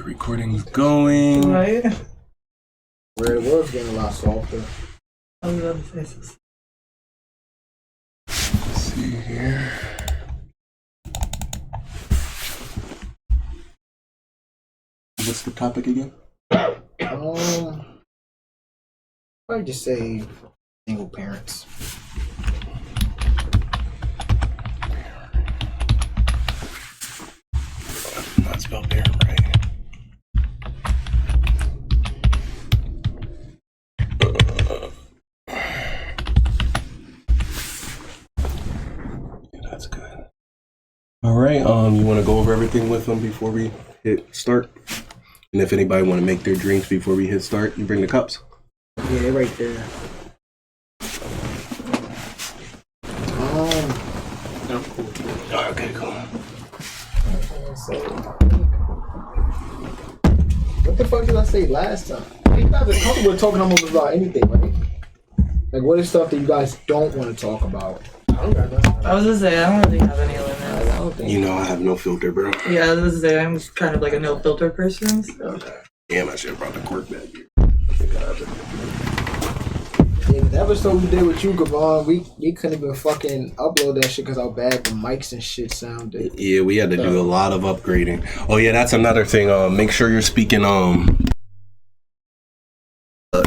The recording's going. Right? Where it was getting a lot softer. I was about to say this. Let's see here. What's the topic again? I'd just say single parents. Not spelled parent right. Yeah, that's good. All right. You want to go over everything with them before we hit start? And if anybody want to make their drinks before we hit start, you bring the cups. Yeah, they're right there. Okay, cool. What the fuck did I say last time? You guys are comfortable talking almost about anything, right? Like, what is stuff that you guys don't want to talk about? I don't got nothing. I was gonna say, I don't really have any limits. I don't think. You know I have no filter, bro. Yeah, I was gonna say, I'm kind of like a no filter person. So. Damn, I should have brought the cork back here. Yeah, the episode we did with you, Gavon, we couldn't even fucking upload that shit because how bad the mics and shit sounded. Yeah, we had to do a lot of upgrading. Oh yeah, that's another thing. Make sure you're speaking.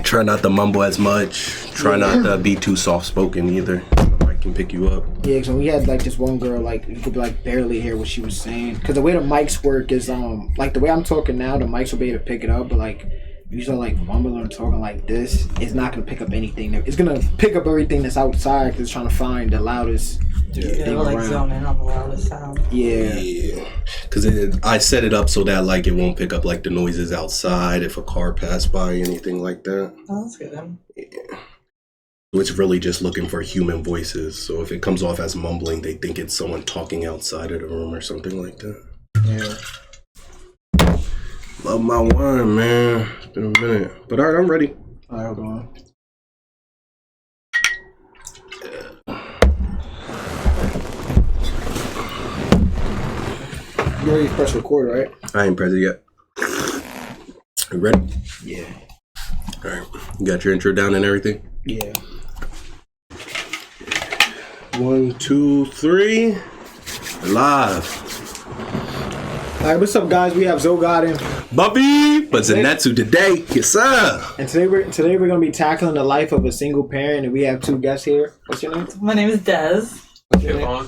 Try not to mumble as much. Try not to be too soft spoken either. I can pick you up. Yeah, because we had like this one girl, like you could like barely hear what she was saying. Because the way the mics work is like the way I'm talking now, the mics will be able to pick it up, but like. You start like mumbling and talking like this, it's not gonna pick up anything. It's gonna pick up everything that's outside because it's trying to find the loudest thing like around. zone in on the loudest sound. Yeah. Because I set it up so that like it won't pick up like the noises outside if a car passed by, anything like that. Oh, that's good. Yeah. So it's really just looking for human voices. So if it comes off as mumbling, they think it's someone talking outside of the room or something like that. Yeah. Love my wine, man. It's been a minute. But alright, I'm ready. Alright, hold on. You already press record, right? I ain't pressed it yet. You ready? Yeah. Alright. You got your intro down and everything? Yeah. 1, 2, 3. Live. Alright, what's up, guys? We have ZoeGod and Buffy, but Zenetsu today. Yes, sir. and today we're gonna be tackling the life of a single parent, and we have two guests here. What's your name? My name is Des. What's your name?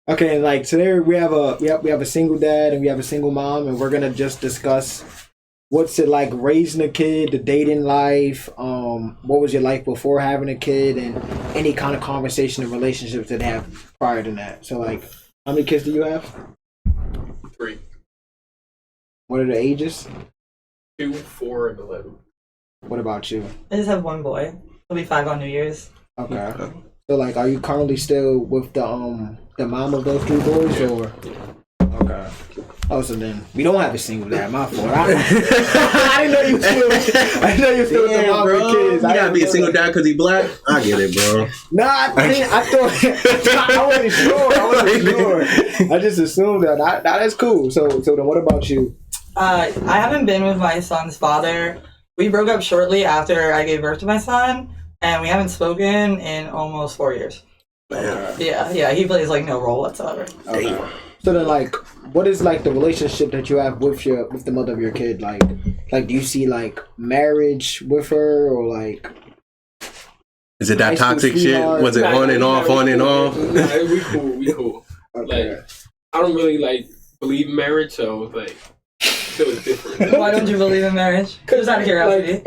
Okay, and like today we have a single dad and we have a single mom, and we're gonna just discuss what's it like raising a kid, the dating life, what was your life before having a kid, and any kind of conversation and relationships that they have prior to that. So like, how many kids do you have? 3. What are the ages? 2, 4, and 11. What about you? I just have one boy. He'll be 5 on New Year's. Okay. So like, are you currently still with the mom of those 3 boys, or? Okay. Oh, so then we don't have a single dad. My fault. I didn't know you were still. I didn't know you were still with the mom of the kids. You gotta be a single dad because he black. I get it, bro. Nah, I thought I wasn't sure. I just assumed that. Nah, that's cool. So then, what about you? I haven't been with my son's father. We broke up shortly after I gave birth to my son, and we haven't spoken in almost 4 years. Man. Yeah, he plays like no role whatsoever. Okay. So then, like, what is like the relationship that you have with the mother of your kid? Like, do you see like marriage with her, or like? Is it that toxic shit? sweetheart? Was it on and off, on and off? Nah, we cool. Okay. Like, I don't really like believe in marriage, so like, it's different. Why don't you believe in marriage? Just out of curiosity.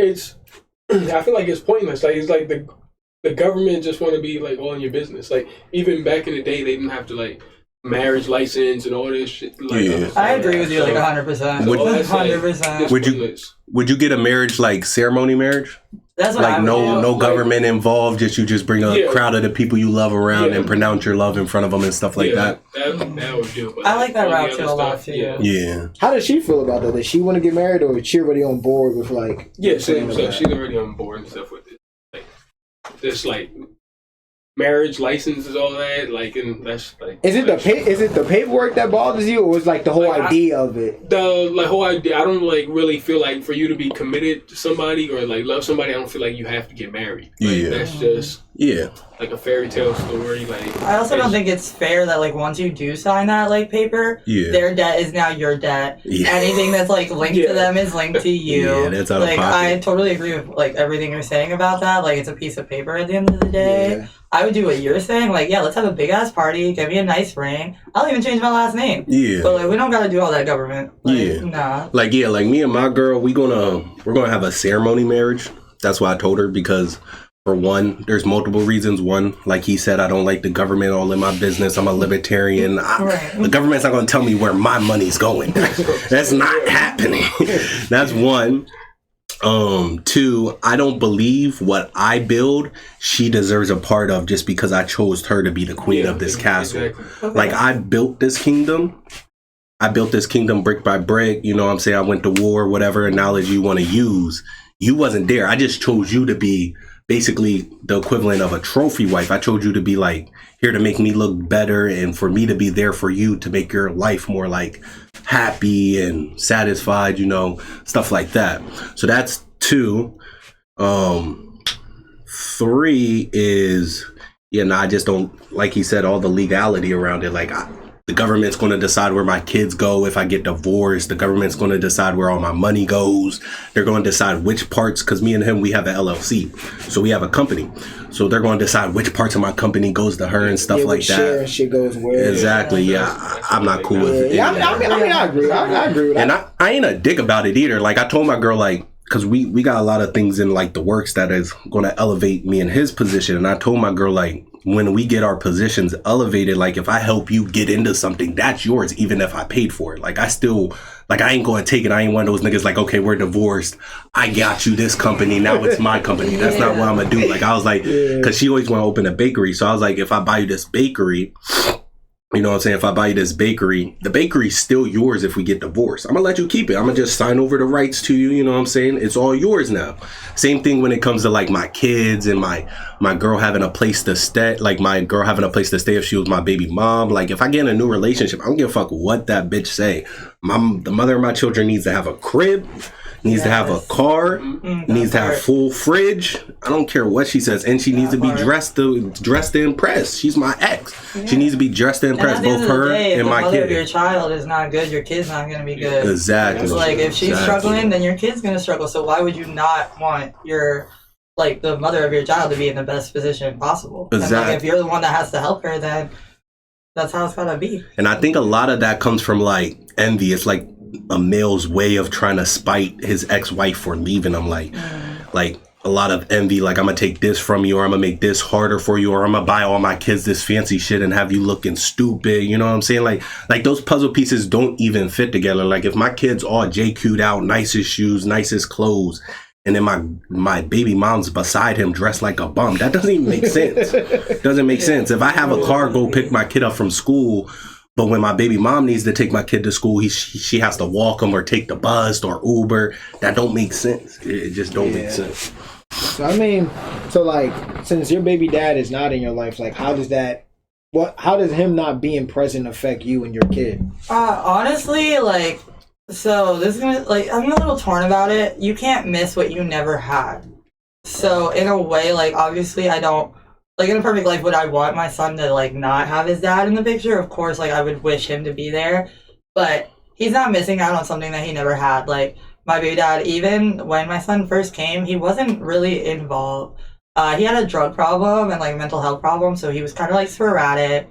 Like, I feel like it's pointless. Like, it's like the government just want to be like all in your business. Like, even back in the day, they didn't have to like marriage license and all this shit. Like, Yeah. I agree with you like 100%. So that's, like, 100%. it's pointless. Would you get a marriage like ceremony marriage? That's what Like I would do. no government involved, you just bring a crowd of the people you love around and pronounce your love in front of them and stuff like that. That would do. But I like that all the route other too a lot stuff, too. Yeah. How does she feel about that? Does she want to get married, or is she already on board with like? Yeah, so that? she's already on board and stuff with it. Like, just like marriage licenses, all that. Like, and that's like. Is it the paperwork that bothers you, or is like the whole Like, idea of it? The whole idea. I don't like really feel like for you to be committed to somebody or like love somebody, I don't feel like you have to get married. Like, Yeah. that's just like a fairy tale story. Like, I also don't think it's fair that like once you do sign that like paper, their debt is now your debt. Anything that's like linked to them is linked to you. Yeah, that's out of like pocket. I totally agree with like everything you're saying about that. Like it's a piece of paper at the end of the day. Yeah. I would do what you're saying. Like, yeah, let's have a big ass party. Give me a nice ring. I'll even change my last name. Yeah. But like, we don't gotta do all that government. Like, nah. Like like me and my girl, we're gonna have a ceremony marriage. That's why I told her, because for one, there's multiple reasons. One, like he said, I don't like the government all in my business. I'm a libertarian. The government's not gonna tell me where my money's going. That's not happening. That's one. Two, I don't believe what I build, she deserves a part of just because I chose her to be the queen of this castle. Exactly. Like, I built this kingdom. I built this kingdom brick by brick. You know what I'm saying? I went to war, whatever analogy you want to use. You wasn't there. I just chose you to be basically the equivalent of a trophy wife. I chose you to be like here to make me look better and for me to be there for you to make your life more like happy and satisfied, you know, stuff like that. So that's two. Three is, I just don't, like he said, all the legality around it. Like, the government's going to decide where my kids go if I get divorced. The government's going to decide where all my money goes. They're going to decide which parts, because me and him, we have an LLC. So we have a company. So they're going to decide which parts of my company goes to her and stuff like that. Share and shit goes where. Exactly, I'm not cool with it. I agree. I agree with that. And I ain't a dick about it either. Like, I told my girl, like, because we got a lot of things in, like, the works that is going to elevate me in his position. And I told my girl, like, when we get our positions elevated, like, if I help you get into something, that's yours, even if I paid for it. Like, I ain't going to take it. I ain't one of those niggas like, okay, we're divorced. I got you this company. Now it's my company. That's not what I'm going to do. Like, I was like, because she always want to open a bakery. So I was like, if I buy you this bakery, you know what I'm saying? If I buy you this bakery, the bakery's still yours if we get divorced. I'm going to let you keep it. I'm going to just sign over the rights to you. You know what I'm saying? It's all yours now. Same thing when it comes to like my kids and my girl having a place to stay. Like my girl having a place to stay if she was my baby mom. Like if I get in a new relationship, I don't give a fuck what that bitch say. The mother of my children needs to have a crib. Needs to have a car, needs to have full fridge. I don't care what she says. And she needs to be dressed to impress. She's my ex. She needs to be dressed to impress both her and my kid. If your child is not good, your kid's not going to be good. Exactly. It's like if she's struggling, then your kid's going to struggle. So why would you not want the mother of your child to be in the best position possible? Exactly. And if you're the one that has to help her, then that's how it's got to be. And I think a lot of that comes from like envy. It's like a male's way of trying to spite his ex-wife for leaving him, like a lot of envy, like I'm gonna take this from you, or I'm gonna make this harder for you, or I'm gonna buy all my kids this fancy shit and have you looking stupid, you know what I'm saying? Like those puzzle pieces don't even fit together. Like if my kids all JQ'd out, nicest shoes, nicest clothes, and then my baby mom's beside him dressed like a bum, that doesn't even make sense. Doesn't make sense. If I have a car, go pick my kid up from school, but when my baby mom needs to take my kid to school, she has to walk him or take the bus or Uber. That don't make sense. It just don't make sense. So I mean, like, since your baby dad is not in your life, like, how does him not being present affect you and your kid? Honestly, like, so this is gonna, like, I'm a little torn about it. You can't miss what you never had. So in a way, like, obviously I don't, like, in a perfect life, would I want my son to, like, not have his dad in the picture? Of course, like, I would wish him to be there. But he's not missing out on something that he never had. Like, my baby dad, even when my son first came, he wasn't really involved. He had a drug problem and, like, mental health problem, so he was kind of, like, sporadic.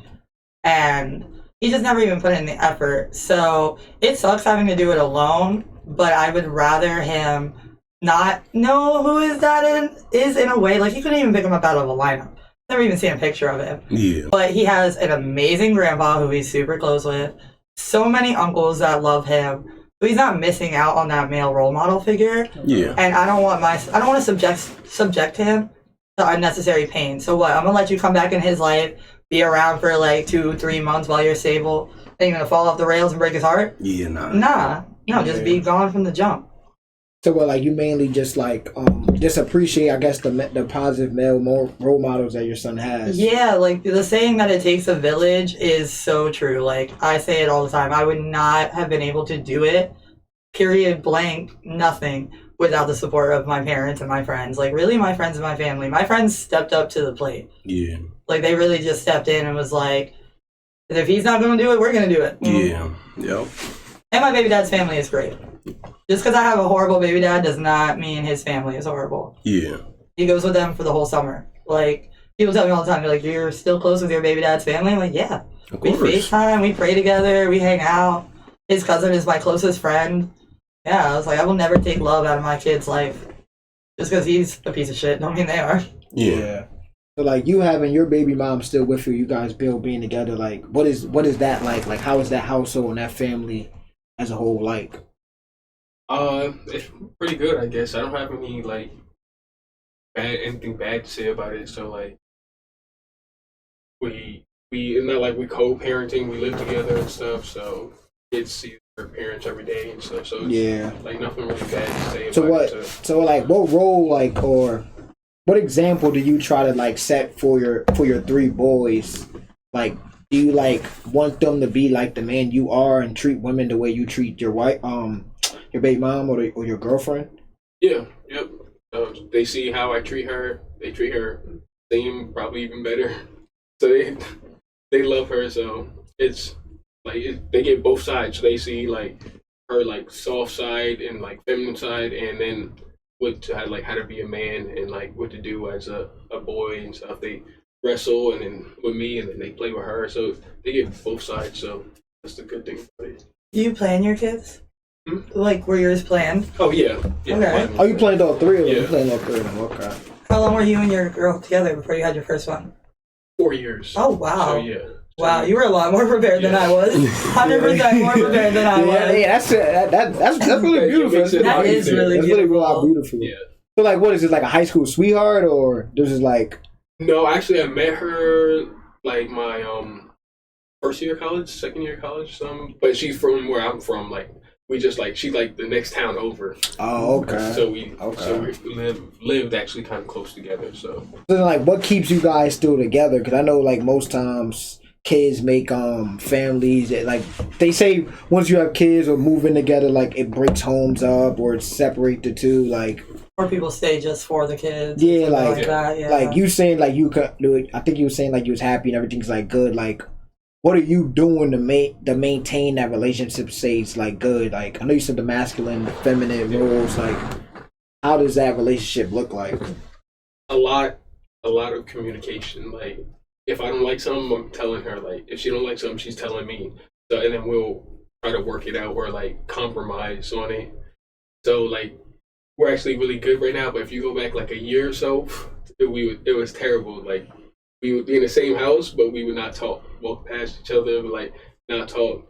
And he just never even put in the effort. So it sucks having to do it alone, but I would rather him not know who his dad is in a way. Like, he couldn't even pick him up out of a lineup. Never even seen a picture of him. Yeah. But he has an amazing grandpa who he's super close with. So many uncles that love him. So he's not missing out on that male role model figure. Yeah. And I don't want to subject him to unnecessary pain. So what? I'm gonna let you come back in his life, be around for like 2-3 months while you're stable. Then you're gonna fall off the rails and break his heart? Yeah, nah. No, just be gone from the jump. So, well, like you mainly just like just appreciate, I guess, the positive male role models that your son has. Yeah, like the saying that it takes a village is so true. Like I say it all the time. I would not have been able to do it, period blank, nothing, without the support of my parents and my friends. Like really my friends and my family. My friends stepped up to the plate. Yeah. Like they really just stepped in and was like, if he's not going to do it, we're going to do it. Yeah. Yep. And my baby dad's family is great. Just because I have a horrible baby dad does not mean his family is horrible. Yeah. He goes with them for the whole summer. Like, people tell me all the time, they're like, you're still close with your baby dad's family? I'm like, yeah. Of We course. FaceTime, we pray together, we hang out. His cousin is my closest friend. Yeah, I was like, I will never take love out of my kid's life. Just because he's a piece of shit, don't mean they are. Yeah. So like you having your baby mom still with you, you guys build being together. Like, what is that like? Like, how is that household and that family as a whole like? It's pretty good, I guess. I don't have any like anything bad to say about it. So like, we it's not like we co-parenting. We live together and stuff. So kids see their parents every day and stuff. So it's, like nothing really bad to say about it. So like, what role like or what example do you try to like set for your 3 boys? Like, do you like want them to be like the man you are and treat women the way you treat your wife, your baby mom or your girlfriend? Yeah, yep. They see how I treat her. They treat her same, probably even better. So they love her. So it's like they get both sides. So they see like her like soft side and like feminine side, and then how to be a man and like what to do as a boy and stuff. They wrestle and then with me, and then they play with her. So they get both sides. So that's the good thing about it. Do you plan your kids? Like, were yours planned? Oh yeah. Okay. Oh, you planned all 3 of them? Yeah. You planned all 3 of them. Okay. How long were you and your girl together before you had your first one? 4 years. Oh, wow. So yeah. Wow, you were a lot more prepared than I was. 100% more prepared than I was. Yeah, that's really beautiful. That is really That's beautiful. beautiful. Yeah. So like, what is it, like a high school sweetheart, or this is like? No, actually, I met her like my first year of college, second year of college, but she's from where I'm from. Like we just like she's like the next town over. Oh, okay. So we lived actually kind of close together. So like, what keeps you guys still together? Because I know like most times kids make families that, like they say once you have kids or move in together, like it breaks homes up or it separate the two. Like, or people stay just for the kids. yeah, like that. Yeah. like you saying like you could do it. I think you were saying like you was happy and everything's like good. Like, what are you doing to maintain that relationship stays like good? Like, I know you said the masculine, the feminine roles. Like, how does that relationship look like? a lot of communication. Like if I don't like something, I'm telling her. Like if she don't like something, she's telling me. So and then we'll try to work it out or like compromise on it. So like we're actually really good right now. But if you go back like a year or so, it was terrible. Like we would be in the same house, but we would not talk. Walk past each other, but like not talk.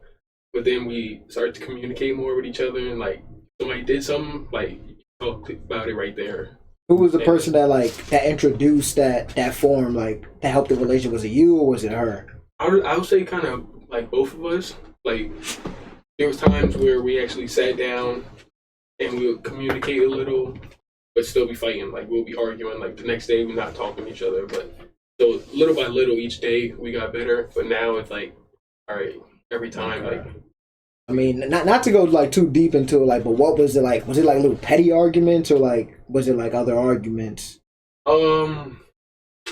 But then we started to communicate more with each other, and like somebody did something, like talk about it right there. Who was the person that introduced that form, like that helped the relationship? Was it you or was it her? I would say kind of like both of us. Like there was times where we actually sat down and we would communicate a little, but still be fighting. Like we'll be arguing. Like the next day we're not talking to each other, but so little by little each day we got better. But now it's like, all right, every time like. I mean, not to go like too deep into it, like, but what was it like? Was it like little petty arguments, or like was it like other arguments? No,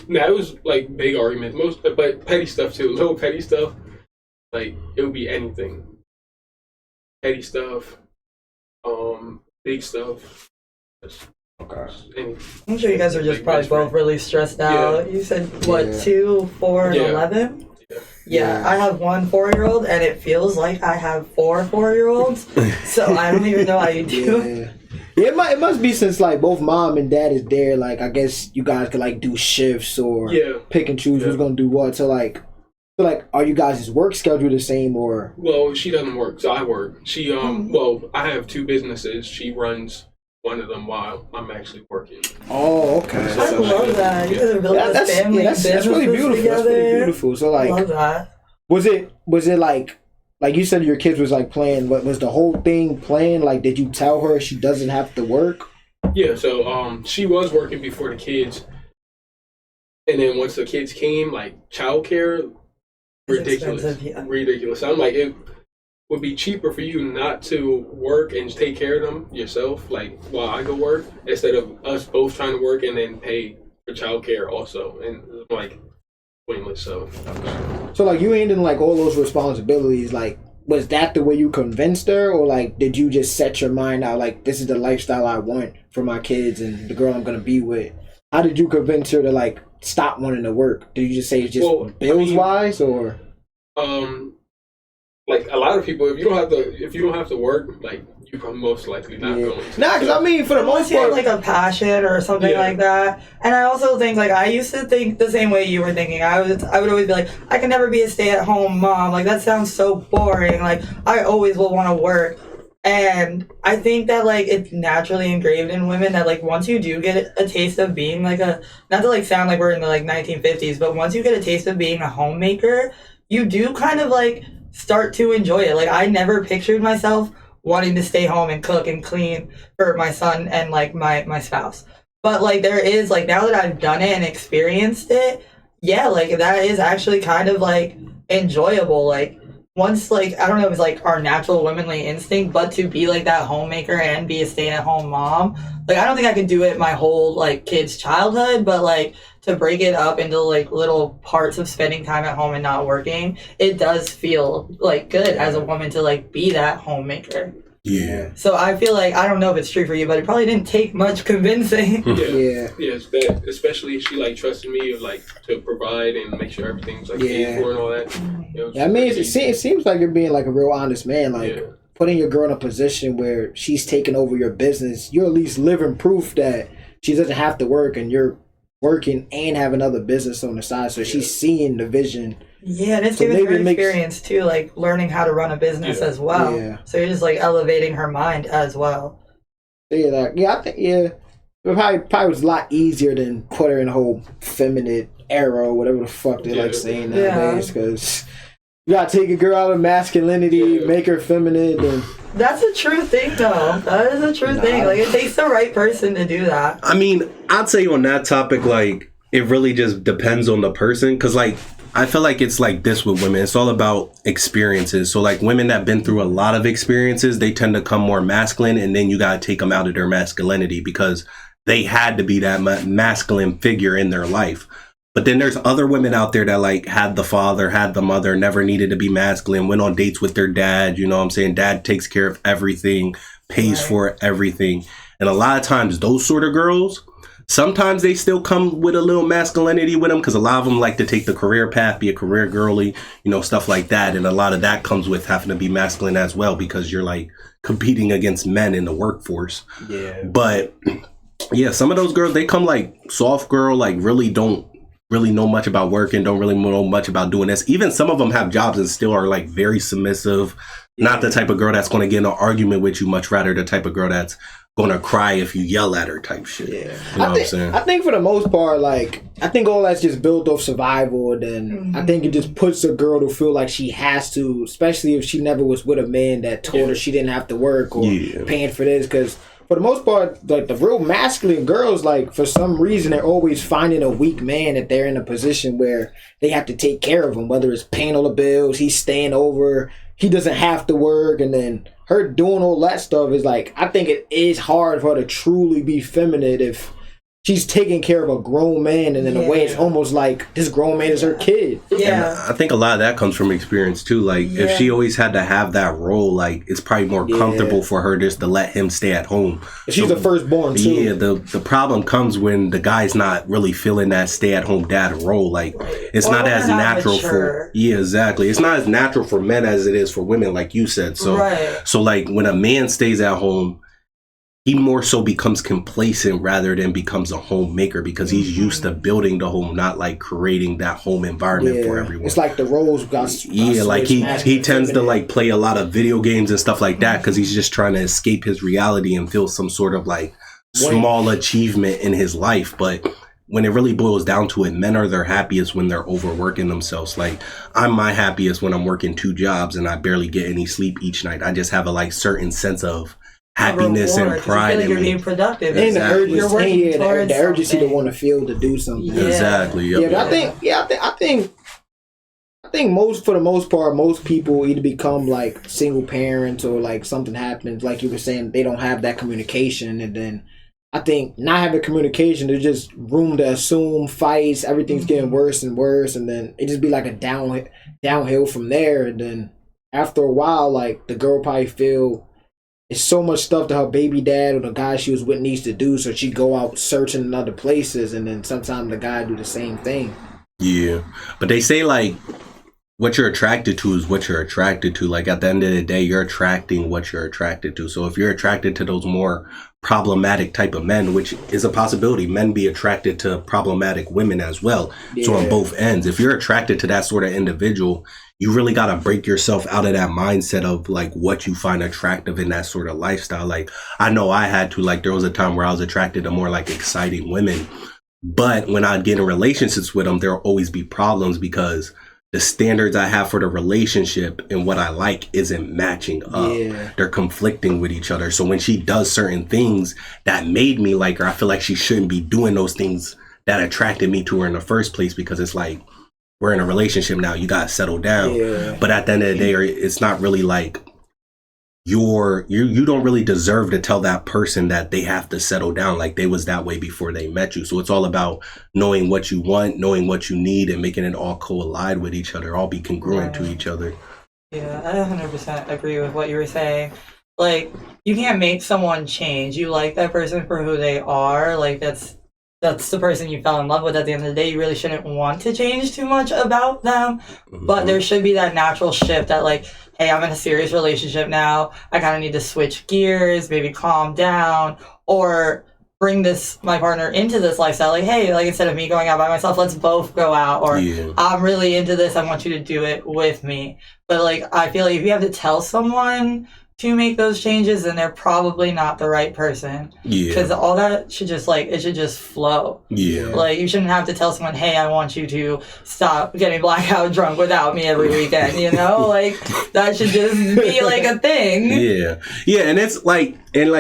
it was like big arguments, but petty stuff too. Little petty stuff, like it would be anything. Petty stuff, big stuff. Okay. Anything. I'm sure you guys are just probably both really stressed out. Yeah. You said what, 2, 4, and 11? Yeah, I have one 4-year-old, and it feels like I have 4 4-year-olds. So I don't even know how you do. Yeah, it must be since like both mom and dad is there. Like I guess you guys could like do shifts or pick and choose who's gonna do what. So like, are you guys' work schedule the same or? Well, she doesn't work, so I work. She well, I have 2 businesses. She runs one of them while I'm actually working. Oh, okay. I love that. You guys are building this family. That's really beautiful. Together. That's really beautiful. So like, I love that. Was it like like you said, your kids was like playing. What was the whole thing playing? Like, did you tell her she doesn't have to work? Yeah, so she was working before the kids, and then once the kids came, like childcare, ridiculous. I'm like, it would be cheaper for you not to work and take care of them yourself, like while I go work, instead of us both trying to work and then pay for childcare also, and like pointless. So like you handling like all those responsibilities, like. Was that the way you convinced her, or like did you just set your mind out like this is the lifestyle I want for my kids and the girl I'm gonna be with? How did you convince her to like stop wanting to work? Did you just say it's just bills wise, or like a lot of people, if you don't have to work, like you're probably most likely not going to. Nah, because I mean, for the most part, like a passion or something like that. And I also think like I used to think the same way you were thinking. I would always be like, I can never be a stay-at-home mom. Like that sounds so boring. Like I always will want to work. And I think that like it's naturally engraved in women that like once you do get a taste of being like a, not to like sound like we're in the like 1950s, but once you get a taste of being a homemaker, you do kind of like start to enjoy it. Like I never pictured myself wanting to stay home and cook and clean for my son and like my spouse. But like there is like, now that I've done it and experienced it, yeah, like that is actually kind of like enjoyable. Like once like, I don't know if it's like our natural womanly instinct, but to be like that homemaker and be a stay-at-home mom, like I don't think I could do it my whole like kid's childhood, but like to break it up into like little parts of spending time at home and not working, it does feel like good as a woman to like be that homemaker. Yeah. So I feel like, I don't know if it's true for you, but it probably didn't take much convincing. Yeah, it's bad. Especially if she like trusted me like to provide and make sure everything's like paid for and all that. You know, I mean, it seems like you're being like a real honest man. Like putting your girl in a position where she's taking over your business, you're at least living proof that she doesn't have to work and you're working and have another business on the side. So she's seeing the vision. Yeah, and it's giving her experience too, like learning how to run a business as well. Yeah. So you're just like elevating her mind as well. Yeah, I think it probably was a lot easier than put her in a whole feminine era or whatever the fuck they like saying nowadays. Because you gotta take a girl out of masculinity, make her feminine. And that's a true thing, though. That is a true thing. Like it takes the right person to do that. I mean, I'd say on that topic, like it really just depends on the person, because like I feel like it's like this with women. It's all about experiences. So like women that been through a lot of experiences, they tend to come more masculine, and then you got to take them out of their masculinity because they had to be that masculine figure in their life. But then there's other women out there that like had the father, had the mother, never needed to be masculine, went on dates with their dad. You know what I'm saying? Dad takes care of everything, pays for everything. And a lot of times those sort of girls, sometimes they still come with a little masculinity with them, because a lot of them like to take the career path, be a career girly, you know, stuff like that. And a lot of that comes with having to be masculine as well, because you're like competing against men in the workforce. Yeah. But yeah, some of those girls, they come like soft girl, like really don't really know much about working, don't really know much about doing this. Even some of them have jobs and still are like very submissive. Not the type of girl that's going to get in an argument with you, much rather the type of girl that's going to cry if you yell at her type shit. Yeah. You know what I'm saying? I think for the most part, like, I think all that's just built off survival. And then I think it just puts a girl to feel like she has to, especially if she never was with a man that told her she didn't have to work or paying for this. Because for the most part, like the real masculine girls, like for some reason, they're always finding a weak man that they're in a position where they have to take care of him, whether it's paying all the bills, he's staying over, he doesn't have to work, and then her doing all that stuff is like, I think it is hard for her to truly be feminine if she's taking care of a grown man, and in a way it's almost like this grown man is her kid. Yeah. And I think a lot of that comes from experience too. Like if she always had to have that role, like it's probably more comfortable for her just to let him stay at home. She's the firstborn too. Yeah, the problem comes when the guy's not really feeling that stay at home dad role. Like it's not as natural for exactly. It's not as natural for men as it is for women, like you said. So so like when a man stays at home, he more so becomes complacent rather than becomes a homemaker, because he's used to building the home, not like creating that home environment for everyone. It's like the roles got like he tends to like play a lot of video games and stuff like that because he's just trying to escape his reality and feel some sort of like small achievement in his life. But when it really boils down to it, men are their happiest when they're overworking themselves. Like, I'm my happiest when I'm working 2 jobs and I barely get any sleep each night. I just have a like certain sense of happiness and pride. You feel like in you're me. being productive. And Exactly. You're working towards the urgency to something. want to feel to do something. Yeah. Exactly. Yep. Yeah, but I think for the most part, most people either become like single parents or like something happens, like you were saying, they don't have that communication, and then I think not having communication, there's just room to assume fights, everything's getting worse and worse, and then it just be like a downhill from there, and then after a while, like the girl probably feel it's so much stuff that her baby dad or the guy she was with needs to do, so she go out searching in other places, and then sometimes the guy do the same thing. Yeah, but they say like what you're attracted to is what you're attracted to. Like at the end of the day, you're attracting what you're attracted to. So if you're attracted to those more problematic type of men, which is a possibility, men be attracted to problematic women as well. Yeah. So on both ends, if you're attracted to that sort of individual, you really got to break yourself out of that mindset of like what you find attractive in that sort of lifestyle. Like I know I had to, like there was a time where I was attracted to more like exciting women, but when I'd get in relationships with them, there'll always be problems because the standards I have for the relationship and what I like isn't matching up. Yeah. They're conflicting with each other. So when she does certain things that made me like her, I feel like she shouldn't be doing those things that attracted me to her in the first place, because it's like, we're in a relationship now, you gotta settle down. Yeah. But at the end of the day, it's not really like you don't really deserve to tell that person that they have to settle down. Like they was that way before they met you. So it's all about knowing what you want, knowing what you need, and making it all collide with each other, all be congruent to each other. Yeah, I 100% agree with what you were saying. Like, you can't make someone change. You like that person for who they are. Like, that's the person you fell in love with. At the end of the day, you really shouldn't want to change too much about them. Mm-hmm. But there should be that natural shift that like, hey, I'm in a serious relationship now. I kind of need to switch gears, maybe calm down, or bring my partner into this lifestyle. Like, hey, like instead of me going out by myself, let's both go out. Or I'm really into this. I want you to do it with me. But like, I feel like if you have to tell someone to make those changes, then they're probably not the right person. Yeah. Because all that should just it should just flow. Yeah. Like you shouldn't have to tell someone, hey, I want you to stop getting blackout drunk without me every weekend, you know? Like that should just be like a thing. Yeah. Yeah, and it's like,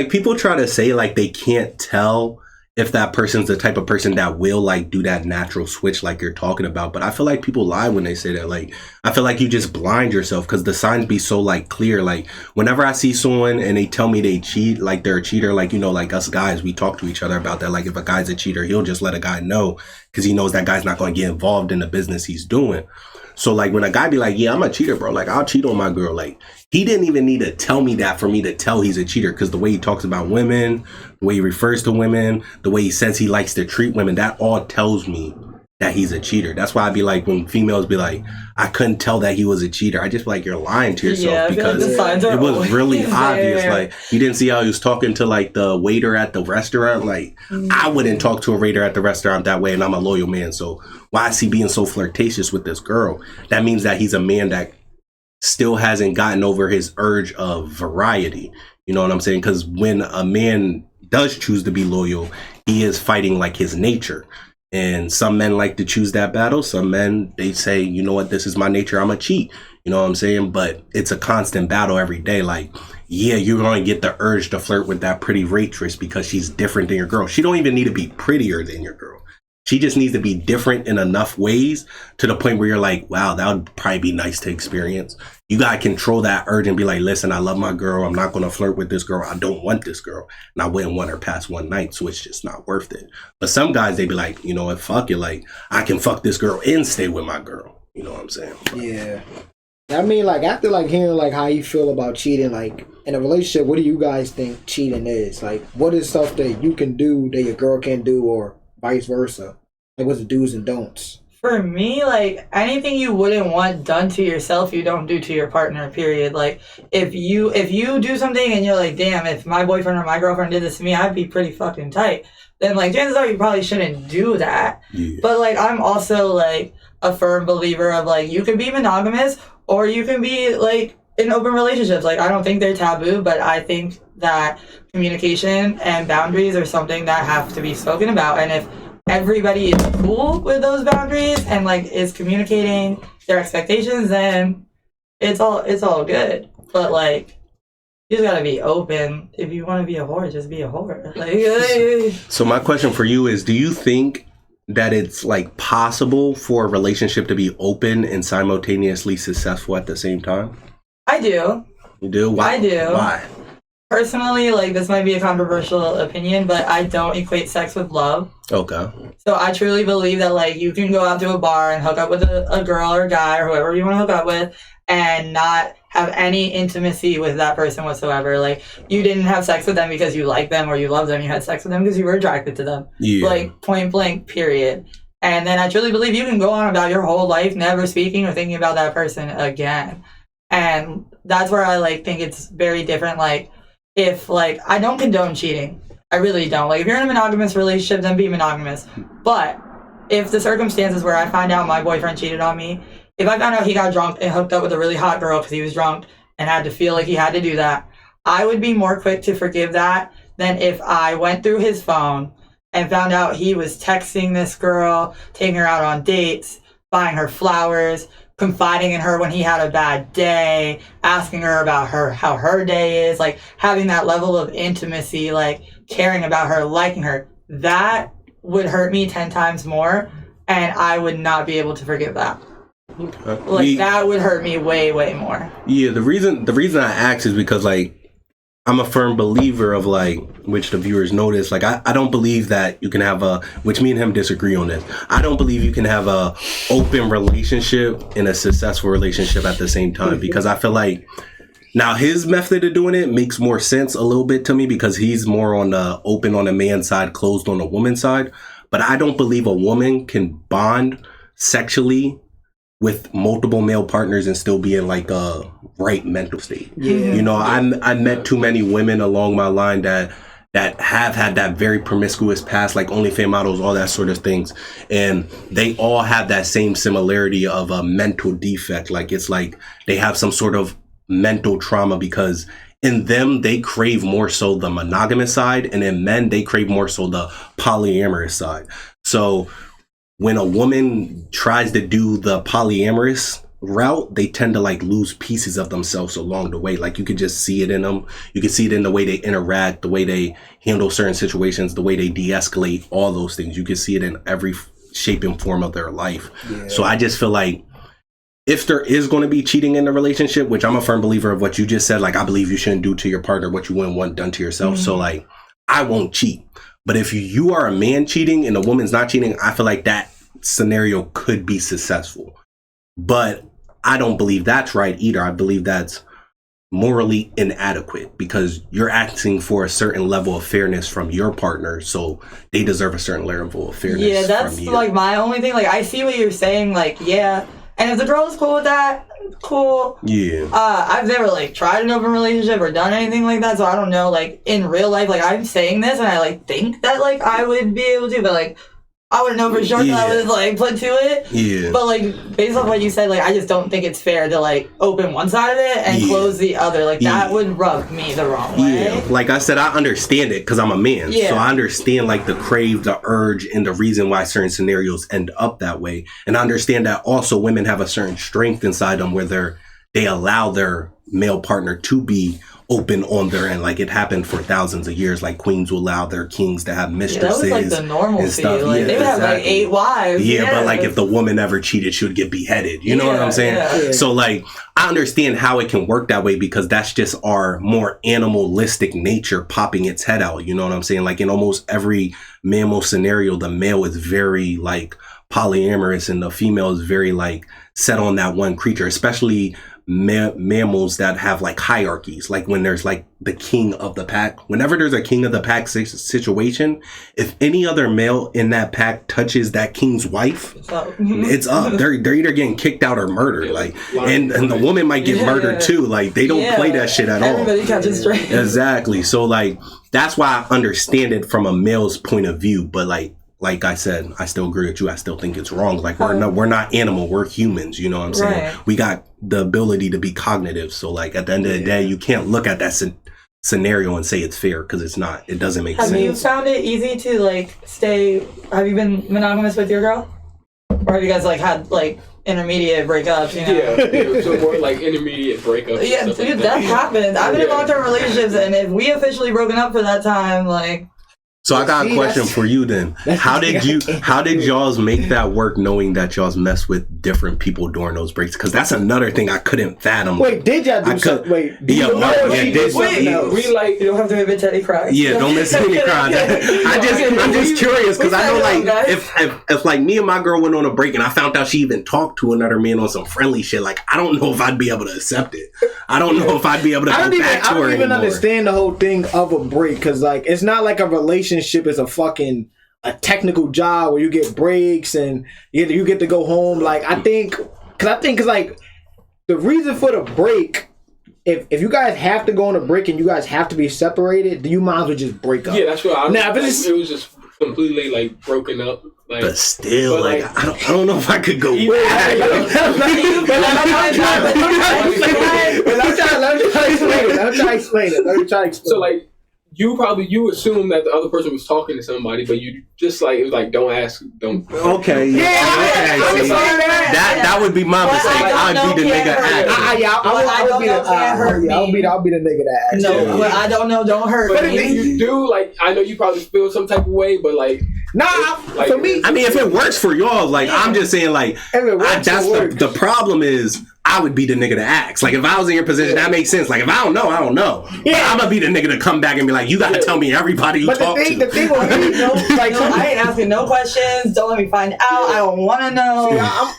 people try to say like they can't tell if that person's the type of person that will like do that natural switch like you're talking about. But I feel like people lie when they say that. Like, I feel like you just blind yourself because the signs be so like clear. Like whenever I see someone and they tell me they cheat, like they're a cheater, like, you know, like us guys, we talk to each other about that. Like if a guy's a cheater, he'll just let a guy know because he knows that guy's not going to get involved in the business he's doing. So like when a guy be like, yeah, I'm a cheater, bro. Like I'll cheat on my girl. Like he didn't even need to tell me that for me to tell he's a cheater, because the way he talks about women, the way he refers to women, the way he says he likes to treat women, that all tells me that he's a cheater. That's why I be like, when females be like, I couldn't tell that he was a cheater, I just be like, you're lying to yourself, because it was really obvious. Like you didn't see how he was talking to like the waiter at the restaurant. Like I wouldn't talk to a waiter at the restaurant that way, and I'm a loyal man. So why is he being so flirtatious with this girl? That means that he's a man that still hasn't gotten over his urge of variety. You know what I'm saying? Because when a man does choose to be loyal, he is fighting like his nature. And some men like to choose that battle. Some men, they say, you know what, this is my nature, I'm a cheat. You know what I'm saying? But it's a constant battle every day. Like, yeah, you're going to get the urge to flirt with that pretty waitress because she's different than your girl. She don't even need to be prettier than your girl. She just needs to be different in enough ways to the point where you're like, wow, that would probably be nice to experience. You got to control that urge and be like, listen, I love my girl. I'm not going to flirt with this girl. I don't want this girl. And I wouldn't want her past one night. So it's just not worth it. But some guys, they be like, you know what, fuck it. Like, I can fuck this girl and stay with my girl. You know what I'm saying? But, yeah. I mean, like, after like hearing like how you feel about cheating, like in a relationship, what do you guys think cheating is? Like, what is stuff that you can do that your girl can't do, or vice versa? Like, what's the do's and don'ts? For me, like, anything you wouldn't want done to yourself, you don't do to your partner, period. Like, if you do something and you're like, damn, if my boyfriend or my girlfriend did this to me, I'd be pretty fucking tight. Then, like, chances are you probably shouldn't do that. Yeah. But, like, I'm also, like, a firm believer of, like, you can be monogamous or you can be, like, in open relationships. Like, I don't think they're taboo, but I think that communication and boundaries are something that have to be spoken about. And if everybody is cool with those boundaries and like is communicating their expectations, then it's all good. But like, you just gotta be open. If you want to be a whore, just be a whore. Like, So my question for you is, do you think that it's like possible for a relationship to be open and simultaneously successful at the same time? I do. You do? Why? I do. Why? Personally, like, this might be a controversial opinion, but I don't equate sex with love. Okay. So I truly believe that, like, you can go out to a bar and hook up with a girl or a guy or whoever you want to hook up with and not have any intimacy with that person whatsoever. Like, you didn't have sex with them because you like them or you love them. You had sex with them because you were attracted to them. Yeah. Like, point blank, period. And then I truly believe you can go on about your whole life never speaking or thinking about that person again. And that's where I, like, think it's very different. Like, if, like, I don't condone cheating. I really don't. Like, if you're in a monogamous relationship, then be monogamous. But if the circumstances where I find out my boyfriend cheated on me, if I found out he got drunk and hooked up with a really hot girl because he was drunk and had to feel like he had to do that, I would be more quick to forgive that than if I went through his phone and found out he was texting this girl, taking her out on dates, buying her flowers, confiding in her when he had a bad day, asking her about how her day is, like having that level of intimacy, like caring about her, liking her. That would hurt me 10 times more, and I would not be able to forgive that. Okay. Like, that would hurt me way, way more. Yeah, the reason I ask is because, like, I'm a firm believer of, like, which the viewers notice, like, I don't believe that you can have which me and him disagree on this. I don't believe you can have a open relationship and a successful relationship at the same time, because I feel like now his method of doing it makes more sense a little bit to me, because he's more on the open on the man's side, closed on the woman's side. But I don't believe a woman can bond sexually with multiple male partners and still be in like a right mental state. Yeah. You know, I met too many women along my line that have had that very promiscuous past, like OnlyFans models, all that sort of things. And they all have that same similarity of a mental defect. Like, it's like they have some sort of mental trauma, because in them, they crave more so the monogamous side, and in men, they crave more so the polyamorous side. So when a woman tries to do the polyamorous route, they tend to like lose pieces of themselves along the way. Like, you could just see it in them. You can see it in the way they interact, the way they handle certain situations, the way they de-escalate, all those things. You can see it in every shape and form of their life. Yeah. So I just feel like if there is going to be cheating in the relationship, which I'm a firm believer of what you just said, like, I believe you shouldn't do to your partner what you wouldn't want done to yourself. Mm-hmm. So like, I won't cheat. But if you are a man cheating and a woman's not cheating, I feel like that scenario could be successful. But I don't believe that's right either. I believe that's morally inadequate, because you're asking for a certain level of fairness from your partner, so they deserve a certain level of fairness. Yeah, that's from you. Like my only thing. Like, I see what you're saying. Like, yeah, and if the girl is cool with that, cool. Yeah. I've never like tried an open relationship or done anything like that, so I don't know. Like, in real life, like, I'm saying this and I like think that like I would be able to, but like I wouldn't know for sure that I would like put to it. Yeah. But like, based on what you said, like, I just don't think it's fair to like open one side of it and close the other. Like, that would rub me the wrong way. Yeah. Like I said, I understand it because I'm a man. Yeah. So I understand like the crave, the urge, and the reason why certain scenarios end up that way. And I understand that also women have a certain strength inside them where they allow their male partner to be open on their end. Like, it happened for thousands of years. Like, queens will allow their kings to have mistresses. Yeah, that was like the normalcy. Like, they would have like 8 wives. Yeah, but like if the woman ever cheated, she would get beheaded. You know what I'm saying? Yeah. So like, I understand how it can work that way, because that's just our more animalistic nature popping its head out. You know what I'm saying? Like, in almost every mammal scenario, the male is very like polyamorous and the female is very like set on that one creature, especially mammals that have like hierarchies. Like, when there's like the king of the pack, whenever there's a king of the pack situation, if any other male in that pack touches that king's wife, it's up. They're either getting kicked out or murdered. Like, and the woman might get murdered too. Like, they don't play that shit at all. Everybody catches straight. Exactly. So like, that's why I understand it from a male's point of view. But like I said, I still agree with you. I still think it's wrong. Like, we're not animal. We're humans. You know what I'm saying? Right. We got the ability to be cognitive. So like, at the end of the day, you can't look at that scenario and say it's fair because it's not. It doesn't make Have sense. you found it easy to like stay? Have you been monogamous with your girl, or have you guys like had like intermediate breakups? You know? Yeah, so more like intermediate breakups. Yeah, and stuff dude, like that happens. I've been in Yeah. long-term relationships, and if we officially broken up for that time, like, So I got a See, question that's- for you then. How did y'all's make that work knowing that y'all's mess with different people during those breaks? Because that's another thing I couldn't fathom. Wait, did y'all do I something? could- Wait, do Yeah, you know yeah, if she did- did something wait, else? We like you don't have to admit Teddy cries. Yeah, don't miss any crimes. I'm just curious because I know like if like me and my girl went on a break and I found out she even talked to another man on some friendly shit, like I don't know if I'd be able to accept it. I don't know if I'd be able to go back to I her don't even anymore. understand the whole thing of a break because like it's not like a relationship is a technical job where you get breaks and you get to go home. Like I think like the reason for the break, if you guys have to go on a break and you guys have to be separated, you might as well just break up. Yeah, that's what I was. Now, if Like, it's- it was just completely like broken up. Like, But still, But, like, like- I don't know if I could go Yeah, back. Let me try to explain it. so like you assume that the other person was talking to somebody, but you just like it was like don't ask, don't. Okay, Yeah, okay. See, that would be my Well, mistake. I don't I'd be the know, nigga can't hurt acting. I'll be the nigga that acts. No, Yeah. what I don't know, don't hurt But me. if you do, like, I know you probably feel some type of way, but like, Nah, like, for me, I mean, if it works for y'all, like I'm just saying, like if it works, that's it works. the problem is I would be the nigga to ask. Like if I was in your position, that makes sense. Like if I don't know, I don't know. But Yeah. I'm gonna be the nigga to come back and be like, you gotta tell me everybody you But talk the thing to. with me, like No, I ain't asking no questions. Don't let me find out. I don't want to know.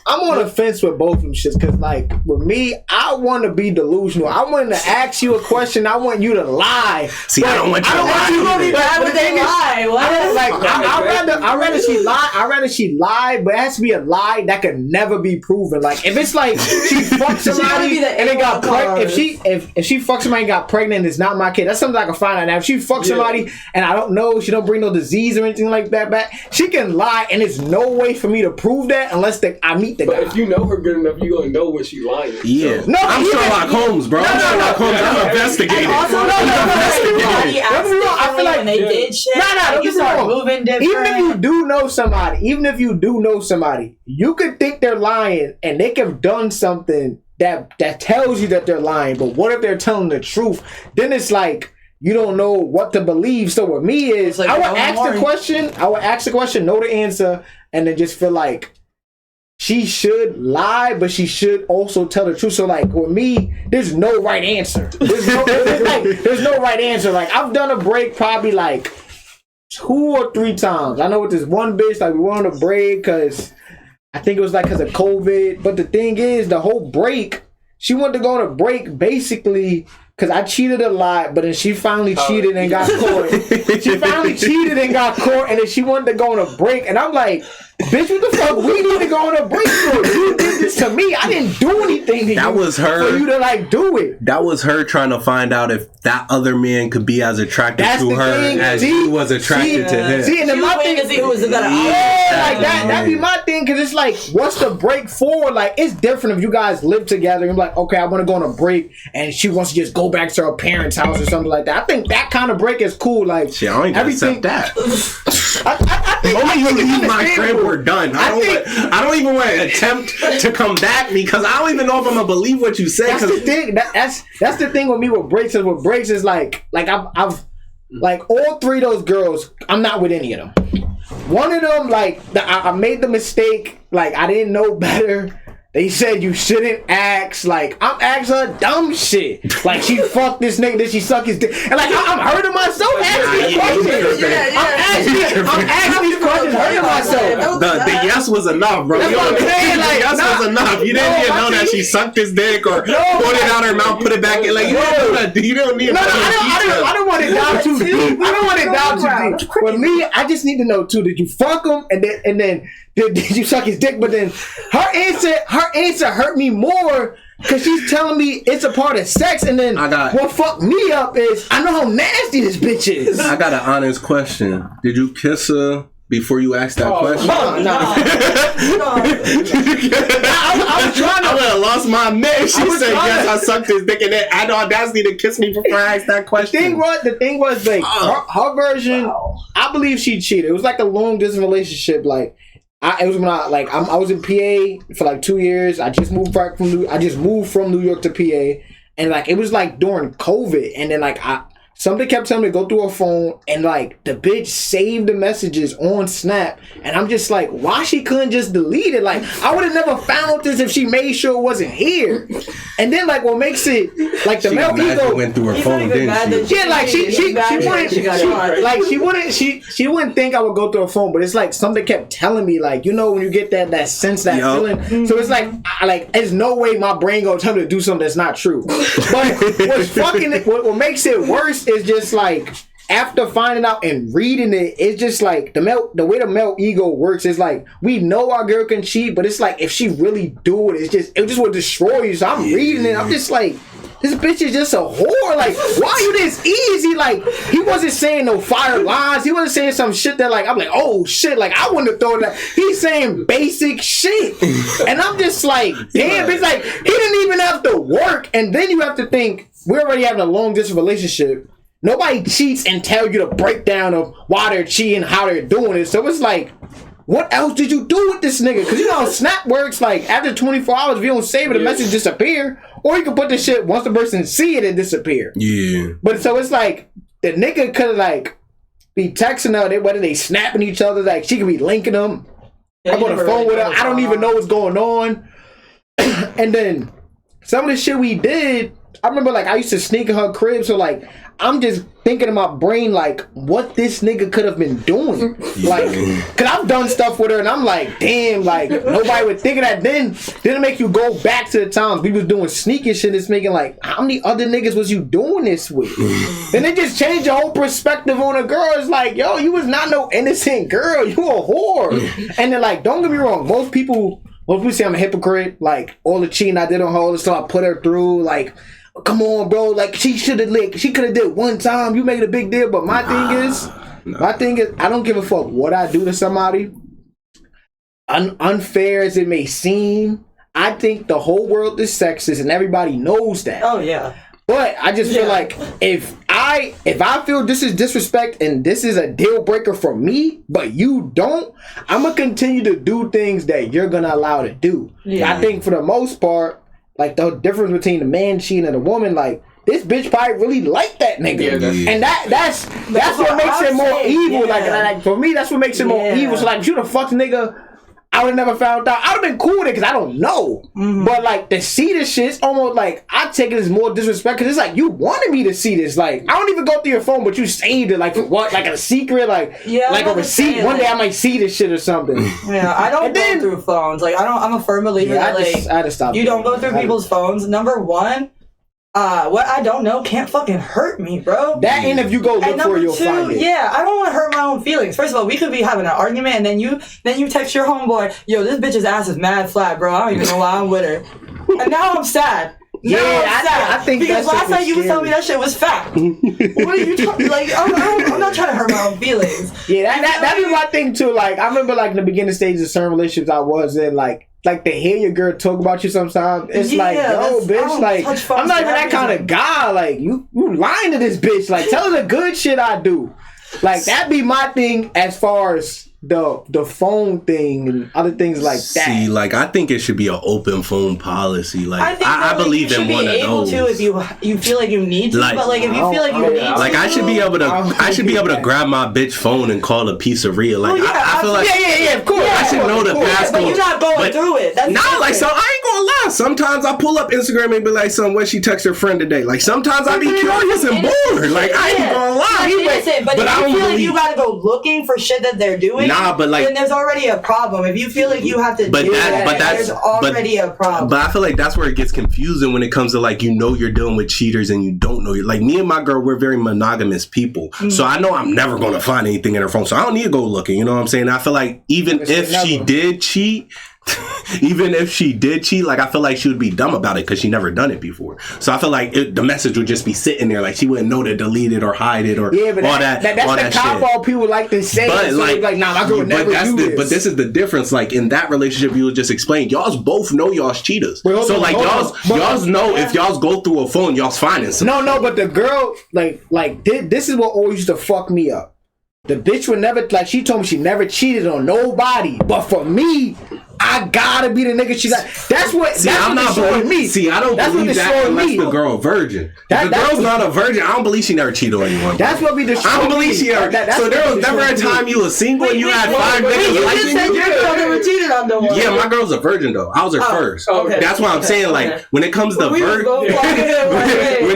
I'm on the fence with both of them shits because, like, with me, I want to be delusional. I want to ask you a question. I want you to lie. See, I don't want you to lie. But how would they lie? What? Like, I'd rather she lie. I'd rather she lie, but it has to be a lie that could never be proven. Like, if it's like she fucked gotta somebody be the and they got A1 pregnant, if she fucked somebody and got pregnant, it's not my kid. That's something I can find out. Now, if she fucked somebody and I don't know, she don't bring no disease or anything like that back, she can lie, and there's no way for me to prove that unless I meet the but guy. if you know her good enough, you gonna know when she lying. Yeah. No, I'm even- Sherlock Holmes, bro. I'm Sherlock Holmes. I'm investigating. And also, No, everybody acts Don't get me wrong, I feel differently like- when they did shit. Nah, like, don't you get me start wrong. moving different. Even if you do know somebody, you could think they're lying and they could have done something that tells you that they're lying. But what if they're telling the truth? Then it's like you don't know what to believe. So with me is It's like I would Owen ask Warren. the question, know the answer, and then just feel like she should lie, but she should also tell the truth. So like with me, there's no right answer. There's no right answer. Like I've done a break probably like 2 or 3 times. I know with this one bitch, like we went on a break because I think it was like because of COVID. But the thing is, the whole break, she wanted to go on a break basically because I cheated a lot, but then she finally cheated and got caught. She finally cheated and got caught, and then she wanted to go on a break. And I'm like, bitch, what the fuck? We need to go on a break for? You did this to me. I didn't do anything to you. That was her. For you to like do it. That was her trying to find out if that other man could be as attracted That's to the her thing. as See? he was attracted to him. See, and then She my was waiting thing to see who was the better option. Yeah, like that'd be my thing, because it's like, what's the break for? Like, it's different if you guys live together and you're like, okay, I want to go on a break, and she wants to just go back to her parents' house or something like that. I think that kind of break is cool. Like, Shit, I don't even accept that. I think Only you leave my understandable. crib, we're done. I don't even want to attempt to come back because I don't even know if I'm gonna believe what you say. That's the thing. That's the thing with me with breaks. Is with breaks is like I've like all 3 of those girls. I'm not with any of them. One of them, like I made the mistake. Like I didn't know better. They said you shouldn't ask. Like I'm asking her dumb shit. Like she fucked this nigga, then she suck his dick, and like I'm hurting myself asking these questions. I'm asking these questions, hurting myself. The yes was enough, bro. That's You what I'm know, saying, the like, yes nah, was enough. You didn't no, even my know that thing- she sucked his dick or No, put it my- out her mouth, put it back in. Like you don't know that. You don't need. No, I don't want to dive too deep. I don't want to dive too deep. With me, I just need to know too. Did you fuck him, and then did you suck his dick? But then her answer hurt me more because she's telling me it's a part of sex, and then what fucked me up is I know how nasty this bitch is. I got an honest question. Did you kiss her Before you ask that question, No. I was trying to. I would have lost my man. She was said, trying "Yes, to- I sucked his dick," and then I had the audacity to kiss me before I asked that question. The thing was like her version. I believe she cheated. It was like a long distance relationship. Like it was when I was in PA for like 2 years. I just moved from New York to PA, and like it was like during COVID, and then like somebody kept telling me to go through her phone, and like the bitch saved the messages on Snap, and I'm just like, why she couldn't just delete it? Like I would have never found this if she made sure it wasn't here. And then like what makes it like the male ego went through her phone, didn't she? Yeah, like she wouldn't think I would go through her phone, but it's like something kept telling me, like, you know, when you get that sense, that feeling. So it's like there's no way my brain gonna tell me to do something that's not true. But what makes it worse is just like after finding out and reading it, it's just like the way the male ego works is like we know our girl can cheat, but it's like if she really do it, it just will destroy you. So I'm reading it, I'm just like, this bitch is just a whore. Like, why are you this easy? Like, he wasn't saying no fire lines. He wasn't saying some shit that like I'm like, oh shit, like I wouldn't have thought that. He's saying basic shit, and I'm just like, damn, it's like he didn't even have to work. And then you have to think we're already having a long distance relationship. Nobody cheats and tell you the breakdown of why they're cheating, how they're doing it. So it's like, what else did you do with this nigga? Because you know how Snap works, like after 24 hours, if you don't save it, the message disappear. Or you can put the shit once the person see it and disappear. Yeah. But so it's like, the nigga could like be texting her, whether they snapping each other, like she could be linking them. I'm on the phone with her, I don't even know what's going on. And then some of the shit we did, I remember like I used to sneak in her crib, so like I'm just thinking in my brain like what this nigga could have been doing. Like, cause I've done stuff with her and I'm like, damn, like nobody would think of that. Then it make you go back to the times we was doing sneaky shit. It's making like, how many other niggas was you doing this with? And it just changed your whole perspective on a girl. It's like, yo, you was not no innocent girl. You a whore. And then like, don't get me wrong, most people say I'm a hypocrite. Like all the cheating I did on her, all the stuff I put her through, like, come on, bro. Like she could have did one time. You make it a big deal. But my thing is, I don't give a fuck what I do to somebody. Unfair as it may seem, I think the whole world is sexist, and everybody knows that. Oh yeah. But I just feel like if I feel this is disrespect and this is a deal breaker for me, but you don't, I'm gonna continue to do things that you're gonna allow to do. Yeah. I think for the most part, like the difference between the man cheating and the woman, like this bitch probably really like that nigga, and that's what makes it more evil. Like for me, that's what makes it more evil. So like, if you the fuck nigga, I would have never found out. I would have been cool with it because I don't know. Mm-hmm. But like to see this shit, it's almost like I take it as more disrespect because it's like you wanted me to see this. Like I don't even go through your phone, but you saved it like for what? Like a secret, like a receipt. One day I might see this shit or something. Yeah, I don't go through phones. Like I'm a firm believer that I had to stop. You don't go through people's phones. Number one. What I don't know can't fucking hurt me, bro. That and if you go look for it, you'll find it. Yeah, I don't want to hurt my own feelings. First of all, we could be having an argument and then you text your homeboy, yo, this bitch's ass is mad flat, bro. I don't even know why I'm with her. And now I'm sad. I think because last night you was telling me that shit was fat. What are you talking? Like, I'm not trying to hurt my own feelings. Yeah, that be my thing too. Like, I remember like in the beginning stages of certain relationships I was in, like to hear your girl talk about you sometimes, it's like, yo, bitch, like I'm not even that kind of guy. Like you lying to this bitch. Like tell her the good shit I do. Like that be my thing as far as the phone thing and other things like that. See, like I think it should be an open phone policy. Like I believe in one of those. You should be able to if you feel like you need to, but like if you feel like you need to, like I should be able to grab my bitch phone and call a pizzeria. Like I feel like of course. I should know the passcode. But you're not going through it. That's like so I ain't gonna lie. Sometimes I pull up Instagram and be like, "Son, what she text her friend today?" Like sometimes I be curious and bored. Like I ain't gonna lie. But if you feel like you gotta go looking for shit that they're doing. Nah, but like, then there's already a problem. If you feel like you have to do that, there's already a problem. But I feel like that's where it gets confusing when it comes to like, you know, you're dealing with cheaters and you don't know. Like me and my girl, we're very monogamous people. Mm-hmm. So I know I'm never going to find anything in her phone. So I don't need to go looking. You know what I'm saying? I feel like even if she did cheat, even if she did cheat, like, I feel like she would be dumb about it because she never done it before. So I feel like the message would just be sitting there, like she wouldn't know to delete it or hide it or all that's the cop all people like to say. But so like, nah, my girl would never do this. But this is the difference. Like in that relationship, you would just explain. Y'all's both know y'all's cheaters. So like y'all's know if y'all's go through a phone, y'all's finding something. No, but the girl like this is what always used to fuck me up. The bitch would never, like, she told me she never cheated on nobody, but for me, I gotta be the nigga she got. That's what. See, that's I'm what not showing me. See, I don't believe that unless the girl a virgin. If the girl's not a virgin, I don't believe she never cheated on anyone. That's what be destroying. I don't believe she ever. So there was never a time you was single and you had 5 niggas. You just said your girl never cheated on no one. Yeah, my girl's a virgin though. I was her first. Okay. That's why I'm saying, like, when it comes to when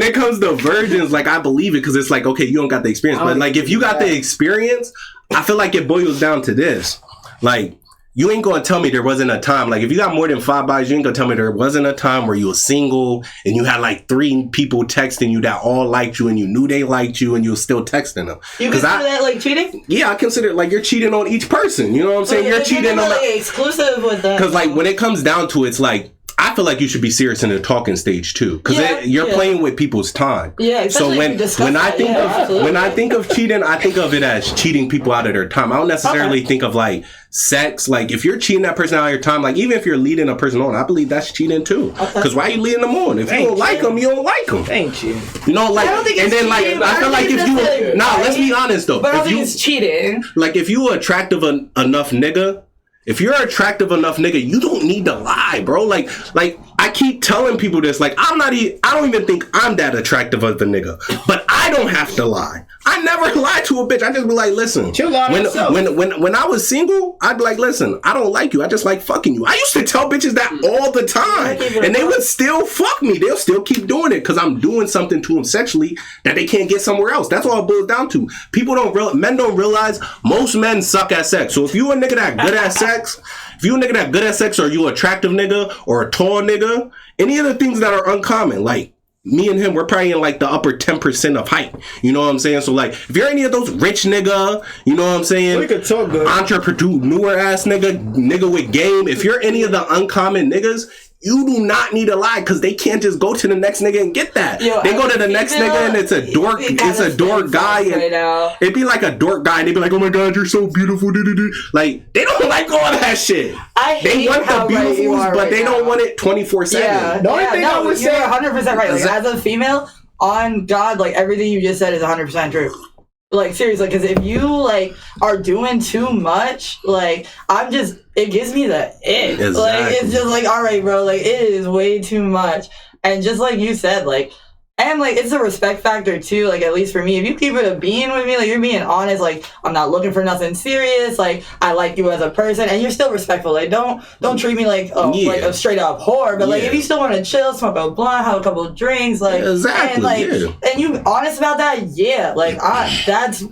it comes to virgins, like, I believe it because it's like, okay, you don't got the experience, but like if you got the experience, I feel like it boils down to this, like. You ain't gonna tell me there wasn't a time, like if you got more than 5 bodies, you ain't gonna tell me there wasn't a time where you were single and you had like 3 people texting you that all liked you and you knew they liked you and you were still texting them. You consider that like cheating? Yeah, I consider it like you're cheating on each person. You know what I'm saying? You're cheating on like exclusive with them. Because like when it comes down to it, it's like I feel like you should be serious in the talking stage too, because you're playing with people's time. Yeah, so when I think of cheating, I think of it as cheating people out of their time. I don't necessarily think of like sex. Like if you're cheating that person out of your time, like even if you're leading a person on, I believe that's cheating too. Because why are you leading them on? If you don't like them, you don't like them. Ain't cheating. You know, like, and then like I feel like if you let's be honest though. But I don't think it's cheating. Like if you attractive enough nigga. If you're an attractive enough nigga, you don't need to lie, bro. Like I keep telling people this. Like I don't even think I'm that attractive of a nigga, but I don't have to lie. I never lie to a bitch. I just be like, listen. When I was single, I'd be like, listen, I don't like you. I just like fucking you. I used to tell bitches that all the time, and they would still fuck me. They'll still keep doing it because I'm doing something to them sexually that they can't get somewhere else. That's all it boils down to. Men don't realize most men suck at sex. So if you a nigga that good at sex, or you an attractive nigga or a tall nigga, any of the things that are uncommon, like me and him, we're probably in like the upper 10% of height. You know what I'm saying? So like, if you're any of those rich nigga, you know what I'm saying? We could talk good. Entrepreneur ass nigga with game. If you're any of the uncommon niggas, you do not need to lie because they can't just go to the next nigga and get that. They go to the next nigga and it's a dork. It's a dork guy. And it'd be like a dork guy and they'd be like, oh my God, you're so beautiful. Like, they don't like all that shit. They want the beautifuls, but they don't want it 24/7. Yeah, the only thing I would say, 100% right. Like, as a female, on God, like everything you just said is 100% true. Like seriously, because if you like are doing too much, like it gives me the ick. Exactly. Like it's just like, all right, bro, like it is way too much. And just like you said, like, and like it's a respect factor too. Like at least for me, if you keep it a being with me, like you're being honest, like I'm not looking for nothing serious. Like I like you as a person, and you're still respectful. Like don't treat me like like a straight up whore. But like if you still want to chill, smoke a blunt, have a couple of drinks, like and like and you honest about that, like that's.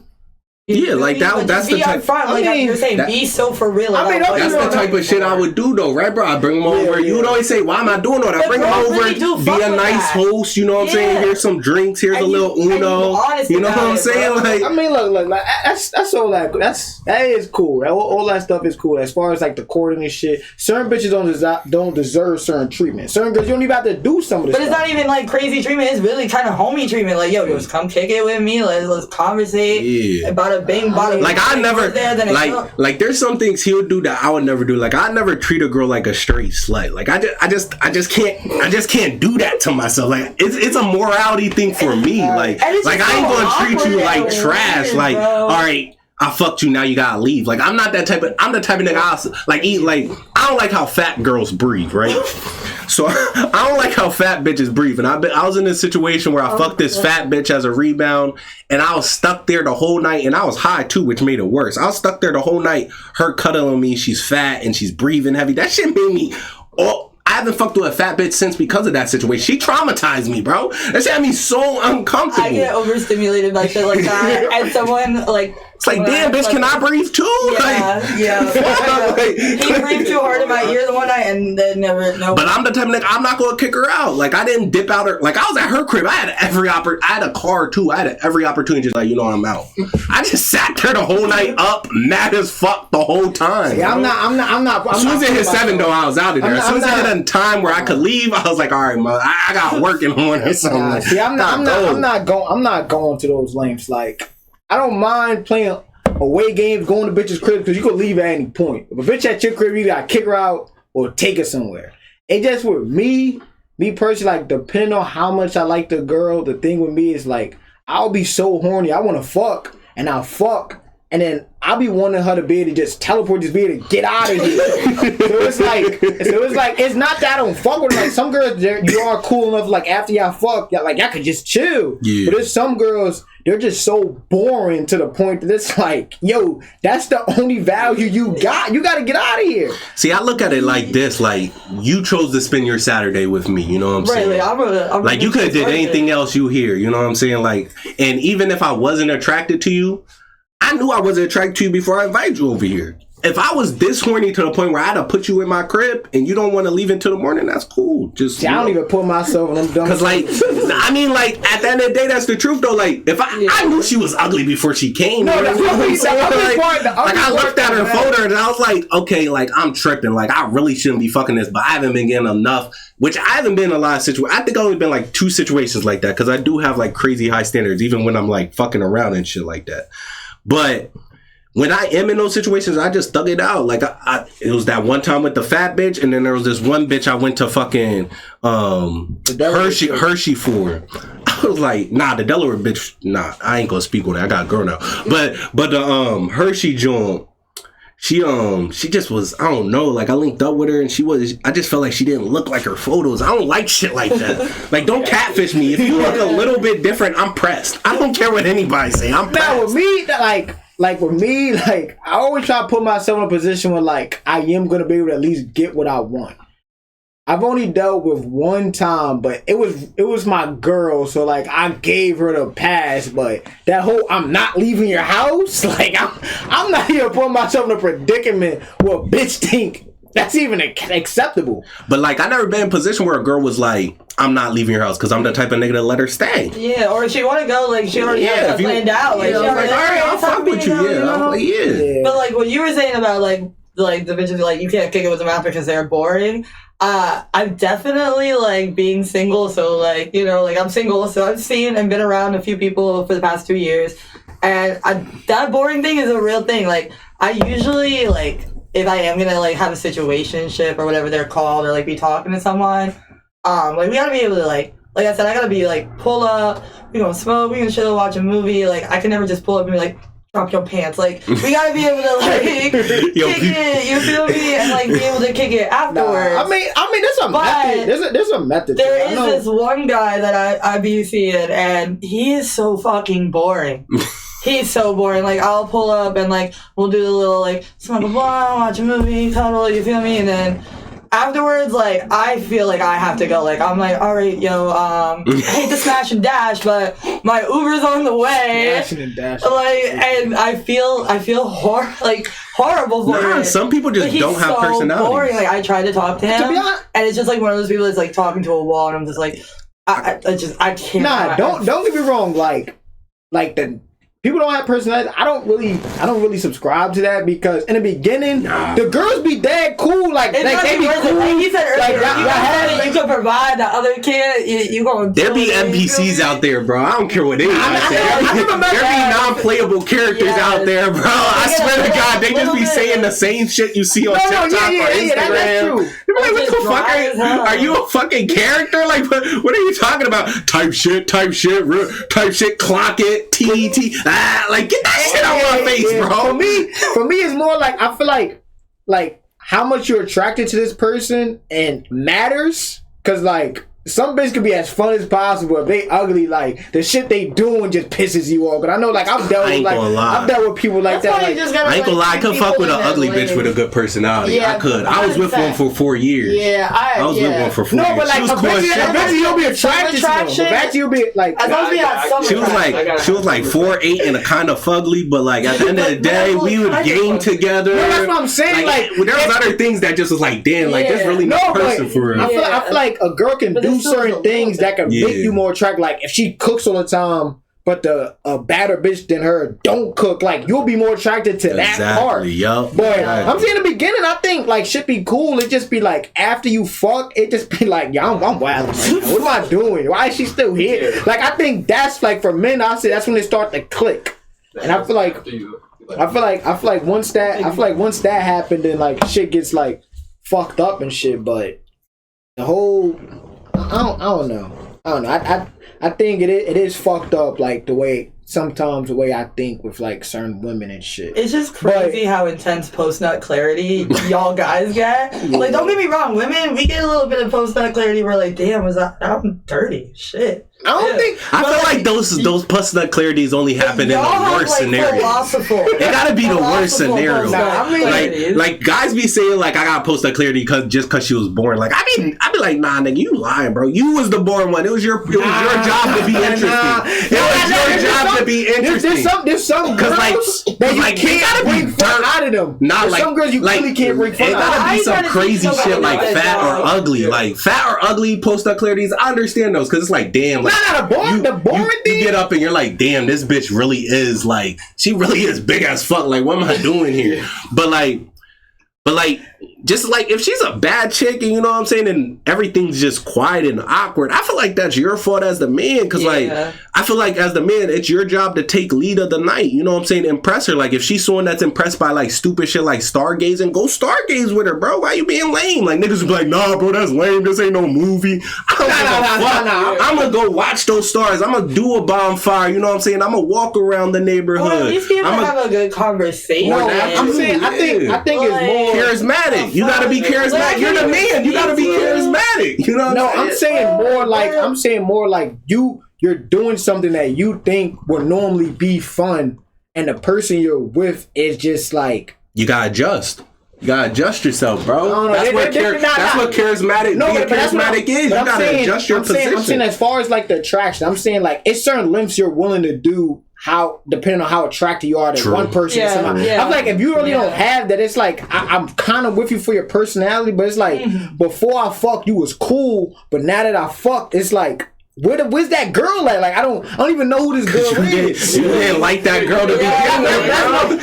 Like that's the type. Like you're saying, be so for real. That's the type of shit I would do though, right, bro? I bring them over. You would always say, "Why am I doing all that?" I bring them over, be a nice host. You know what I'm saying? Here's some drinks. Here's a little Uno. You know what I'm saying? Like, I mean, look, like that's all that. That is cool. All that stuff is cool. As far as like the courting and shit, certain bitches don't deserve certain treatment. Certain girls, you don't even have to do some of this. But it's not even like crazy treatment. It's really kind of homie treatment. Like, yo, just come kick it with me. Let's conversate about a bing bottom. Like I never like there's some things he'll do that I would never do. Like I never treat a girl like a straight slut. Like I just can't do that to myself. Like it's a morality thing for me. Like I ain't gonna treat you like trash. Like all right, I fucked you, now you gotta leave. Like I'm not that type of. I'm the type of nigga I don't like how fat girls breathe, right? So I don't like how fat bitches breathe. And I was in this situation where I fucked this fat bitch as a rebound, and I was stuck there the whole night, and I was high too, which made it worse. I was stuck there the whole night, her cuddling me, she's fat and she's breathing heavy. That shit made me I haven't fucked with a fat bitch since because of that situation. She traumatized me, bro. That shit had me so uncomfortable. I get overstimulated by shit like that. And someone, like, It's like, damn, bitch, can I breathe too? Yeah. He breathed too hard in my ear the one night and then never. No. But I'm the type of nigga, I'm not gonna kick her out. Like, I didn't dip out her. Like, I was at her crib. I had a car too. I had every opportunity, just like, you know, I'm out. I just sat there the whole night up, mad as fuck the whole time. See, I'm not. As soon as it hit 7 though, I was out of there. As soon as it hit a time where I could leave, I was like, all right, man, I got work in the morning or something. Nah, see, I'm not going to those lengths. Like, I don't mind playing away games, going to bitch's crib, because you could leave at any point. If a bitch at your crib, you gotta kick her out or take her somewhere. It just with me personally, like, depending on how much I like the girl, the thing with me is like, I'll be so horny, I want to fuck, and I'll fuck, and then I'll be wanting her to be able to just teleport, just be able to get out of here. so it's like, it's not that I don't fuck with her. Like, some girls, you are cool enough, like, after y'all fuck, like, y'all could just chill. Yeah. But there's some girls, they're just so boring to the point that it's like, yo, that's the only value you got. You got to get out of here. See, I look at it like this, like, you chose to spend your Saturday with me, you know what I'm saying? I'm you could have did anything else you here, you know what I'm saying? Like, and even if I wasn't attracted to you, I knew I wasn't attracted to you before I invited you over here. If I was this horny to the point where I had to put you in my crib and you don't want to leave until the morning, that's cool. Just see, I don't even put myself in them dumb. Because, like, I mean, like, at the end of the day, that's the truth, though. Like, if I knew she was ugly before she came. No, that's what I'm saying. I looked at her photo and I was like, okay, like, I'm tripping. Like, I really shouldn't be fucking this, but I haven't been getting enough. Which I haven't been in a lot of situations. I think I've only been like 2 situations like that because I do have like crazy high standards, even when I'm like fucking around and shit like that. But when I am in those situations, I just thug it out. Like, it was that one time with the fat bitch, and then there was this one bitch I went to fucking Hershey for. I was like, nah, the Delaware bitch, nah, I ain't gonna speak on it. I got a girl now. But the Hershey joint, she just was, I don't know, like, I linked up with her and I just felt like she didn't look like her photos. I don't like shit like that. Like, don't catfish me. If you look a little bit different, I'm pressed. I don't care what anybody say. I'm pressed. Now with me, with me, I always try to put myself in a position where, like, I am going to be able to at least get what I want. I've only dealt with one time, but it was my girl, so, like, I gave her the pass, but that whole I'm not leaving your house, like, I'm not even putting myself in a predicament where a bitch think that's even acceptable. But, like, I never been in a position where a girl was like, I'm not leaving your house, because I'm the type of nigga to let her stay. Yeah, or if she want to go, like, she already has stuff planned out. Like, she already, all right, I'll fuck with you, yeah. But, like, what you were saying about, like the bitches, like, you can't kick it with them out because they're boring. I'm definitely, like, being single, so, like, you know, like, I'm single, so I've seen and been around a few people for the past 2 years, and that boring thing is a real thing. Like, I usually, like, if I am gonna, like, have a situationship or whatever they're called, or, like, be talking to someone, like, we gotta be able to, like I said, I gotta be, like, pull up, we gonna smoke, we gonna chill, watch a movie. Like, I can never just pull up and be like, drop your pants. Like, we gotta be able to, like, kick it, you feel me? And, like, be able to kick it afterwards. I mean, there's a method. There's a method. There is this one guy that I be seeing, and he is so fucking boring. He's so boring. Like, I'll pull up and, like, we'll do the little, like, smoke a blunt, watch a movie, cuddle, you feel me? And then afterwards, like, I feel like I have to go. Like, I'm like, all right, yo, I hate to smash and dash, but my Uber's on the way. Smashing and dashing. Like, and I feel horrible for it. Some people just don't have personality. Boring. Like, I tried to talk to him, and it's just like one of those people that's like talking to a wall, and I'm just like, I can't. Nah, don't get me wrong. Like the people don't have personality. I don't really subscribe to that, because in the beginning, the girls be dead cool. Like they be cool. Like he said earlier, you can provide, the other kid, you gonna. There be NPCs out there, bro. I don't care what anybody say. There be non-playable characters out there, bro. I swear to God, they just be saying the same shit you see on TikTok or Instagram. That's true. Like, what the fuck? Are you a fucking character? Like, what are you talking about? Type shit, clock it, TET. Like, get that shit out of my face, bro. For me, it's more like, I feel like how much you're attracted to this person and matters. Cause, like, some bitch could be as fun as possible. If they ugly, like the shit they doing just pisses you off. But I know, like I've dealt with people like that. Like, I ain't gonna lie, I could fuck with an ugly bitch with a good personality. Yeah, I could. I was with one for 4 years. Yeah, I was with one for 4 years. No, but like eventually you'll be attracted to them. Eventually you'll be like. She was like 4'8" and a kind of fugly, but like at the end of the day, we would game together. No, that's what I'm saying. Like there was other things that just was like, damn, like there's really no person for her. I feel like a girl can do certain things that can make you more attractive. Like if she cooks all the time, but a badder bitch than her don't cook, like you'll be more attracted to that part. Yup. But I'm saying in the beginning, I think like shit be cool. It just be like after you fuck, it just be like, yeah, I'm wild. Right now. What am I doing? Why is she still here? Like I think that's like for men, I say that's when they start to click. And I feel like once that happened, then like shit gets like fucked up and shit. But the whole I don't know. I think it is fucked up, like the way I think with like certain women and shit. It's just crazy how intense post-nut clarity y'all guys get. Like, don't get me wrong, women, we get a little bit of post-nut clarity. We're like, damn, I'm dirty. Shit. I don't think. I feel like those post-nut clarities only happen in the worst scenario. It gotta be the worst scenario. Like guys be saying like I got post-nut clarity just cause she was born. Like I be like, nah, nigga, you lying, bro. You was the born one. It was your job to be interesting. It was your job to be interesting. There's some girls that you can't bring fun out of them. Not like some girls you really can't bring fun out. It gotta be some crazy shit like fat or ugly. Like fat or ugly post-nut clarities. I understand those because it's like, damn. Like, the boring thing. You get up and you're like, damn, this bitch really is like, she really is big as fuck. Like, what am I doing here? But like, just like if she's a bad chick and you know what I'm saying, and everything's just quiet and awkward, I feel like that's your fault as the man. Cause like, I feel like as the man, it's your job to take lead of the night. You know what I'm saying? Impress her. Like if she's someone that's impressed by like stupid shit like stargazing, go stargaze with her, bro. Why you being lame? Like niggas be like, nah, bro, that's lame. This ain't no movie. I don't give a fuck. I'm gonna go watch those stars. I'm gonna do a bonfire. You know what I'm saying? I'm gonna walk around the neighborhood. Well, at least people have a good conversation. No, I'm saying, I think it's more charismatic. You gotta be charismatic. You're the man. You gotta be charismatic. You know what I'm saying? I'm saying more like you're doing something that you think would normally be fun, and the person you're with is just like you gotta adjust. You gotta adjust yourself, bro. That's what charismatic. Charismatic is. You gotta adjust your position. I'm saying as far as like the attraction, I'm saying like it's certain lengths you're willing to do. How depending on how attracted you are to one person. I'm like, if you really don't have that, it's like I'm kind of with you for your personality, but it's like before I fucked, you was cool, but now that I fucked, it's like. Where's that girl at? Like I don't even know who this girl is. You didn't like that girl to begin with,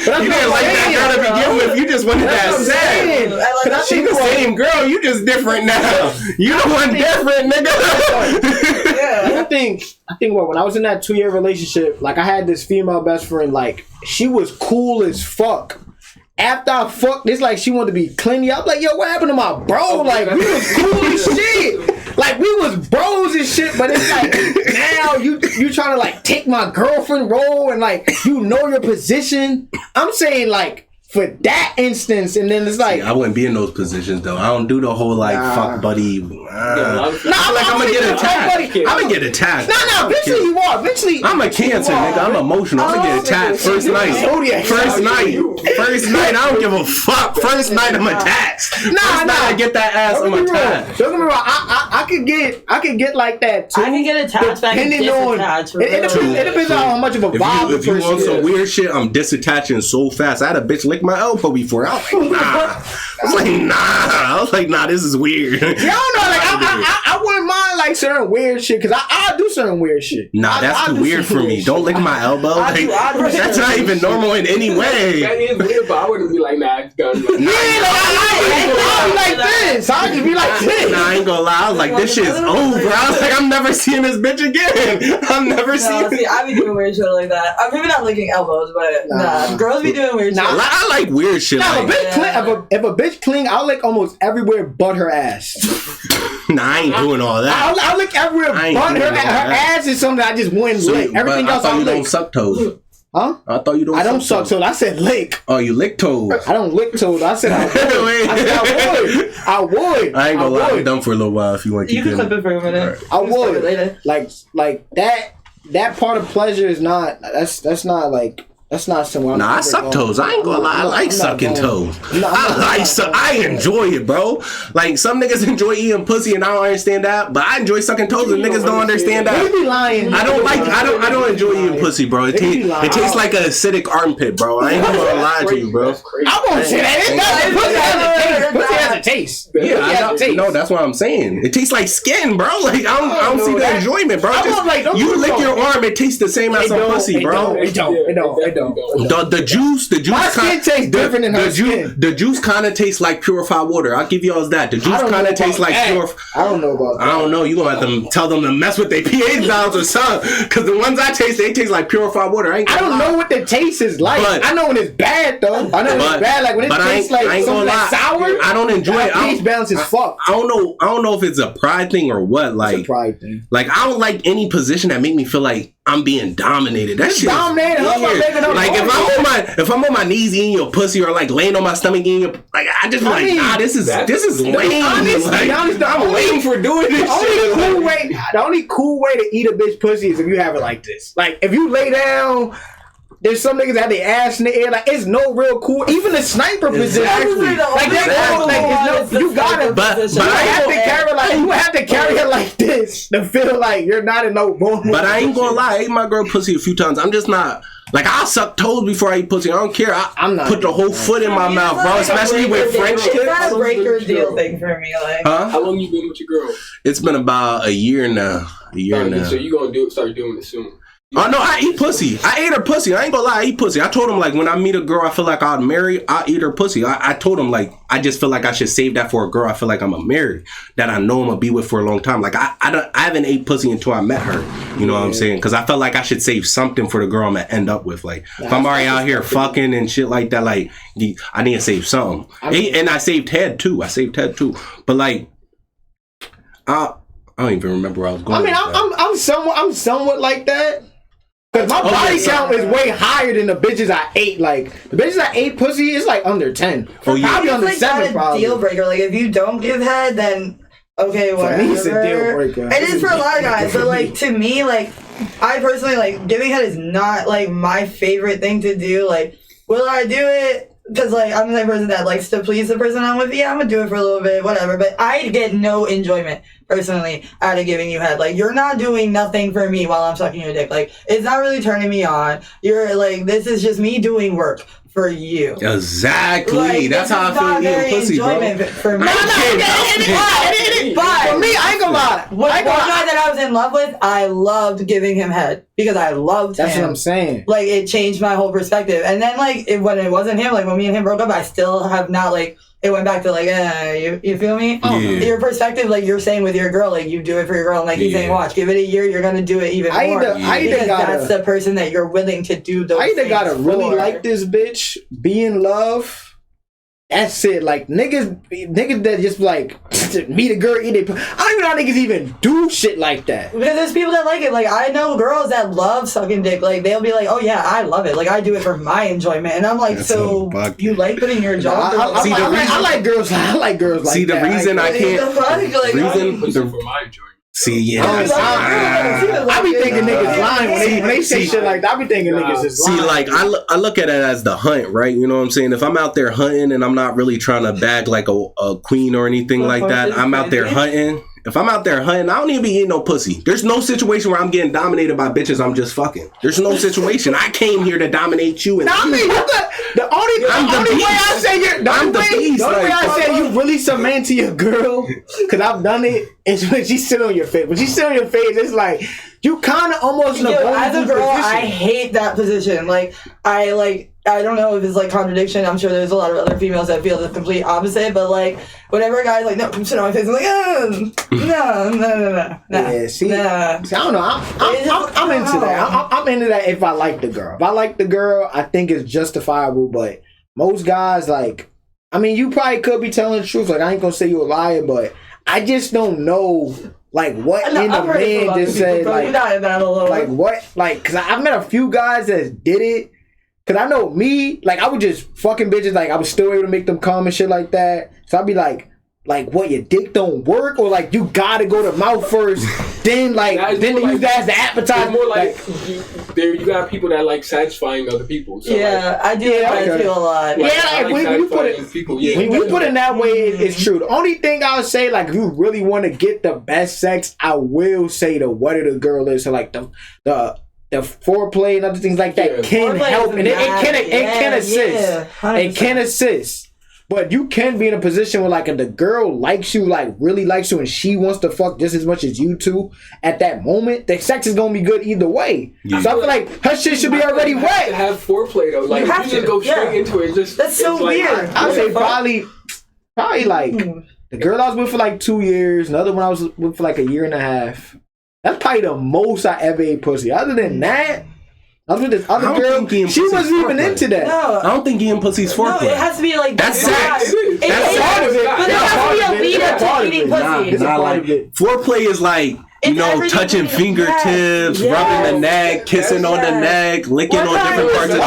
bro. You didn't like that girl to begin with. You just wanted that sad. She's the same girl. You just different now. You the one different, nigga. I think when I was in that 2-year relationship, like I had this female best friend. Like she was cool as fuck. After I fucked, it's like she wanted to be clingy. I was like, yo, what happened to my bro? Like, we was cool as shit. Like, we was bros and shit, but it's like, now you trying to, like, take my girlfriend role and, like, you know your position. I'm saying, like, for that instance, and then it's like... See, I wouldn't be in those positions, though. I don't do the whole, like, fuck buddy. I'm gonna get attacked. I'm gonna get attacked. No, eventually you are. Eventually... I'm a Cancer, nigga. I'm emotional. I'm gonna get attacked first night. First night, I don't give a fuck. First night, I'm attached. I get that ass, I'm attached. Don't get me wrong. I could get like that, too. I can get attached. Depending on... It depends on how much of a vibe If you want some weird shit, I'm disattaching so fast. I had a bitch lick my elbow before. I was like, nah, this is weird. Yeah, I wouldn't mind like certain weird shit because I do certain weird shit. Nah, that's too weird for me. Don't lick my elbow. That's not even normal in any way. That is weird, but I wouldn't be like, nah, it's done. I'll be like this. I'll just be like this. Nah, I ain't gonna lie. I was like, this shit is over. I was like, I'm never seeing this bitch again. I'm never seeing. See, I be doing weird shit like that. I'm maybe not licking elbows, but girls be doing weird shit. I like weird shit. If a bitch cling, I'll lick almost everywhere but her ass. Nah, I ain't doing all that. I'll lick everywhere but her ass is something I just wouldn't lick. Everything else I thought you don't suck toes. Huh? I thought you don't. I don't suck toes. I said lick. Oh, you lick toes. I don't lick toes. I said I would. I would. I ain't gonna lie. I'm done for a little while if you want to keep You can clip it for a minute. I would. Later. Like that part of pleasure is not. That's not like. That's not someone. Nah, I suck toes. I ain't gonna lie. I like sucking toes. I enjoy it, bro. Like some niggas enjoy eating pussy, and I don't understand that. But I enjoy sucking toes, and niggas don't understand that. They be lying. I don't enjoy eating pussy, bro. It tastes like an acidic armpit, bro. I ain't gonna lie to you, bro. I won't say that. Pussy has a taste. Yeah, no, that's what I'm saying. It tastes like skin, bro. Like I don't see the enjoyment, bro. You lick your arm, it tastes the same as some pussy, bro. It don't. The juice. My skin tastes different than her skin. The juice kind of tastes like purified water. I'll give y'all that. The juice kind of tastes like pure. I don't know about that. I don't know. You gonna have to tell them to mess with their pH balance or something. Because the ones I taste, they taste like purified water. I don't know what the taste is like. I know when it's bad though. I know when it's bad. Like when it tastes like something like sour. I don't enjoy it. pH balance is fucked. I don't know if it's a pride thing or what. Like it's a pride thing. Like I don't like any position that make me feel like I'm being dominated. That shit. Dominated. Like if I'm on my knees eating your pussy or like laying on my stomach eating your, like I just like nah, this is lame. I'm lame for doing this. The only cool way to eat a bitch pussy is if you have it like this. Like if you lay down. There's some niggas that have their ass in the air. Like it's no real cool. Even the sniper position. Like you gotta. But you have to carry it like this to feel like you're not in no normal. But I ain't gonna lie. I ate my girl pussy a few times. I'm just not. Like I'll suck toes before I eat pussy. I don't care. I'm not put the whole foot in my mouth, bro. Especially with French kids. It's not a breaker deal thing for me. Like, how long you been with your girl? It's been about a year now. So you gonna start doing it soon? Oh no, I eat pussy. I ate her pussy. I ain't gonna lie, I eat pussy. I told him like when I meet a girl I feel like I'd marry, I'll eat her pussy. I told him like I just feel like I should save that for a girl I feel like I'm gonna marry, that I know I'm gonna be with for a long time. Like I haven't ate pussy until I met her. You know what I'm saying? Because I felt like I should save something for the girl I'm gonna end up with. Like if I'm already out here fucking and shit like that, like I need to save something. And I saved head too. But like I don't even remember where I was going. I mean, I'm somewhat like that. Cause my body count is way higher than the bitches I ate. Like the bitches I ate pussy is like under 10. Probably under 7. Probably deal breaker. Like if you don't give head, then okay, whatever. For me, it's a deal breaker. It is for a lot of guys. So like to me, like I personally like giving head is not like my favorite thing to do. Like will I do it? Because like I'm the type of person that likes to please the person I'm with. Yeah, I'm gonna do it for a little bit, whatever. But I get no enjoyment personally out of giving you head. Like you're not doing nothing for me while I'm sucking your dick. Like it's not really turning me on. You're like this is just me doing work for you. Exactly. Like, that's how I feel eating pussy, bro. For me. But for me, I ain't gonna lie. One guy that I was in love with, I loved giving him head because I loved him. That's what I'm saying. Like it changed my whole perspective. And then like when it wasn't him, like when me and him broke up, I still have not like it went back to like you feel me? Yeah. Your perspective, like you're saying with your girl, like you do it for your girl, and like he's saying, watch, give it a year, you're gonna do it even more. That's the person that you're willing to do those. I either gotta really like this bitch, be in love. That's it. Like niggas that just like meet a girl, eat it. I don't even know how niggas even do shit like that. Because there's people that like it. Like I know girls that love sucking dick. Like they'll be like, oh yeah, I love it. Like I do it for my enjoyment. And I'm like, that's so you like putting your jaw? I like girls. I like girls like that. See the reason I can't. Reason for my enjoyment. See, yeah. I be thinking niggas lying when they say shit like that. I be thinking niggas is lying. See, like I look at it as the hunt, right? You know what I'm saying? If I'm out there hunting and I'm not really trying to bag like a queen or anything like that, I'm out there hunting. If I'm out there hunting, I don't even be eating no pussy. There's no situation where I'm getting dominated by bitches I'm just fucking. There's no situation. I came here to dominate you. And the only way I say you really some man to your girl, because I've done it, is when she sit on your face. When she sit on your face, it's like you kind of almost. As a girl, I hate that position. Like I don't know if it's like contradiction. I'm sure there's a lot of other females that feel the complete opposite. But like, whenever a guy's like, no, come sit on my face, I'm like, no. Yeah, see, I don't know. I'm into that. I'm into that if I like the girl. If I like the girl, I think it's justifiable. But most guys, like, I mean, you probably could be telling the truth. Like, I ain't gonna say you're a liar, but I just don't know like what I know, in the I've heard it from man other just people, said, bro. You're not in that alone. like what, like, cause I've met a few guys that did it. Cause I know me, like I would just fucking bitches, like I was still able to make them come and shit like that. So I'd be like what, your dick don't work, or like you gotta go to mouth first, then then you use that as the appetizer. It's more like you got people that like satisfying other people. So yeah, I do that too a lot. Like, yeah, I like when you put it, people, when you put it that way, it's true. The only thing I would say, like, if you really want to get the best sex, I will say the wetter the girl is. So like the foreplay and other things like that can help, and it can assist. It can assist. But you can be in a position where, like, if the girl likes you, like, really likes you, and she wants to fuck just as much as you two at that moment, the sex is gonna be good either way. Yeah. So I feel like her shit should be already wet. To have foreplay though, like you just go straight into it. That's so weird. I would say probably like the girl I was with for like 2 years, another one I was with for like a year and a half. That's probably the most I ever ate pussy. Other than that, I was with this other girl. She wasn't even into that. No. I don't think eating pussy's foreplay. No, it has to be like that's sex. That's part of it. But there has to be a lead up to eating pussy. It's a part of it. Foreplay is like, you know, touching fingertips, rubbing the neck, kissing on the neck, licking on different parts of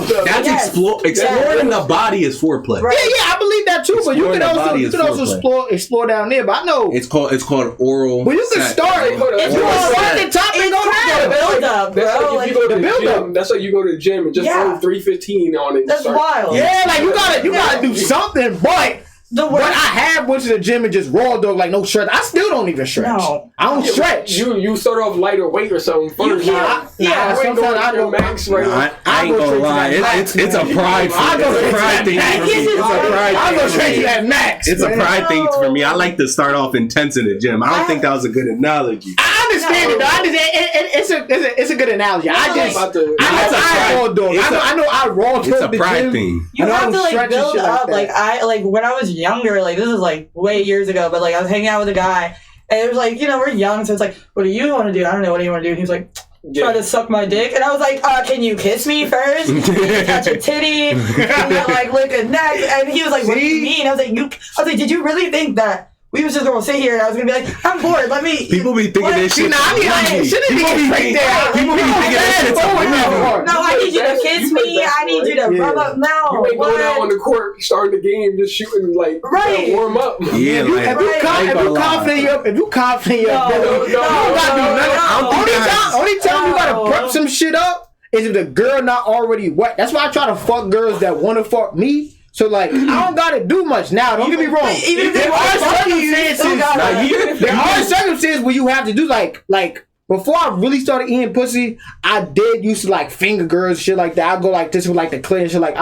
the body. That's exploring the body is foreplay. Right. Yeah, I believe that too. But you can also explore down there. But I know it's called oral. But you can start. If you start the top, they gonna have build up, bro. That's like if you go to the gym. That's like you go to the gym and just throw 315 on it. That's wild. Yeah, like you gotta do something, but. But I have went to the gym and just raw dog, like no stretch. I still don't even stretch. No. I don't stretch. You start off lighter weight or something first. Sometimes I go max right. I ain't gonna lie. It's a pride thing. It's a pride thing for me. I go straight to that max. It's a pride thing for me. I like to start off intense in the gym. I don't think that was a good analogy. I understand it though. It's a good analogy. I raw dog. I know I raw dog. It's a pride thing. You have to like build up. Like when I was younger, like this is like way years ago, but like I was hanging out with a guy and it was like, you know, we're young, so it's like, what do you want to do? I don't know, what do you want to do? He was like, try to suck my dick, and I was like, can you kiss me first? Can you touch a titty? Can you like lick a neck? And he was like, what do you mean? I was like, did you really think that we was just gonna sit here and I was gonna be like, I'm bored, let me. People be thinking this shit. People be thinking that shit's no, I need you to kiss me. I need you to rub up. No, you ain't going out on the court, starting the game, just shooting like warm up. Yeah, if you confident in your ability, you don't gotta do nothing. Only time you gotta prep some shit up is if the girl not already wet. That's why I try to fuck girls that want to fuck me. So like, I don't gotta do much now. Don't get me wrong. There are circumstances where you have to do like before I really started eating pussy, I did used to like finger girls, shit like that. I go like this with like the clit and shit. Like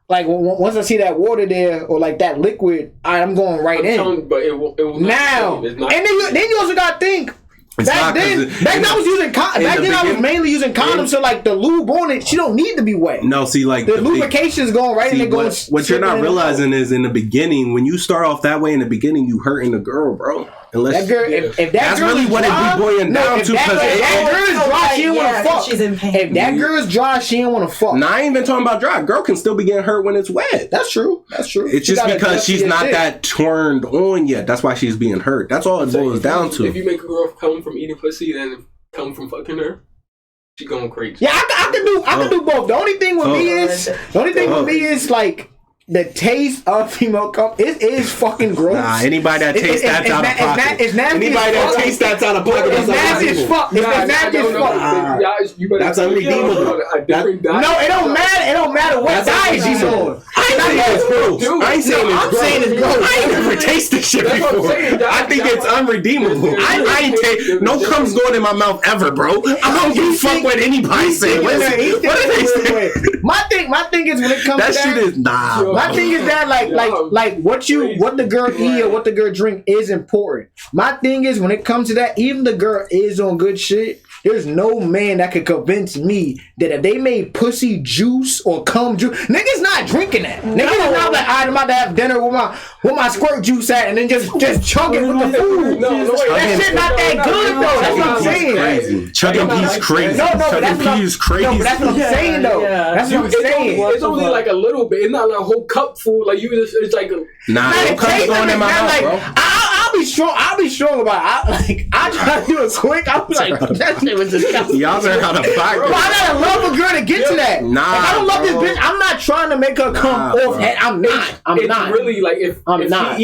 like once I see that water there or like that liquid, I'm going right in. But it will now, and then you also gotta think. Back then I was mainly using condoms, so like the lube on it, she don't need to be wet. No, see, like the lubrication's going right, and it goes. What you're not realizing is in the beginning, when you start off that way in the beginning, you hurting the girl, bro. Unless that girl, if that's really what it be boiling down to. Because that girl is dry, she ain't want to fuck. She's in pain. If that girl is dry, she ain't want to fuck. Nah, I ain't even talking about dry. Girl can still be getting hurt when it's wet. That's true. It's just because she's not that turned on yet. That's why she's being hurt. That's all it boils down to. If you make a girl come from eating pussy, then come from fucking her, she going crazy. Yeah, I can do both. The only thing with me is like. The taste of female cum, it is fucking gross. Nah, anybody that tastes that's out of pocket. It's nasty. Anybody that tastes that's out of pocket. It's nasty as fuck. It's nasty as fuck. That's unredeemable. No, it don't matter. It don't matter what diet she's on. I ain't saying it's gross. I ain't never tasted shit before. I think it's unredeemable. I ain't taste no crumbs going in my mouth ever, bro. I don't give a fuck what anybody say. What are they saying? My thing is when it comes to that shit is nah. My thing is that like what the girl eat or what the girl drink is important. My thing is when it comes to that, even the girl is on good shit. There's no man that could convince me that if they made pussy juice or cum juice, niggas not drinking that. Niggas is not like, I'm about to have dinner with my squirt juice at and then just chug it with the food. That shit not that good though. That's what I'm saying. Chugging peas crazy. Chugging peas crazy. No, but that's what I'm saying though. That's what I'm saying. It's only like a little bit. It's not like a whole cup full. Like it's like no cup's going in my mouth, bro. I'll be be strong. I'll be strong about it. I try to do it quick. I was like, that shit was disgusting. Y'all learn how to fight. Bro, I gotta love a girl to get to that. Nah, like, I don't love bro. this bitch. I'm not trying to make her come off head. I'm not. It's really like if she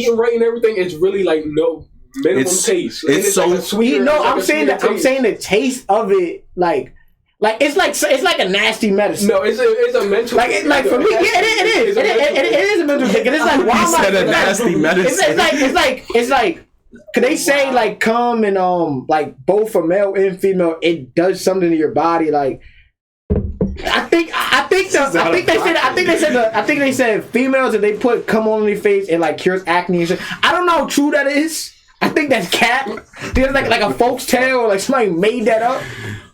eating right and everything, it's really like no minimum taste. It's so like sweet. No, I'm saying the taste of it, like it's like a nasty medicine. No, it's a mental. Like for me, yeah, it is. It is a mental thing. And it's like why am I nasty medicine? It's like. Could they say like come and like both for male and female, it does something to your body? Like I think they said females if they put cum on their face it like cures acne and shit. I don't know how true that is. I think that's cap. There's like a folks tale or like somebody made that up.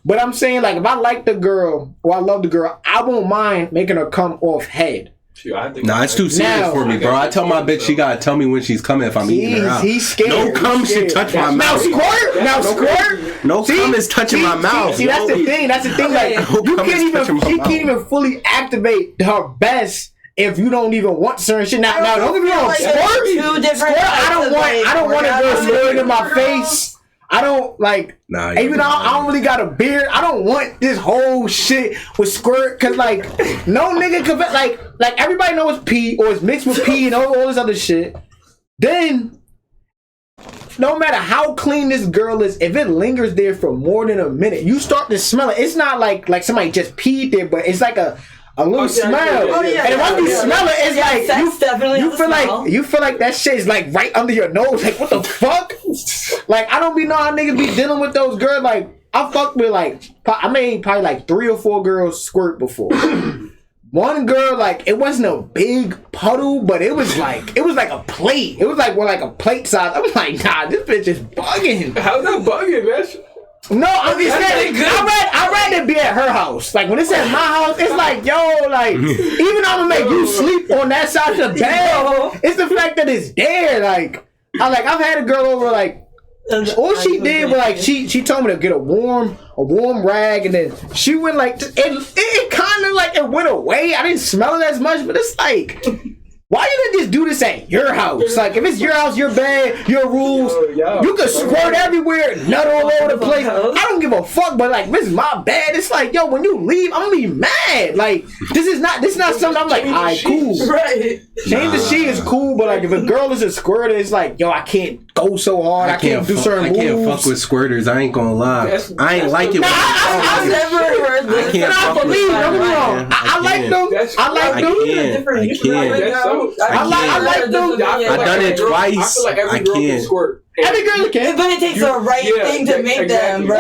But I'm saying like if I like the girl or I love the girl, I won't mind making her come off head. Nah, it's too serious for me, bro. I tell my bitch she gotta tell me when she's coming if I'm eating her out. He's scared. No cum should touch my mouth. Squirt. No cum is touching my mouth. See, that's the thing. Like she can't even fully activate her best if you don't even want certain shit. Now don't get me wrong. Squirt. I don't want a girl squirting in my face. I don't like. Nah, even though I don't really got a beard, I don't want this whole shit with squirt. Cause like, no nigga could like everybody knows pee or it's mixed with pee and all this other shit. Then, no matter how clean this girl is, if it lingers there for more than a minute, you start to smell it. It's not like somebody just peed there, but it's like a little smell. And once you smell it, it's like you feel like that shit is like right under your nose. Like what the fuck? Like I don't be know how niggas be dealing with those girls. Like I fucked with I made probably like 3 or 4 girls squirt before. One girl like it wasn't a big puddle, but it was like a plate. It was like a plate size. I'm like, nah, this bitch is bugging. How's that bugging, man? No, I'm just saying. I'd rather be at her house. Like when it's at my house, it's like, yo, like even though I'm gonna make you sleep on that side of the bed, it's the fact that it's there. Like I've had a girl over like all she did was like she told me to get a warm rag and then she went like it kind of like it went away. I didn't smell it as much, but it's like. Why you didn't just do this at your house? Like, if it's your house, your bed, your rules, you can squirt everywhere, nut all over the place. I don't give a fuck, but like, this is my bed. It's like, yo, when you leave, I'm gonna be mad. Like, this is not something I'm like, alright, cool. Right. Change the sheet is cool, but like, if a girl is a squirter, it's like, yo, I can't go so hard. I can't do certain moves. I can't fuck with squirters. I ain't gonna lie. I ain't like it. I've never heard this. I can't fuck with squirters. I like them. I like them. I've done it twice. I feel like every girl can squirt. Every girl can. But it takes the right thing to make them, bro.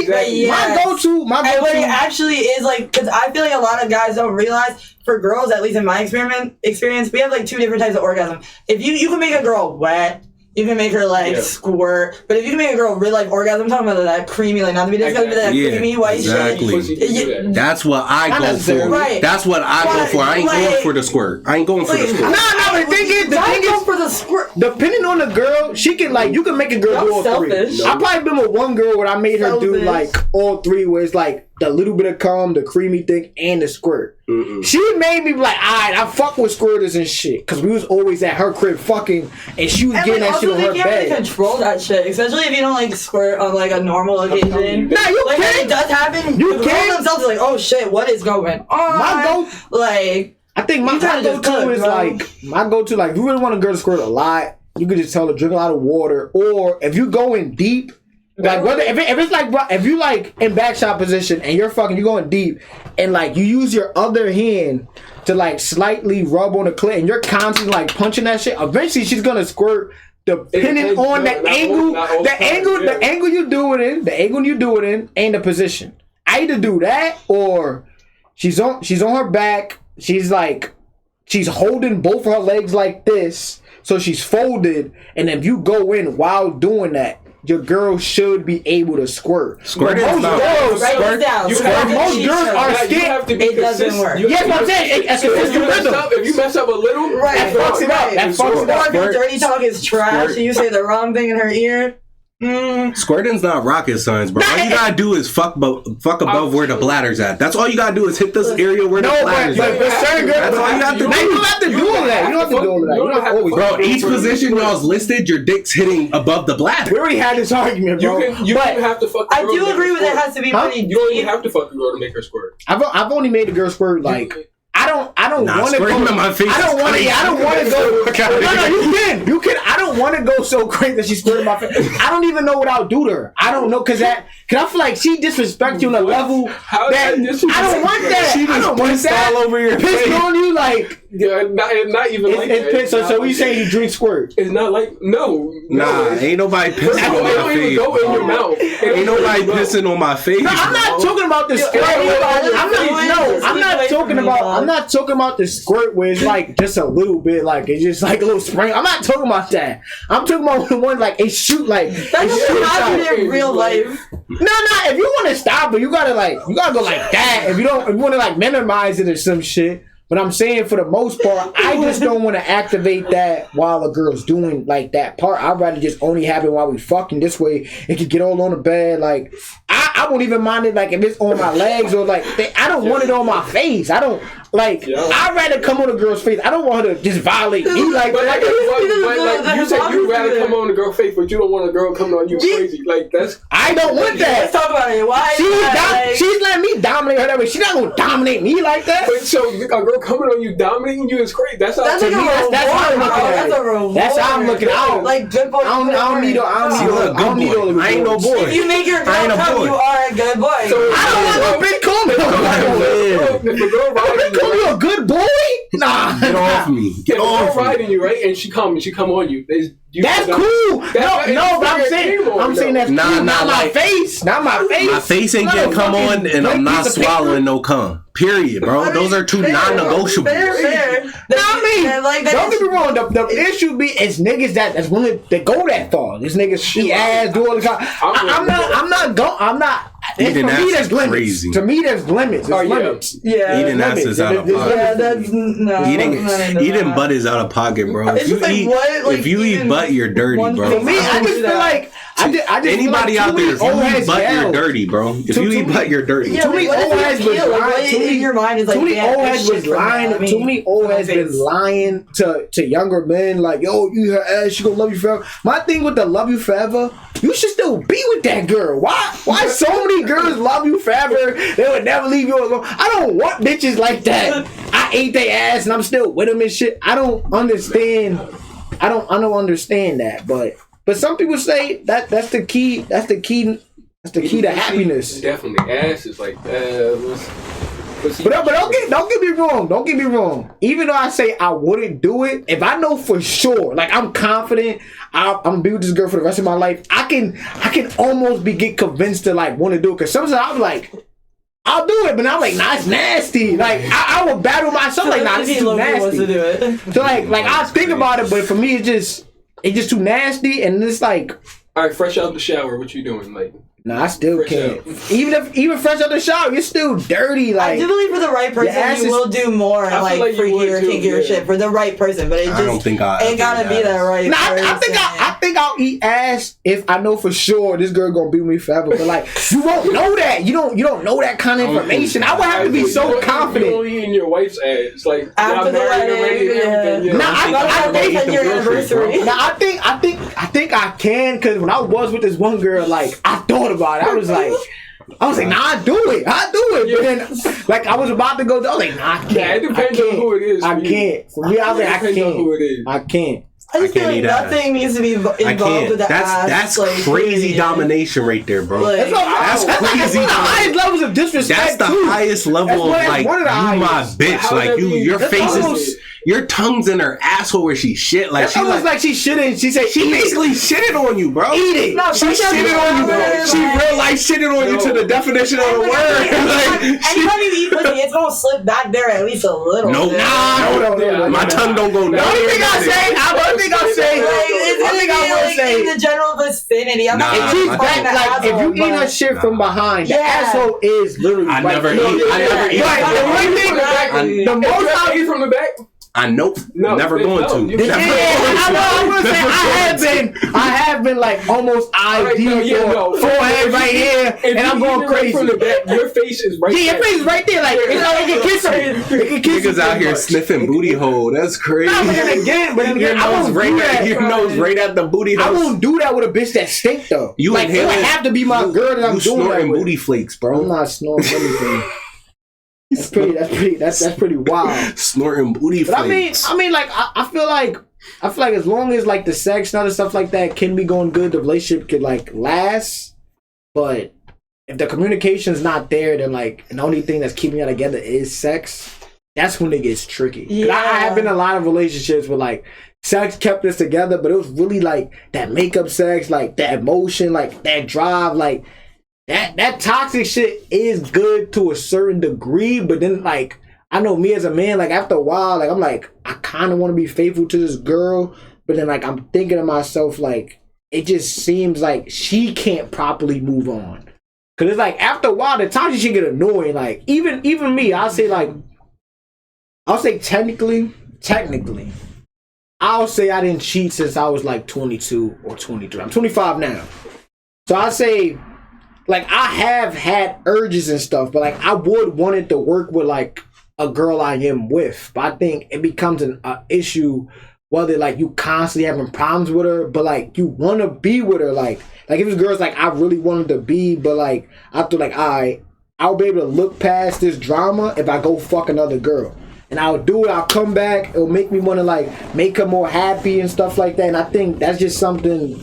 Exactly. My go-to. And what it actually is, like, because I feel like a lot of guys don't realize, for girls, at least in my experience, we have, like, 2 different types of orgasm. If you can make a girl wet, you can make her like squirt, but if you can make a girl real life orgasm, I'm talking about that creamy, like not to be disgusted, but that creamy white shit. That's what I go for. Right. That's what I go for. I ain't going for the squirt. I ain't going for the squirt. No, but the thing is, for the squirt. Depending on the girl, she can like you can make a girl do all 3. I probably been with one girl where I made her do like all 3, where it's like the little bit of cum, the creamy thing, and the squirt. She made me like, alright, I fuck with squirters and shit, because we was always at her crib fucking, and she was getting that shit on her bed. You can't really control that shit, especially if you don't like squirt on like a normal occasion. Nah, you like, can. When it does happen, you can. Themselves are like, oh shit, what is going on? I think my go-to is my go-to, like, if you really want a girl to squirt a lot, you could just tell her to drink a lot of water, or if you go in deep, like whether if it's like if you like in back shot position and you're going deep and like you use your other hand to like slightly rub on the clit and you're constantly like punching that shit, eventually she's gonna squirt depending on the angle you do it in and the position. I either do that or she's on her back, she's holding both of her legs like this, so she's folded, and if you go in while doing that, your girl should be able to squirt. Squirt is most not. girls are scared. It doesn't work. Yes, what I'm saying. If you mess up a little, that fucks it up. That fucks it up. Or if your dirty talk is trash and you say the wrong thing in her ear, Squirting's not rocket science, bro. All you gotta do is fuck above where the bladder's at. That's all you gotta do is hit this area where the bladder's at. That's all you have to do. You don't have to do all that. You don't have to do all that. You don't have to. Bro, each position y'all's listed, your dick's hitting above the bladder. We already had this argument, bro. You don't have to fuck the girl. I do agree with it has to be pretty deep. You don't even have to fuck the girl to make her squirt. I've only made the girl squirt like. I don't want to go. In my face I don't want to. I don't want to go. No, you can. I don't want to go so crazy that she's squirting my face. I don't even know what I'll do to her. I don't know because I feel like she disrespects you on a level that I don't want that. She I don't want that. all over your Pissed face. on you like. Yeah, not even like that. So you saying you drink squirt? It's not like no. Nah, ain't nobody pissing on my don't even face. go in your mouth. Ain't nobody pissing on my face. No, I'm not talking about the squirt. I'm not talking about the squirt where it's like just a little bit, like it's just like a little spring. I'm not talking about that. I'm talking about the one like it shoot like. That's what happened in real life. No. If you want to stop it, you gotta go like that. If you want to like minimize it or some shit. But I'm saying for the most part, I just don't want to activate that while a girl's doing like that part. I'd rather just only have it while we fucking. This way it can get all on the bed. Like I won't even mind it like if it's on my legs or like I don't want it on my face. I don't like. I'd rather come on a girl's face. I don't want her to just violate me like that. But you said you'd rather come on a girl's face, but you don't want a girl coming on you crazy. Like that's. I don't want that. Let's talk about it. Why? She's letting me dominate her that way. She's not gonna dominate me like that. But so a girl coming on you, dominating you is crazy. That's how That's to me. That's how I'm looking at it. That's how I'm looking at it. Like good boy. I don't need all of it. I ain't no boy. If you make your girl come, you are a good boy. So, I don't want no bitch call me. Bitch call me a good boy? Nah. Get off me. Get off me. riding you, right? And she come on you. That's cool. No, but I'm saying that's cool. Not my face. Not my face. My face ain't getting come on, and I'm not swallowing no cum. Period, bro. Those are two non-negotiables. Fair. Don't get me wrong. The issue be is niggas that's willing to go that far. These niggas eat ass, do all the time. I'm not. Eating ass there's is limits. crazy. To me, there's limits. There's limits. Yeah. Eating ass is out of pocket. Yeah, that's no. Eating butt is out of pocket, bro. If you eat butt, you're dirty, bro. For me, I just feel like anybody out there, if you eat butt, you're dirty, bro. If you eat butt, you're dirty. Too many old heads was lying. Too many old heads been lying to younger men. Like, yo, you her ass, she gonna love you forever. My thing with the love you forever, you should still be with that girl. Why so many girls love you forever? They would never leave you alone. I don't want bitches like that. I ate their ass and I'm still with them and shit. I don't understand. I don't understand that. But some people say that's the key. That's the key to happiness. Definitely, ass is like but don't get me wrong. Don't get me wrong. Even though I say I wouldn't do it, if I know for sure, like I'm confident, I'm gonna be with this girl for the rest of my life. I can almost get convinced to like want to do it. Cause sometimes I'm like, I'll do it, but I'm like, nah, it's nasty. Like I will battle myself. Like, nah, this is too nasty. To do it. So like I think about it, but for me, it's just too nasty, and it's like. All right, fresh out the shower, what you doing? Like, nah, I still can't. Even fresh out the shower, you're still dirty. Like I do believe for the right person, you will do more like freakier, kinkier shit for the right person. But I don't think ain't gotta be that right. Nah, I think I'll eat ass if I know for sure this girl gonna be with me forever. But like, you won't know that. You don't know that kind of information. I would have to be so confident. You only eating your wife's ass, like after the wedding. I think I can, because when I was with this one girl, like I thought about it. I was like, nah, I do it. But then, like, I was about to go. I was like, nah, I can't. Yeah, it depends on who it is. I can't. For me, I was like, I can't. I can't. I just feel like nothing needs to be involved with the ass. That's like, crazy domination right there, bro. Like, that's crazy. That's one of the highest levels of disrespect. That's the highest level of like, you my bitch. Like, your face is. Your tongue's in her asshole where she shit. Like, she almost like she shitted. She said she basically shitted on you, bro. Eat it. No, she shitted on you, bro. She real life shitted on you to the definition of the word. Anytime you eat pussy, it's gonna slip back there at least a little. No, my tongue don't go. The only thing I say, in the general vicinity. I'm not like if you eat her shit from behind, the asshole is literally. I never eat. The most I eat from the back. I know. Never going to. Yeah, I will say I have been like almost ID forehead right here, and I'm going crazy. From the back, your face is right there. Yeah, your face is right there. Like, it's like you can kiss him. You can kiss Niggas out here sniffing booty hole. That's crazy. Nah, but then again, I won't do that. Your nose right at the booty hole. I won't do that with a bitch that stink though. You like, it would have to be my girl that I'm doing that snorting with. booty flakes, bro. I'm not snorting anything. That's pretty wild. Snorting booty flakes. But I mean, like I feel like as long as like the sex and other stuff like that can be going good, the relationship could like last. But if the communication's not there, then like, and the only thing that's keeping you together is sex. That's when it gets tricky. Yeah. I have been in a lot of relationships where like sex kept us together, but it was really like that makeup sex, like that emotion, like that drive, like. That toxic shit is good to a certain degree, but then like I know me as a man, like after a while, like I'm like I kind of want to be faithful to this girl, but then like I'm thinking to myself like it just seems like she can't properly move on, cause it's like after a while the toxic shit get annoying. Like even me, I'll say technically, I'll say I didn't cheat since I was like 22 or 23. I'm 25 now, so I say. Like, I have had urges and stuff, but, like, I would want it to work with, like, a girl I am with. But I think it becomes an issue whether, like, you constantly having problems with her, but, like, you want to be with her. Like if this girl's, like, I really wanted to be, but, like, I feel like, I'll be able to look past this drama if I go fuck another girl. And I'll do it, I'll come back, it'll make me want to, like, make her more happy and stuff like that. And I think that's just something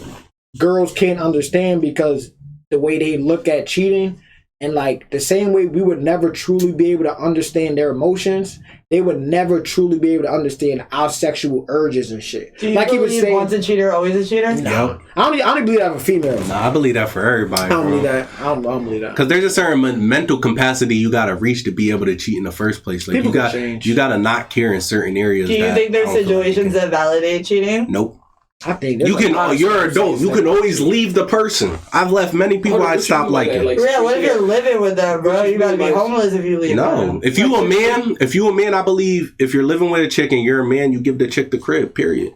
girls can't understand because the way they look at cheating, and like the same way we would never truly be able to understand their emotions, they would never truly be able to understand our sexual urges and shit. Do you like believe he was saying, once a cheater, always a cheater? No, I don't believe that for females. Nah, I believe that for everybody. I don't believe that. I don't believe that. Because there's a certain mental capacity you gotta reach to be able to cheat in the first place. Like you gotta not care in certain areas. Do you think there's situations that validate cheating? Nope. I think you're an adult. You can always leave the person. I've left many people I'd stop liking. Yeah, what if you're living with them, bro? You gotta be homeless if you leave. No, if you a man, I believe if you're living with a chick and you're a man, you give the chick the crib. Period.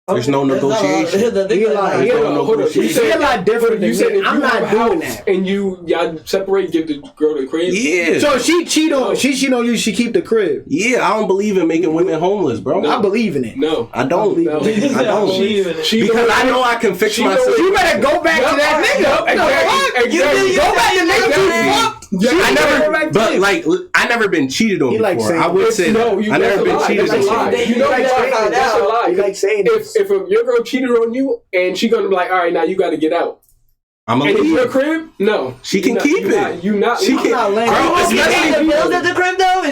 There's no negotiation. You're a lot different than me. I'm not doing that. And y'all separate, give the girl the crib? Yeah. So she cheat on you, she keep the crib. Yeah, I don't believe in making women homeless, bro. No. I believe in it. No. I don't. I don't. Because I know I can fix myself. You better go back to that nigga. Exactly. Go back to nigga. I never been cheated on before. I would say I never been cheated on. That's a lie. You like saying if your girl cheated on you and she gonna be like, all right, now you got to get out. I'm and in your crib, no, she can keep it. You not. She can. Are you paying the bills at the crib though?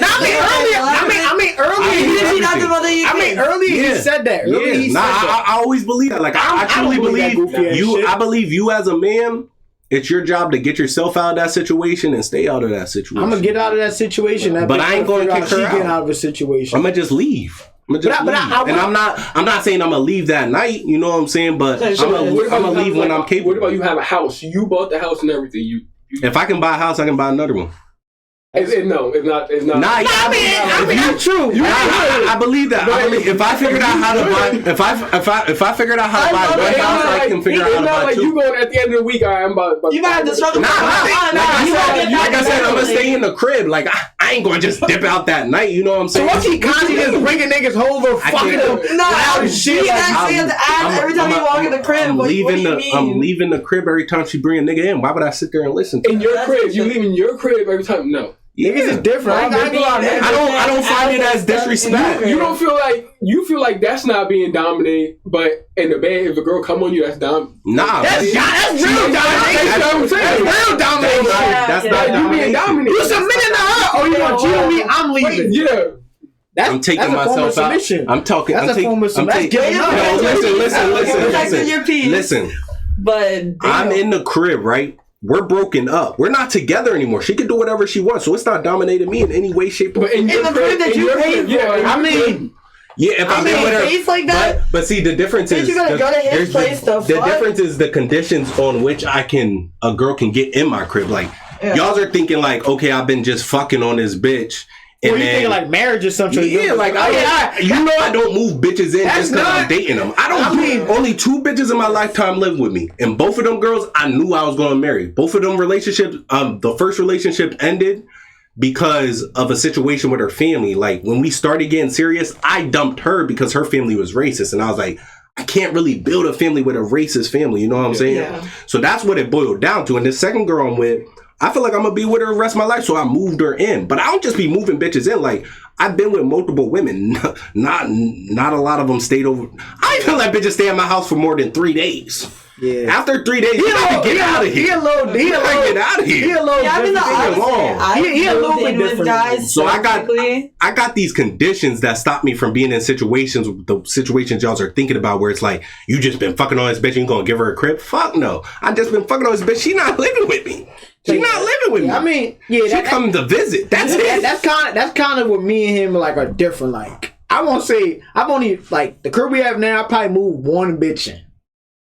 Earlier he said that. I always believe that. Like I truly believe you. I believe you as a man. It's your job to get yourself out of that situation and stay out of that situation. I'm gonna get out of that situation. But I ain't going to kick her out of a situation. I'm gonna just leave. And I'm not saying I'm gonna leave that night. You know what I'm saying? But I'm gonna leave when I'm capable. What about you have a house? You bought the house and everything. If I can buy a house, I can buy another one. It's not. I mean, that's true. I believe that. I believe if I figured out how to buy, if I figured out how to buy one house, I can figure out how to buy like two. You going at the end of the week? I'm about. You might have to struggle. Like I said, I'm gonna stay in the crib. Like I ain't gonna just dip out that night. You know what I'm saying? So what's he constantly just bringing niggas over, fucking them? No, she actually has to ask every time you walk in the crib. I'm leaving the crib every time she bring a nigga in. Why would I sit there and listen? In your crib, you leaving your crib every time? No. Yeah. Niggas is different. I don't find it as disrespect. You don't feel like that's not being dominated, but in the bed, if a girl come on you, that's dominant. Nah, that's real domination. That's real domination. That's not you being dominated. You submitting to her. Oh, you gonna cheat on me? I'm leaving. Yeah. I'm taking myself out. I'm talking. That's a form of submission. Listen. But I'm in the crib, right? We're broken up. We're not together anymore. She can do whatever she wants, so it's not dominating me in any way, shape, or form. But in the crib that you paid for, I mean, yeah, if I'm in with her, face like that. But see, the difference is you gotta go to his place. The difference is the conditions on which a girl can get in my crib. Like y'all are thinking like, okay, I've been just fucking on this bitch, Or you thinking like marriage or something? Yeah, like you know I don't move bitches in just because I'm dating them. I mean, only 2 bitches in my lifetime live with me, and both of them girls I knew I was going to marry. Both of them relationships, the first relationship ended because of a situation with her family. Like when we started getting serious, I dumped her because her family was racist, and I was like, I can't really build a family with a racist family. You know what I'm saying? Yeah. So that's what it boiled down to. And this second girl I'm with, I feel like I'm gonna be with her the rest of my life, so I moved her in. But I don't just be moving bitches in. Like I've been with multiple women. Not a lot of them stayed over. I feel like bitches stay at my house for more than 3 days. Yeah. After 3 days, you gotta get out of here. He a little bit different. Guys, so I got these conditions that stop me from being in situations, the situations y'all are thinking about, where it's like you just been fucking on this bitch and you gonna give her a crib. Fuck no. I just been fucking on this bitch. She not living with me. She's not living with me. I mean, yeah, she come to visit. That's it. That's kind of what me and him like are different. Like I won't say I've only like the crib we have now. I probably moved one bitch in.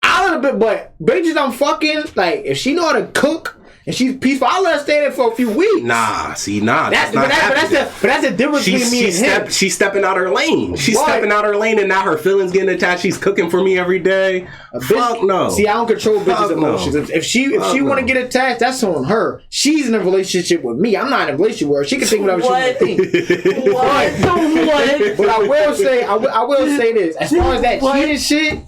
A little bit, but bitches I'm fucking, like, if she know how to cook and she's peaceful, I'll let her stay there for a few weeks. That's the difference between me and him. She's stepping out her lane. Stepping out her lane, and now her feelings getting attached. She's cooking for me every day. Fuck no. See, I don't control bitches' emotions. No. If she want to get attached, that's on her. She's in a relationship with me. I'm not in a relationship with her. She can think whatever she wants to think. But I will say this. As far as that cheating shit,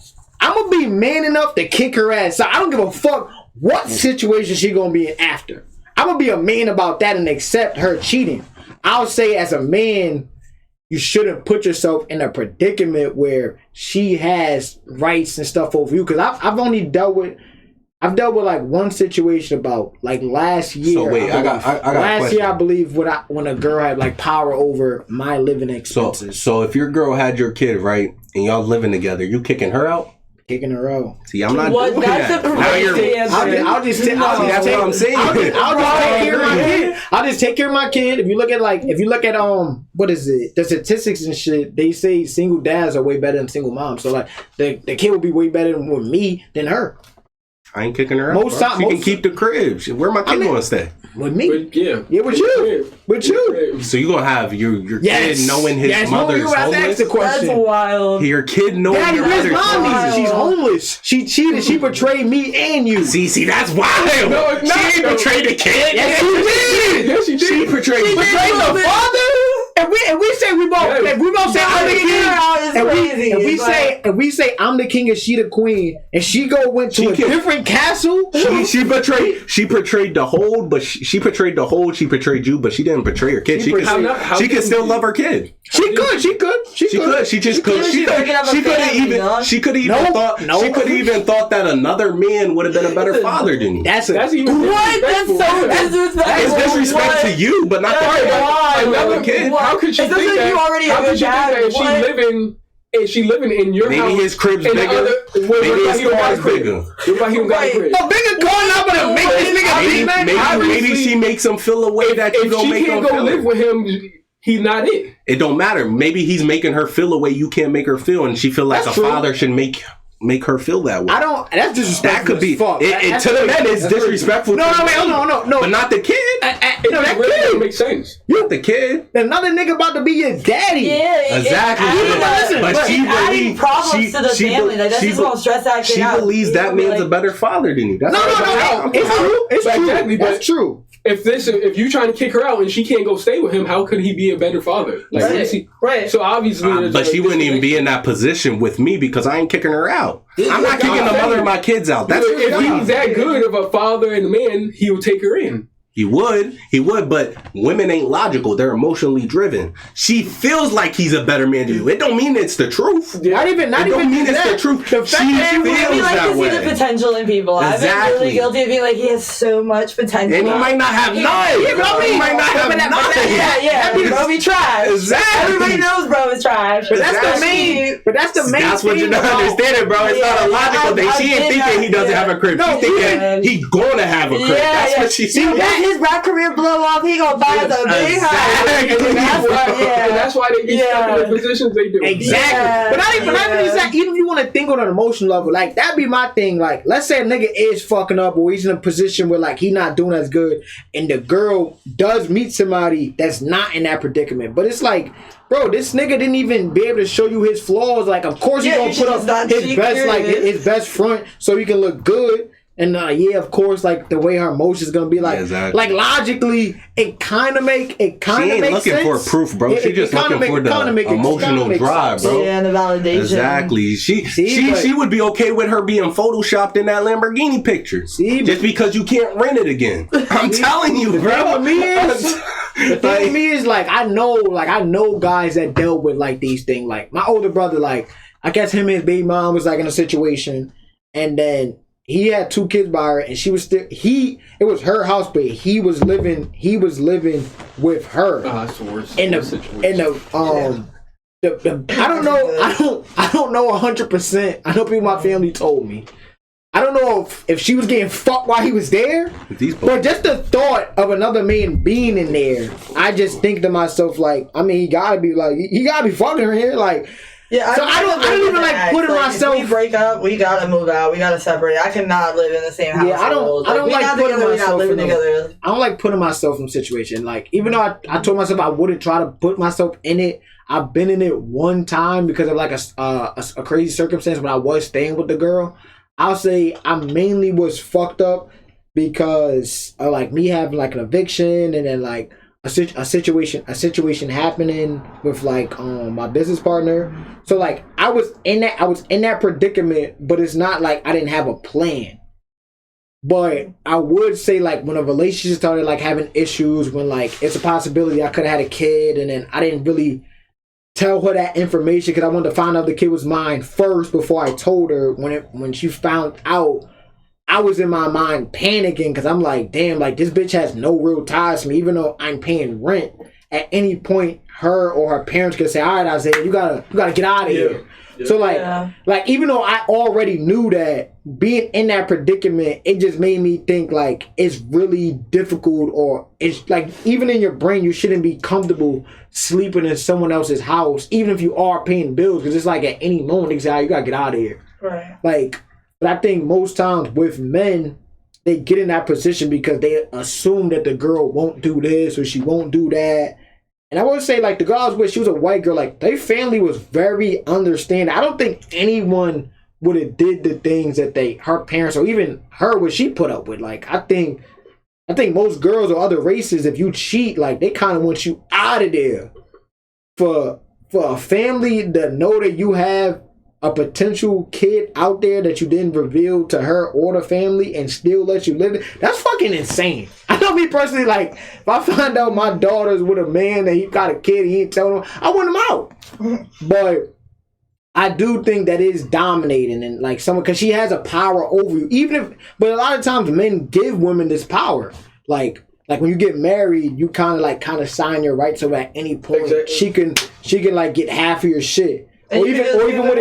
I'm gonna be man enough to kick her ass. So I don't give a fuck what situation she gonna be in after. I'm gonna be a man about that and accept her cheating. I'll say as a man, you shouldn't put yourself in a predicament where she has rights and stuff over you. Because I've dealt with like one situation about like last year. So wait, I got last year I believe when a girl had like power over my living expenses. So if your girl had your kid, right, and y'all living together, you kicking her out? Kicking her out. See, I'm not doing that. I'll just take care of my kid. I'll just take care of my kid. If you look at what is it? The statistics and shit, they say single dads are way better than single moms. So like the kid will be way better with me than her. I ain't kicking her out. She can keep the crib. Where my kid gonna stay? With me. With you. So you gonna have your kid knowing his mother's homeless? That's wild. Your kid knowing your mother's homeless. She's homeless. She cheated. She betrayed me and you. See, that's wild. No, she ain't betrayed the kid. Yes, she did. Yes, she did. She betrayed the father. And we say we both say I'm the king. And we say I'm the king and she the queen, and she went to a different castle. She betrayed the hold, but she betrayed the hold. She betrayed you, but she didn't betray her kid. She can still love her kid. She could. She just could. She could have even thought that another man would have been a better father than you. That's so disrespectful. It's disrespect to you, but not the kid. How could she think that? How could she think that if she living in your house? Maybe his crib's bigger. Maybe his car's bigger. What about he don't got a crib? A bigger car not gonna make this nigga big, man. Maybe she makes him feel a way that you don't make him feel. If she can't go live with him, he's not it. It don't matter. Maybe he's making her feel a way you can't make her feel, and she feel like a father should make her feel that way. That's disrespectful. That could be. To the men, it's disrespectful. No. But not the kid. That kid makes sense. Not the kid. Another nigga about to be your daddy. Yeah, exactly. But she believes problems to the family. Like, that's just gonna stress that kid out. She believes that man's a better father than you. No. It's true. It's true. That's true. If you trying to kick her out and she can't go stay with him, how could he be a better father? Like, right. So obviously, but she wouldn't even be in that position with me because I ain't kicking her out. I'm not kicking the mother of my kids out. That's if he's that good of a father and a man, he will take her in. He would, but women ain't logical. They're emotionally driven. She feels like he's a better man than you. It don't mean it's the truth. Not even it's the truth. The fact that we like to see the potential in people. Exactly. I've been really guilty of being like, he has so much potential. And he might not have none. He might not have none. Bro, be trash. Exactly. Everybody knows bro is trash. But that's the main. That's what you're not understanding, bro. It's not a logical thing. She ain't thinking he doesn't have a crib. She's thinking he's gonna have a crib. That's what she's thinking. His rap career blow off, he gonna buy the big house. That's why they get stuck in the positions they do. Exactly. But not even exactly. Even if you want to think on an emotional level, like that'd be my thing. Like, let's say a nigga is fucking up, or he's in a position where like he not doing as good, and the girl does meet somebody that's not in that predicament. But it's like, bro, this nigga didn't even be able to show you his flaws. Like, of course he's gonna put up his best, like his best front, so he can look good. And yeah, of course, like the way her emotions gonna be, like, like logically, it kind of makes sense. She ain't looking for proof, bro. She just looking for the emotional drive, bro. Yeah, and the validation. Exactly. She would be okay with her being photoshopped in that Lamborghini picture, just because you can't rent it again. I'm telling you, bro. The thing with me is, like, I know guys that dealt with like these things. Like my older brother, like I guess him and his baby mom was like in a situation, and then he had 2 kids by her, and she was still it was her house, but he was living with her. That's the worst. I don't know 100%. I know people in my family told me. I don't know if she was getting fucked while he was there, but just the thought of another man being in there, I just think to myself, like, I mean, he gotta be fucking her here, like. Yeah, so I don't even like putting myself. If we break up, we gotta move out. We gotta separate. I cannot live in the same house. Yeah, I don't like putting myself together. I don't like putting myself in a situation. Like, even though I told myself I wouldn't try to put myself in it, I've been in it one time because of like a crazy circumstance when I was staying with the girl. I'll say I mainly was fucked up because of like me having like an eviction, and then like a situation happening with like my business partner. So like I was in that predicament, but it's not like I didn't have a plan. But I would say, like, when a relationship started like having issues, when like it's a possibility I could have had a kid, and then I didn't really tell her that information because I wanted to find out the kid was mine first before I told her. When she found out, I was in my mind panicking because I'm like, damn, like this bitch has no real ties to me, even though I'm paying rent. At any point, her or her parents could say, all right, Isaiah, you gotta get out of here. Yeah. So like even though I already knew that, being in that predicament, it just made me think like it's really difficult, or it's like even in your brain you shouldn't be comfortable sleeping in someone else's house, even if you are paying bills, because it's like at any moment they say, oh, you gotta get out of here. Right. Like, but I think most times with men, they get in that position because they assume that the girl won't do this or she won't do that. And I would say, like, the girl I was with, she was a white girl. Like, their family was very understanding. I don't think anyone would have did the things that her parents, or even her, what she put up with. Like, I think most girls or other races, if you cheat, like, they kind of want you out of there. For a family to know that you have a potential kid out there that you didn't reveal to her or the family and still let you live it, that's fucking insane. I know me personally, like, if I find out my daughter's with a man that he got a kid, he ain't telling him, I want him out. But I do think that is dominating, and like someone, because she has a power over you. But a lot of times men give women this power. Like when you get married, you kind of sign your rights, so at any point she can like get half of your shit. Or even with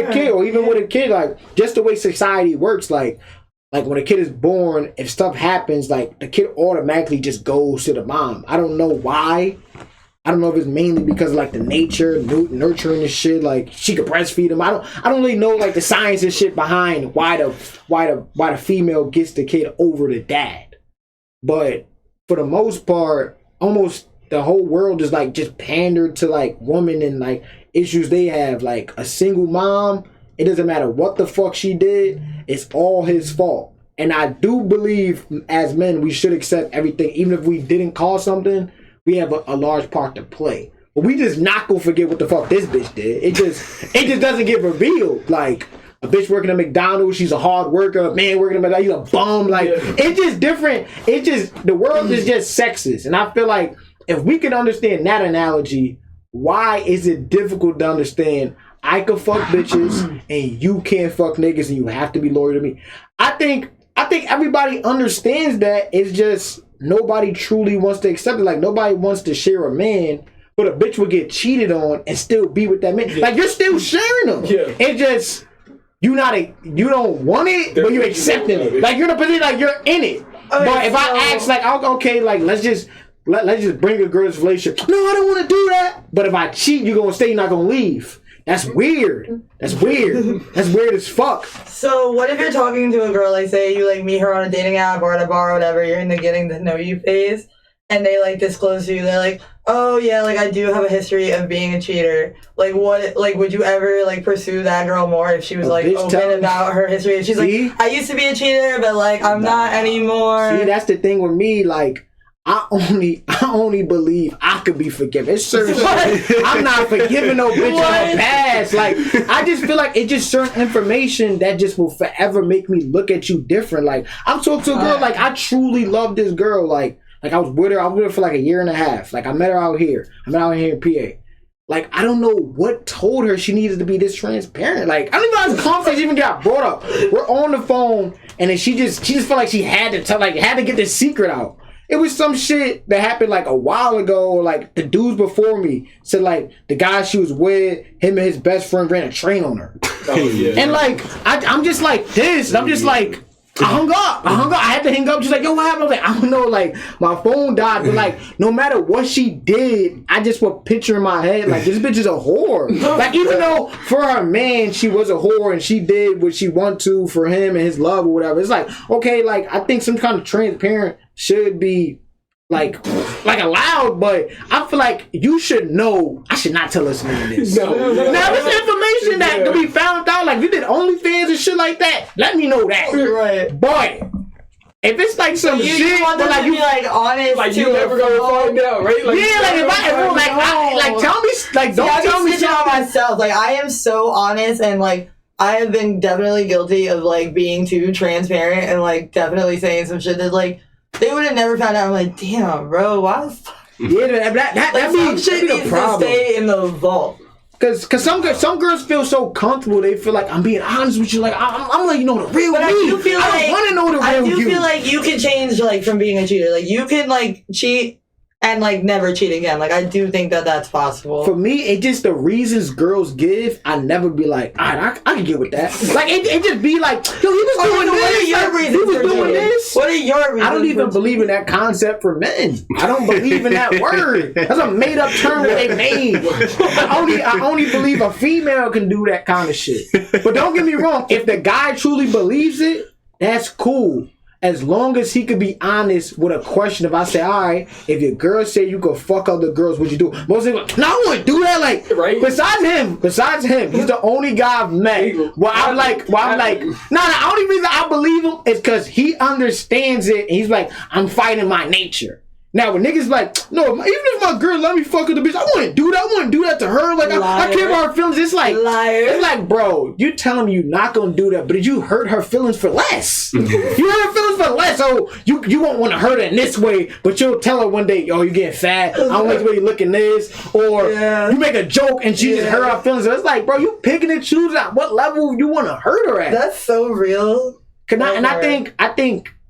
a kid, like just the way society works, like when a kid is born, if stuff happens, like the kid automatically just goes to the mom. I don't know why. I don't know if it's mainly because of like the nature, nurturing and shit. Like she could breastfeed him. I don't really know like the science and shit behind why the female gets the kid over the dad. But for the most part, almost the whole world is like just pandered to like women and like issues they have. Like a single mom, it doesn't matter what the fuck she did, it's all his fault. And I do believe as men we should accept everything, even if we didn't cause something, we have a large part to play. But we just not gonna forget what the fuck this bitch did. It just doesn't get revealed. Like a bitch working at McDonald's, she's a hard worker. A man working at McDonald's, he's a bum. Like it's just different. It just, the world is just sexist. And I feel like if we can understand that analogy, why is it difficult to understand I can fuck bitches and you can't fuck niggas and you have to be loyal to me? I think everybody understands that. It's just nobody truly wants to accept it. Like nobody wants to share a man, but a bitch will get cheated on and still be with that man. Yeah. Like you're still sharing them. Yeah. It's just you don't want it, but you're accepting it. Like you're in a position like you're in it. Okay, but if I ask like, okay, like let's just bring a girl's relationship. No, I don't want to do that. But if I cheat, you're gonna stay. You're not gonna leave. That's weird. That's weird. That's weird as fuck. So what if you're talking to a girl, like say you like meet her on a dating app or at a bar or whatever, you're in the getting to know you phase, and they like disclose to you, they're like, oh yeah, like I do have a history of being a cheater. Like what? Like would you ever like pursue that girl more if she was like open about her history? And she's like, I used to be a cheater, but like I'm not anymore. See, that's the thing with me. Like I only believe I could be forgiven. It's certain shit. I'm not forgiving no bitch in her past. Like I just feel like it's just certain information that just will forever make me look at you different. Like I'm talking to a girl, like I truly love this girl. Like I was with her for like a year and a half. Like I met her out here. I met her out here in PA. Like I don't know what told her she needed to be this transparent. Like I don't even know how this conversation even got brought up. We're on the phone and then she just felt like she had to tell, like had to get this secret out. It was some shit that happened like a while ago. Like the dudes before me said like the guy she was with, him and his best friend ran a train on her. Oh, yeah. And like I'm just like this. And I'm just like I hung up. I had to hang up. She's like, yo, what happened? I was like, I don't know. Like my phone died, but like no matter what she did, I just would picture in my head like this bitch is a whore. Like even though for her man she was a whore and she did what she wanted to for him and his love or whatever. It's like okay, like I think some kind of transparent should be like allowed, but I feel like you should know. I should not tell us man this. No. Now this information that can be found out, like you did OnlyFans and shit like that. Let me know that. Right. But if it's like some you shit, want but like you be like honest, like you never gonna find out, right? Like, yeah, like if I like tell me, like don't tell me something on myself. Like I am so honest and like. I have been definitely guilty of like being too transparent and like definitely saying some shit that like they would have never found out. I'm like, damn, bro, why the fuck? Yeah, that some shit needs to stay in the vault. Cause some girls feel so comfortable, they feel like I'm being honest with you. Like I'm letting you know the real me. I do feel like I want to know the real you. I do feel like you can change like from being a cheater. Like you can like cheat. And, like, never cheat again. Like, I do think that that's possible. For me, it just the reasons girls give, I never be like, all right, I can get with that. Like, it just be like, yo, he was doing this. What are your reasons he was doing this. What are your reasons? I don't even believe in that concept for men. I don't believe in that word. That's a made-up term that they made. I only believe a female can do that kind of shit. But don't get me wrong. If the guy truly believes it, that's cool. As long as he could be honest with a question. If I say, all right, if your girl say you could fuck other girls, what'd you do? Most people like, no, I wouldn't do that. Like, right? Besides him, he's the only guy I've met. I'm like, no, the only reason I believe him is because he understands it. And he's like, I'm fighting my nature. Now, when niggas like, no, even if my girl let me fuck with the bitch, I wouldn't do that. I wouldn't do that to her. Like, I care about her feelings. It's like, it's like, bro, you telling me you're not gonna do that, but did you hurt her feelings for less? You hurt her feelings for less, so you won't want to hurt her in this way, but you'll tell her one day, oh, you getting fat. I don't like the way you looking this, or you make a joke and she just hurt her feelings. So it's like, bro, you picking and choosing at what level you want to hurt her at. That's so real.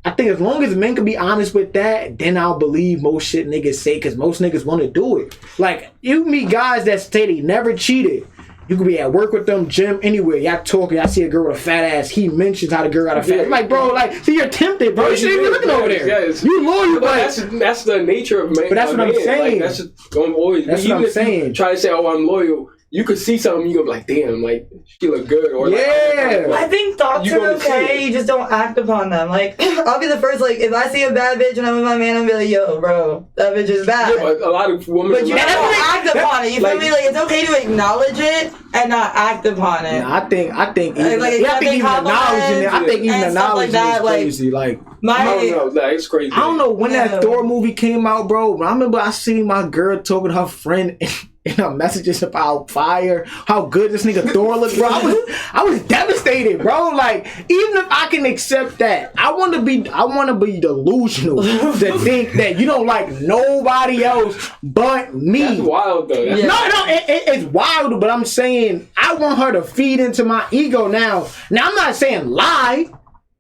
I think as long as men can be honest with that, then I'll believe most shit niggas say, because most niggas want to do it. Like, you meet guys that say they never cheated. You could be at work with them, gym, anywhere. Y'all talking, y'all see a girl with a fat ass. He mentions how the girl got a fat ass. Like, bro, like, see, you're tempted, bro. You shouldn't be looking over there. Yes. You loyal, but that's the nature of man. But that's what I'm saying. Like, that's just going always. That's what I'm saying. Try to say, oh, I'm loyal. You could see something, you go like, damn, like, she look good. Or I think thoughts are okay, you just don't act upon them. Like, I'll be the first, like, if I see a bad bitch and I'm with my man, I'll be like, yo, bro, that bitch is bad. Yeah, but a lot of women... But you don't act upon it, you feel me? Like, it's okay to acknowledge it and not act upon it. Nah, I think even acknowledging it, I think even acknowledging it is crazy. Like, I don't know, like, it's crazy. I don't know when that Thor movie came out, bro, but I remember I seen my girl talking to her friend in her messages about fire, how good this nigga Thor looked, bro. I was devastated, bro. Like, even if I can accept that, I want to be delusional to think that you don't like nobody else but me. That's wild, though. No, it's wild, but I'm saying I want her to feed into my ego now. Now, if I'm not saying lie.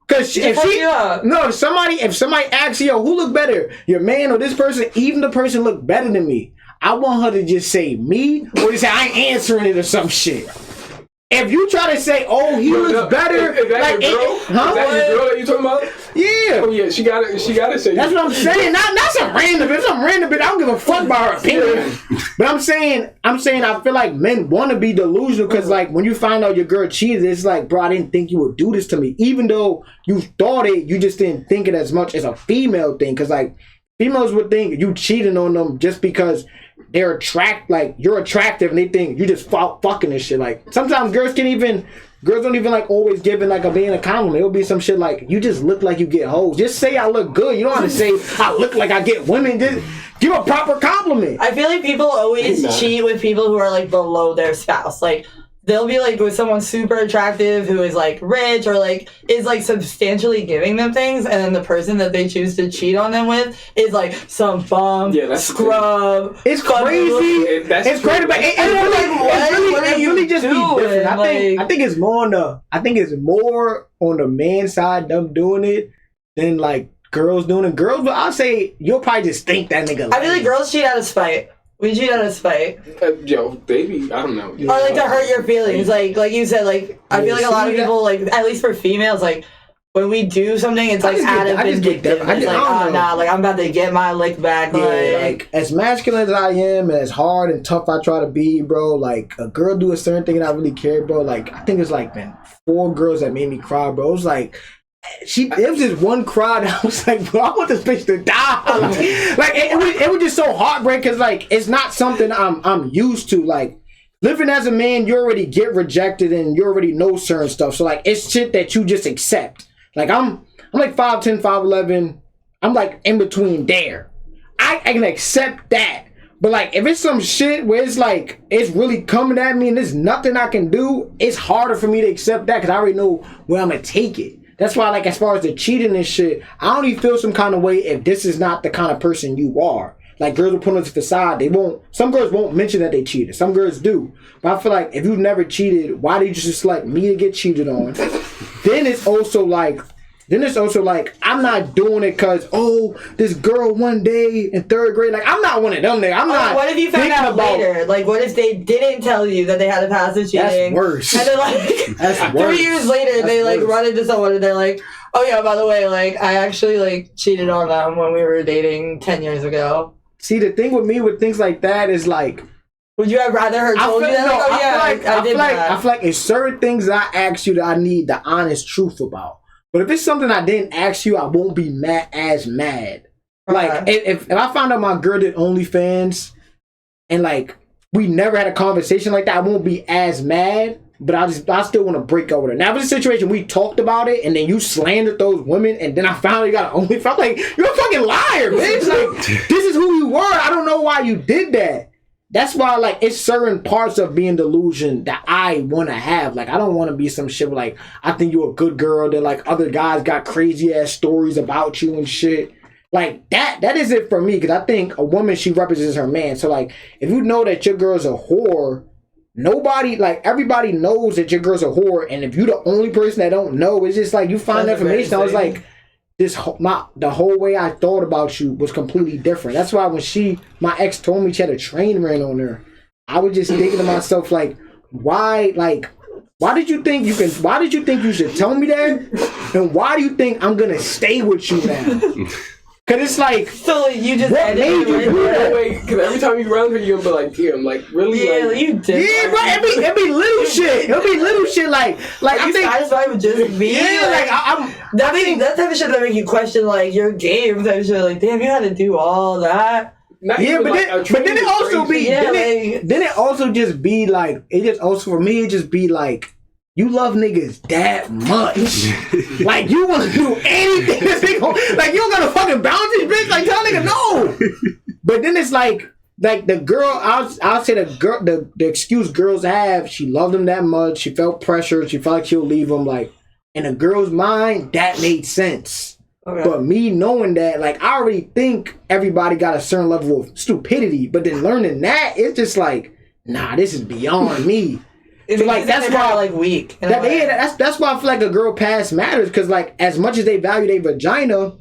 Cause if somebody asks you, yo, who look better, your man or this person, even the person look better than me, I want her to just say me, or just say I ain't answering it or some shit. If you try to say, oh, he looks better, is that like, your girl? Is that your girl that you talking about? Yeah. Oh yeah, she got to say. That's what I'm saying. Not some random bitch. I don't give a fuck about her opinion. But I'm saying I feel like men want to be delusional because like when you find out your girl cheated, it's like, bro, I didn't think you would do this to me. Even though you thought it, you just didn't think it as much as a female thing. Because like females would think you cheating on them just because you're attractive and they think you just fucking this shit. Like sometimes girls don't even like always give it like a being a compliment. It'll be some shit like you just look like you get hoes. Just say I look good. You don't have to say I look like I get women. Just give a proper compliment. I feel like people always cheat with people who are like below their spouse. Like they'll be like with someone super attractive who is like rich or like is like substantially giving them things, and then the person that they choose to cheat on them with is like some bum scrub. It's crazy. It's crazy, but it really just be different. I think it's more on the man side them doing it than like girls doing it. Girls, but I'll say you'll probably just think that nigga. I feel like girls cheat out of spite. We cheat out of spite. Yo, baby, I don't know. Or like to hurt your feelings. Like you said, like I feel like a lot of people, like at least for females, like when we do something, it's like out of vindictiveness. It's like, oh nah, like I'm about to get my lick back. Like as masculine as I am and as hard and tough I try to be, bro, like a girl do a certain thing and I really care, bro. Like I think it's like 4 girls that made me cry, bro. It was like it was just one cry that I was like, bro, I want this bitch to die. Like it was just so heartbreaking because like it's not something I'm used to. Like living as a man, you already get rejected and you already know certain stuff. So like it's shit that you just accept. Like I'm like 5'10", 5'11". I'm like in between there. I can accept that. But like if it's some shit where it's like it's really coming at me and there's nothing I can do, it's harder for me to accept that because I already know where I'm gonna take it. That's why, like, as far as the cheating and shit, I only feel some kind of way if this is not the kind of person you are. Like, girls will put on the facade. Some girls won't mention that they cheated. Some girls do. But I feel like if you've never cheated, why did you just select me to get cheated on? Then it's also like, I'm not doing it because, this girl one day in 3rd grade, like, I'm not one of them niggas. I'm not. What if you found out later? Like, what if they didn't tell you that they had a past of cheating? That's worse. And then, like, that's worse. 3 years later, they, like, run into someone and they're like, oh, yeah, by the way, like, I actually, like, cheated on them when we were dating 10 years ago. See, the thing with me with things like that is, like, would you have rather her told you that? No, I feel like it's certain things I ask you that I need the honest truth about. But if it's something I didn't ask you, I won't be mad. Like, if I found out my girl did OnlyFans and, like, we never had a conversation like that, I won't be as mad, but I still want to break up with her. Now, if it's a situation we talked about it and then you slandered those women and then I found out you got an OnlyFans, I'm like, you're a fucking liar, bitch. Like, this is who you were. I don't know why you did that. That's why, like, it's certain parts of being delusion that I want to have. Like, I don't want to be some shit where, like, I think you're a good girl that, like, other guys got crazy-ass stories about you and shit. Like, that is it for me, because I think a woman, she represents her man. So, like, if you know that your girl's a whore, everybody knows that your girl's a whore, and if you the only person that don't know, it's just, like, you find that information, I was like, the whole way I thought about you was completely different. That's why when my ex told me she had a train ran on her, I was just thinking to myself, like, why did you think you should tell me that? And why do you think I'm gonna stay with you now? Cause it's like, so you just what made you do that? Because every time you run her, you'll be like, damn, like really, yeah, like you did. Yeah, bro. It be little shit. It'll be little shit like I think satisfied with just me. Yeah, like that type of shit that make you question like your game type of shit. Like, damn, you had to do all that. But then it also be then it also just be like it just also for me it just be like you love niggas that much. Like, you want to do anything. Like, you don't got to fucking bounce this bitch. Like, tell nigga no. But then it's like the girl, I'll say the excuse girls have, she loved him that much. She felt pressured. She felt like she'll leave him. Like, in a girl's mind, that made sense. Okay. But me knowing that, like, I already think everybody got a certain level of stupidity. But then learning that, it's just like, nah, this is beyond me. So like that's why like weak. That's why I feel like a girl past matters, because like as much as they value their vagina,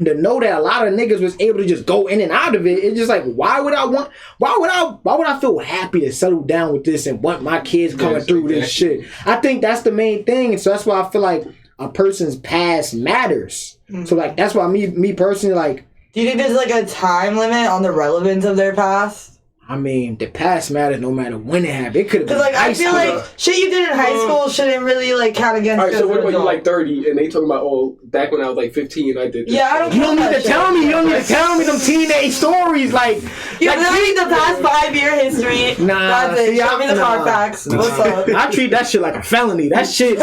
to know that a lot of niggas was able to just go in and out of it, it's just like why would I feel happy to settle down with this and want my kids coming through this shit? I think that's the main thing, and so that's why I feel like a person's past matters. Mm-hmm. So like that's why me personally, like, do you think there's like a time limit on the relevance of their past? I mean, the past matters no matter when it happened. It could have been Because, like, high I feel school. like shit you did in high school shouldn't really, like, count against All right, you so as what an about you adult. like 30 and they talking about, oh, back when I was like 15, I did this. Yeah, I don't You don't count need that to tell shit. me. You don't need to tell me them teenage stories. Like, Yeah, like but I need the past 5-year history. Nah, That's it. see, Show me the nah. Carfax. What's up? I treat that shit like a felony. That shit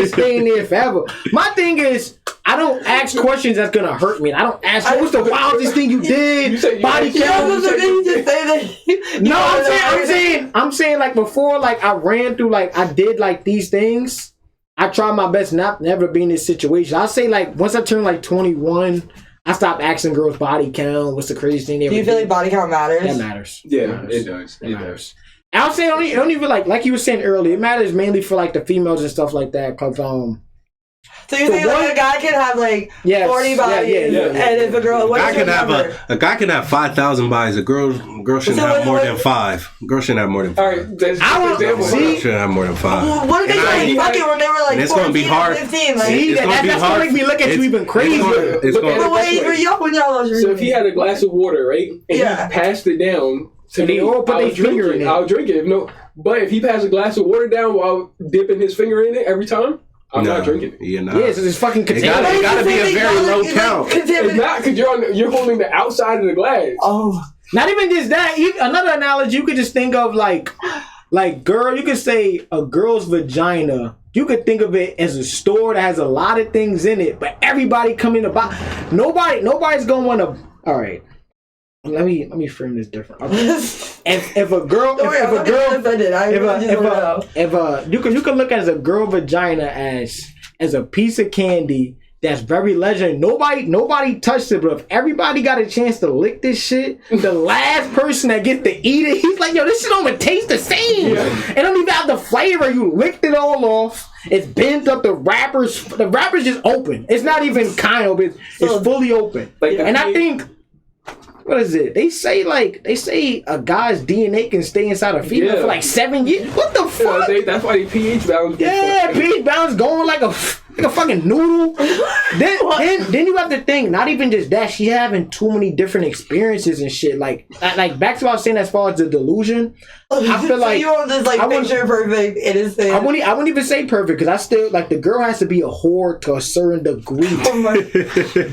staying there forever. My thing is, I don't ask questions that's gonna hurt me. I don't ask, what's the wildest thing you did? You said you Body asked- count. You just say that. No, I'm saying like before, like I ran through, like I did like these things. I tried my best not never be in this situation. I'll say like once I turned like 21, I stopped asking girls body count. What's the craziest thing they Do you ever feel did. like body count matters? That matters. Yeah, That matters. it does. It matters. I'll say it don't even like you were saying earlier. It matters mainly for like the females and stuff like that. Cause So you think like a guy can have like 40 bodies, and if a girl, what's your number? A guy can have 5,000 bodies. A girl shouldn't have more than 5. Girl shouldn't have more than 5. All right, that's I want- example. see- Girl shouldn't have more than 5. What if they And like fucking when they were like and it's 14 gonna be hard. or 15? Like, See, It's gonna be that's hard. gonna make me look at you even crazier. It's Look gonna, at but it wait, this for way. y'all when y'all was So if he had a glass of water, right, and Yeah. he passed it down to And me, they all put I'll their drink finger it. in it. I'll drink it. But if he passed a glass of water down while dipping his finger in it every time, I'm not drinking it. Yeah, nah. Yeah, so it's fucking It contaminated. gotta be a very low count. It's not because you're holding the outside of the glass. Oh, Not even just that. Another analogy you could just think of like girl. You could say a girl's vagina. You could think of it as a store that has a lot of things in it, but everybody coming to buy. Nobody's gonna want to. All right. Let me frame this different. Okay. If a girl, don't worry, I'm not getting offended. I really just want to know. you can look at as a girl vagina as a piece of candy that's very legendary. Nobody touched it, but if everybody got a chance to lick this shit, the last person that gets to eat it, he's like, yo, this shit don't even taste the same. Yeah. It don't even have the flavor. You licked it all off. It's bent up. The wrapper's just open. It's not even kind of open. It's fully open. Like, And I think, what is it? They say a guy's DNA can stay inside a female for like 7 years. What the fuck? That's why they pH balance. Yeah, pH balance going like a fucking noodle. then you have to think, not even just that, she having too many different experiences and shit. Like back to what I was saying as far as the delusion. I feel like so you want this like picture perfect innocent. I wouldn't even say perfect because I still like the girl has to be a whore to a certain degree. Oh my.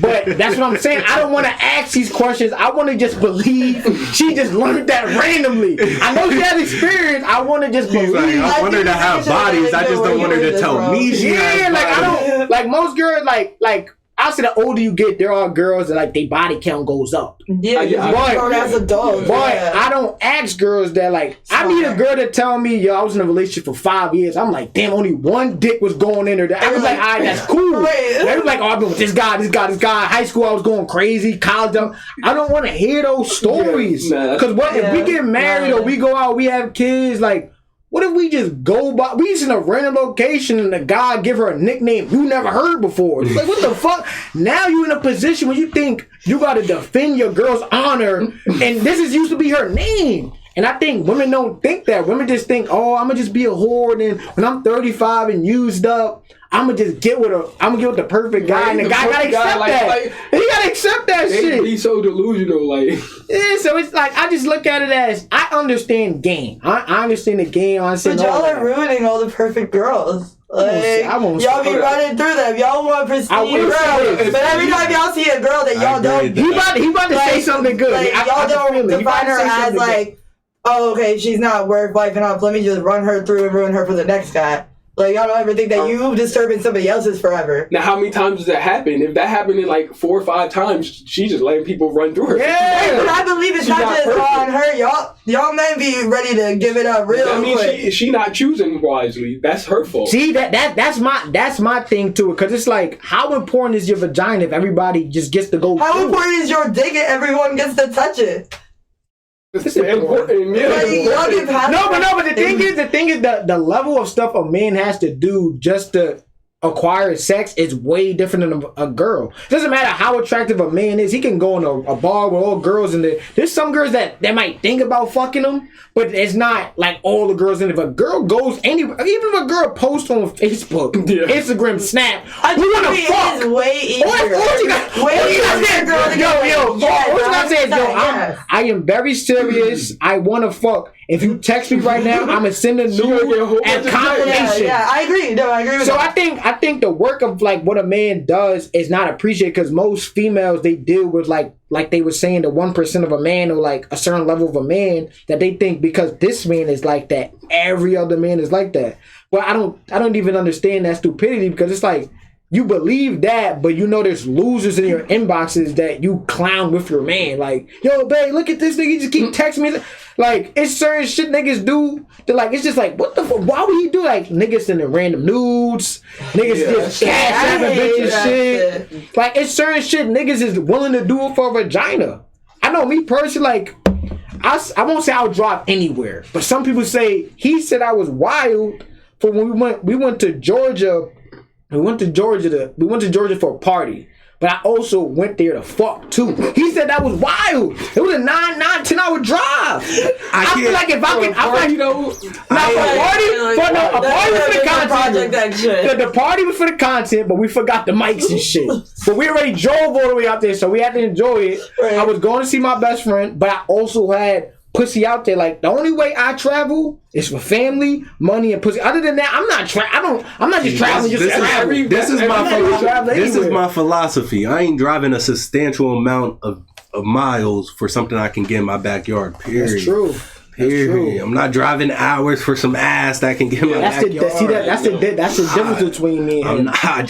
But that's what I'm saying. I don't want to ask these questions. I want to just believe she just learned that randomly. I know she has experience. I want to just believe. Like, I want her to have bodies. I just don't want her to tell me she has Yeah, like I bodies. don't like most girls. Like I say, the older you get, there are girls that like their body count goes up. Yeah, but grown ass adults. But Yeah. I don't ask girls that like. I need a girl to tell me, yo, I was in a relationship for 5 years. I'm like, damn, only one dick was going in there. I was like, all right, that's cool. Wait. They was like, oh, I've been with this guy. High school, I was going crazy. College, I don't want to hear those stories. Yeah, Because if we get married or we go out, we have kids, like. What if we just go by? We just in a random location and the guy give her a nickname you never heard before. It's like, what the fuck? Now you in a position where you think you got to defend your girl's honor, and this is used to be her name. And I think women don't think that. Women just think, oh, I'm gonna just be a whore, and then when I'm 35 and used up, I'm gonna just get with the perfect guy, and the guy gotta accept that. He gotta accept that They shit. be so delusional, like. Yeah, so it's like I just look at it as I understand game. I understand the game. I understand But all y'all that. are ruining all the perfect girls. Like, I won't y'all be say that. running through them. Y'all want pristine I will say girls. it. But every time y'all see a girl that y'all I agree don't, with He about to say something good. like, I y'all can feel don't it. He about define to her say as something like, oh, okay, she's not worth wifing up. Let me just run her through and ruin her for the next guy. Like, y'all don't ever think that you disturbing somebody else's forever. Now, how many times does that happen? If that happened in like 4 or 5 times, she's just letting people run through her. Yeah. But I believe it's She's not not just perfect. on her. Y'all men be ready to give it up real I mean, quick. she not choosing wisely. That's her fault. See that's my thing to it, because it's like, how important is your vagina if everybody just gets to go How through it? important is your dick if everyone gets to touch it? It's important. Yeah. Like, y'all get past No, but the thing is the level of stuff a man has to do just to acquire sex is way different than a girl. It doesn't matter how attractive a man is. He can go in a bar with all girls in there. There's some girls that might think about fucking them, but it's not like all the girls in it. If a girl goes anywhere, even if a girl posts on Facebook, Instagram, Snap, I we want to think fuck. it is way easier. All you gotta say is, I am very serious. I want to fuck. If you text me right now, I'm gonna send a nude and confirmation. Yeah, I agree. No, I agree with So that. I think the work of like what a man does is not appreciated because most females they deal with like they were saying the 1% of a man or like a certain level of a man that they think because this man is like that, every other man is like that. But I don't even understand that stupidity because it's like you believe that, but you know there's losers in your inboxes that you clown with your man. Like, yo, babe, look at this nigga. He just keep texting me. Like, it's certain shit niggas do. They're like, it's just like, what the fuck? Why would he do like niggas sending random nudes? Niggas just cash out bitches shit. Like, it's certain shit niggas is willing to do it for a vagina. I know me personally, like, I won't say I'll drop anywhere, but some people say he said I was wild for when we went to Georgia. We went to Georgia for a party, but I also went there to fuck too. He said that was wild. It was a 10 hour drive. I feel like if I can, a party was for the content. The party was for the content, but we forgot the mics and shit. But we already drove all the way out there, so we had to enjoy it. Right. I was going to see my best friend, but I also had pussy out there. Like, the only way I travel is for family, money, and pussy. Other than that, I'm not just traveling. This is my philosophy. I ain't driving a substantial amount of miles for something I can get in my backyard. Period. That's true. Period. I'm not driving hours for some ass that can get in my backyard. That's the difference between me and him. I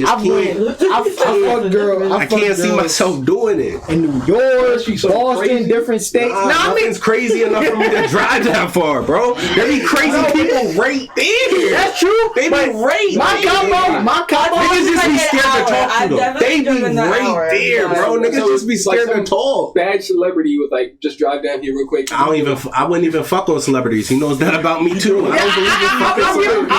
can't see myself doing it. In New York, Boston, different states. Nothing's crazy enough for me to drive that far, bro. There be crazy people right there. That's true. They be right My combo. Niggas just be scared to talk to them. They be right there, bro. Niggas just be scared to talk. Bad celebrity would like just drive down here real quick. I wouldn't even fuck on celebrities. He knows that about me too. I don't believe in fucking celebrities.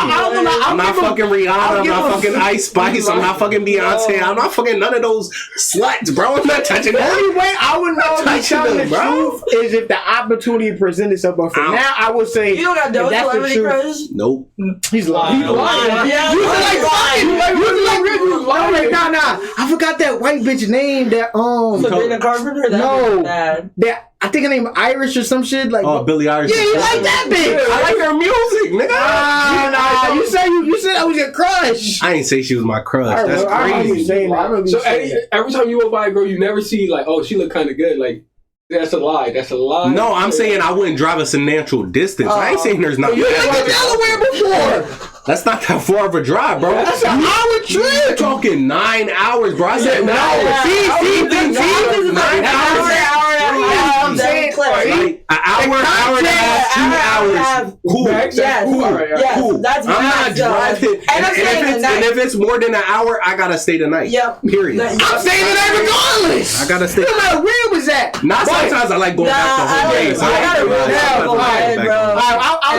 I'm not fucking Rihanna. I'm not fucking Ice Spice. I'm not fucking Beyonce. I'm not fucking none of those sluts, bro. I'm not touching them. The only way I would know if he's telling the truth is if the opportunity presented itself. But for now, I would say you don't got no celebrity crush. Nope. He's lying. Yeah, you like nah. I forgot that white bitch name. That Sabrina Carpenter. No, bad. that I think her name Irish or some shit. Like Billie Eilish. Yeah, you like that bitch? I like her music, nigga. Nah. You said that was your crush. I ain't say she was my crush. That's crazy. So every time you walk by a girl, you never see like, oh, she look kind of good. Like, that's a lie. That's a lie. No, I'm saying I wouldn't drive a substantial distance. I ain't saying there's not. You ain't been Delaware before. That's not that far of a drive, bro. That's an hour trip. You're talking 9 hours, bro. I said 9 hours. 9 hours. I'm saying like an hour and a half, 2 hours. Cool. Yes, cool. That's I'm not driving. And if it's more than an hour, I gotta stay the night. Yep. Period. I'm staying the night regardless. I gotta stay. No matter where it was at. Not sometimes I like going back the whole day.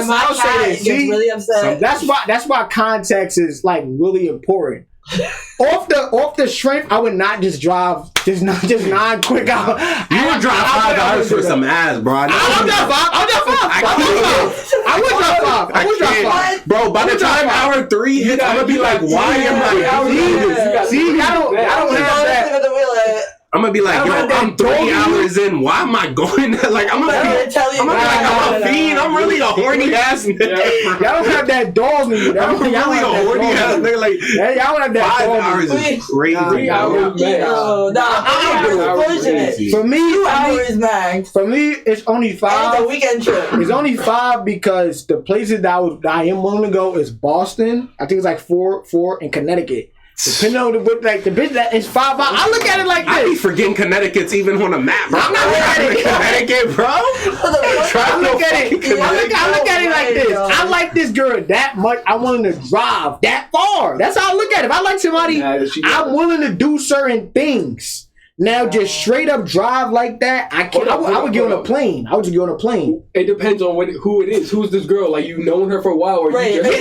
I'll say this. Gets really upset. That's why context is like really important. off the strength, I would not just drive just 9 quick hours. You would drive 5 hours for some ass, bro. I'll drive 5. I would drive 5. Bro, by the time hour 3 hits, I'm gonna be like, why am I doing this? See, I don't have that. I'm gonna be like, yo, I'm 3 hours in. Why am I going there? Like, I'm gonna be like, I'm a fiend. I'm really a horny ass nigga. Y'all don't have that dog in you. I'm really a horny ass nigga. Like, y'all don't have that 5 hours is crazy. 3 hours, man. For me, 2 hours max. For me, it's only 5. It's a weekend trip. It's only 5 because the places that I am willing to go is Boston. I think it's like 4 in Connecticut. Depending on the bitch that is 5 hours. I look at it like this. I be forgetting Connecticut's even on a map, bro. I'm not looking at Connecticut, bro. I look at it like this. I like this girl that much. I'm willing to drive that far. That's how I look at it. If I like somebody, I'm willing to do certain things. Now, just straight up drive like that, I can't. I would get on a plane. I would just get on a plane. It depends on who it is. Who's this girl? Like, you've known her for a while, or Right, you just...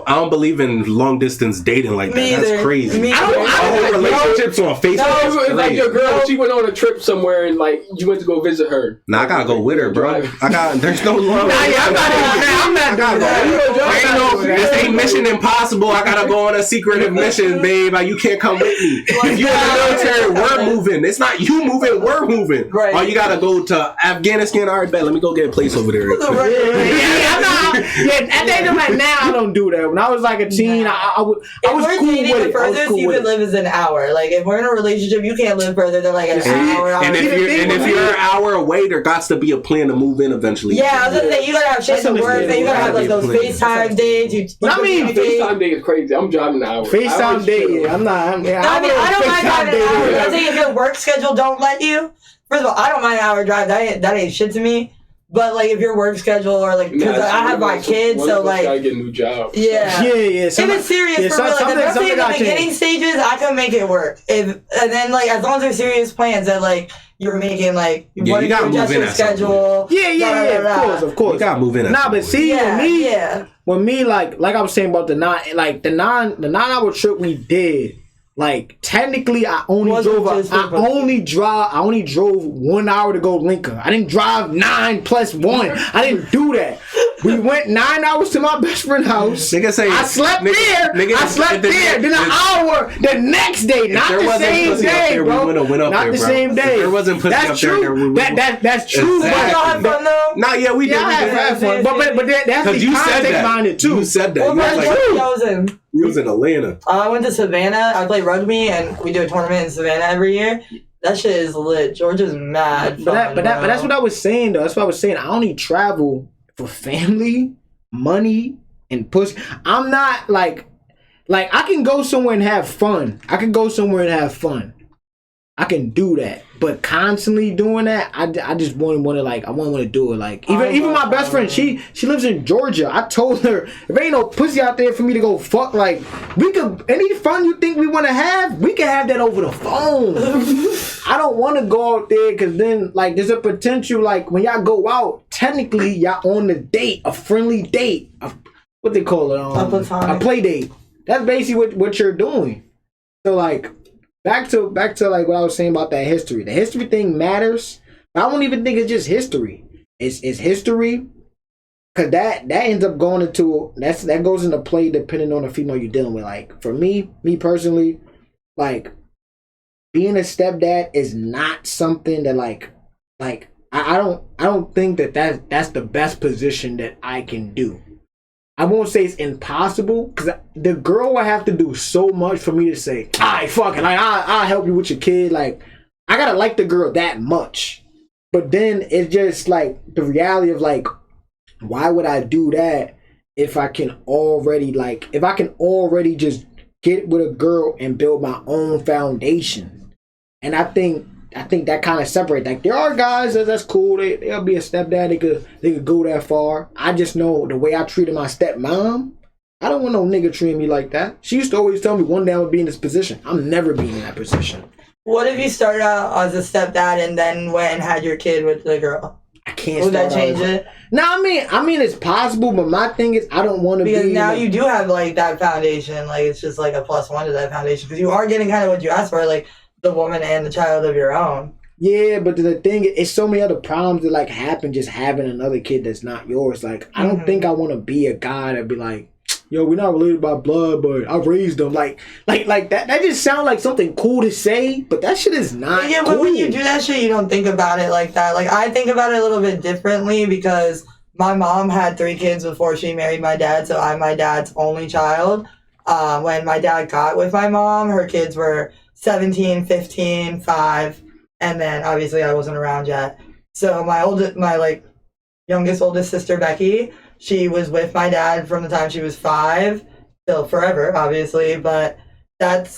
I don't believe in long distance dating like that. That's crazy. I don't relationships on Facebook. No, it's like your girl. She went on a trip somewhere and like you went to go visit her. Nah, I gotta go with her, bro. There's no long. I'm not doing that. This ain't Mission Impossible. I gotta go on a secretive mission, babe. You can't come with me. If you in the military, we're moving. It's not you moving, we're moving. Right. Or you gotta go to Afghanistan. All right, bet. Let me go get a place over there. At the end of my now, I don't do that. When I was like a teen, I was cool with it. The furthest you could live is an hour. Like if we're in a relationship, you can't live further than like an hour. And if you're an hour away, there got to be a plan to move in eventually. Yeah, I was gonna say you gotta have shit to work. You gotta have like those FaceTime days. FaceTime day is crazy. I'm driving an hour. FaceTime day, yeah. I don't mind driving an hour. I'm saying if your work schedule don't let you. First of all, I don't mind an hour drive. That ain't shit to me. But like if your work schedule or like because I have my kids, so like I get a new job. Yeah. If it's serious for me, like especially in the beginning stages, I can make it work. And then like as long as there's serious plans that like you're making like you gotta move in your schedule. Of course. You gotta move in. But see, when me like I was saying about the 9 hour trip we did. Like technically, I only drove 1 hour to go Lincoln. I didn't drive 9 plus 1. I didn't do that. We went 9 hours to my best friend's house. I slept there. Then an hour the next day, not the same day, bro. Not the same day. There wasn't pussy up there. That's true. Not yet. We did. Have fun. But that's the context behind it too. You said that. We was in Atlanta. I went to Savannah. I played rugby, and we do a tournament in Savannah every year. That shit is lit. Georgia's mad. But that's what I was saying, though. That's what I was saying. I only travel for family, money, and pussy. I'm not like I can go somewhere and have fun. I can do that. But constantly doing that, I just want to do it. Like even my best friend, she lives in Georgia. I told her if ain't no pussy out there for me to go fuck, like we could any fun you think we want to have, we can have that over the phone. I don't want to go out there because then like there's a potential like when y'all go out, technically y'all on the date, a friendly date, what they call it, a play date. That's basically what you're doing. So like. Back to like what I was saying about that history. The history thing matters. I don't even think it's just history. It's history because that ends up going into that goes into play depending on the female you're dealing with. Like for me personally, like being a stepdad is not something that like I don't think that's the best position that I can do. I won't say it's impossible because the girl will have to do so much for me to say, alright, fuck it, like I'll help you with your kid. Like I gotta like the girl that much. But then it's just like the reality of like, why would I do that if I can already just get with a girl and build my own foundation? And I think that kind of separates. Like there are guys that's cool. They'll be a stepdad. They could go that far. I just know the way I treated my stepmom. I don't want no nigga treating me like that. She used to always tell me one day I would be in this position. I'm never being in that position. What if you started out as a stepdad and then went and had your kid with the girl? I can't. Would that change it? No, I mean it's possible, but my thing is I don't want to be. Because now you do have like that foundation. Like it's just like a +1 to that foundation because you are getting kind of what you asked for. Like. The woman and the child of your own. Yeah, but the thing is, it's so many other problems that like happen just having another kid that's not yours. Like, I don't think I want to be a guy that be like, yo, we're not related by blood, but I raised them. Like that. That just sounds like something cool to say, but that shit is not. Yeah, cool. But when you do that shit, you don't think about it like that. Like I think about it a little bit differently because my mom had 3 kids before she married my dad, so I'm my dad's only child. When my dad got with my mom, her kids were 17, 15, 5, and then obviously I wasn't around yet. So my oldest sister Becky, she was with my dad from the time she was 5 till forever, obviously. But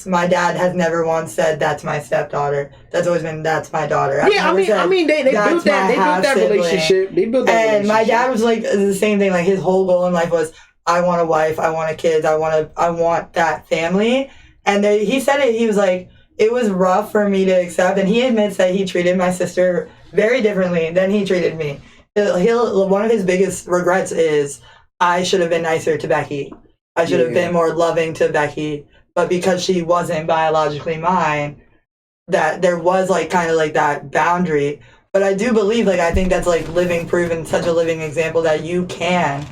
my dad has never once said that's my stepdaughter. That's always been that's my daughter. Yeah, I mean they built that relationship. And my dad was like the same thing. Like his whole goal in life was I want a wife, I want a kid, I want that family. And he said it. He was like, it was rough for me to accept. And he admits that he treated my sister very differently than he treated me. One of his biggest regrets is I should have been nicer to Becky. I should have been more loving to Becky. But because she wasn't biologically mine, that there was like kind of like that boundary. But I do believe, like, I think that's like living proof and such a living example that you can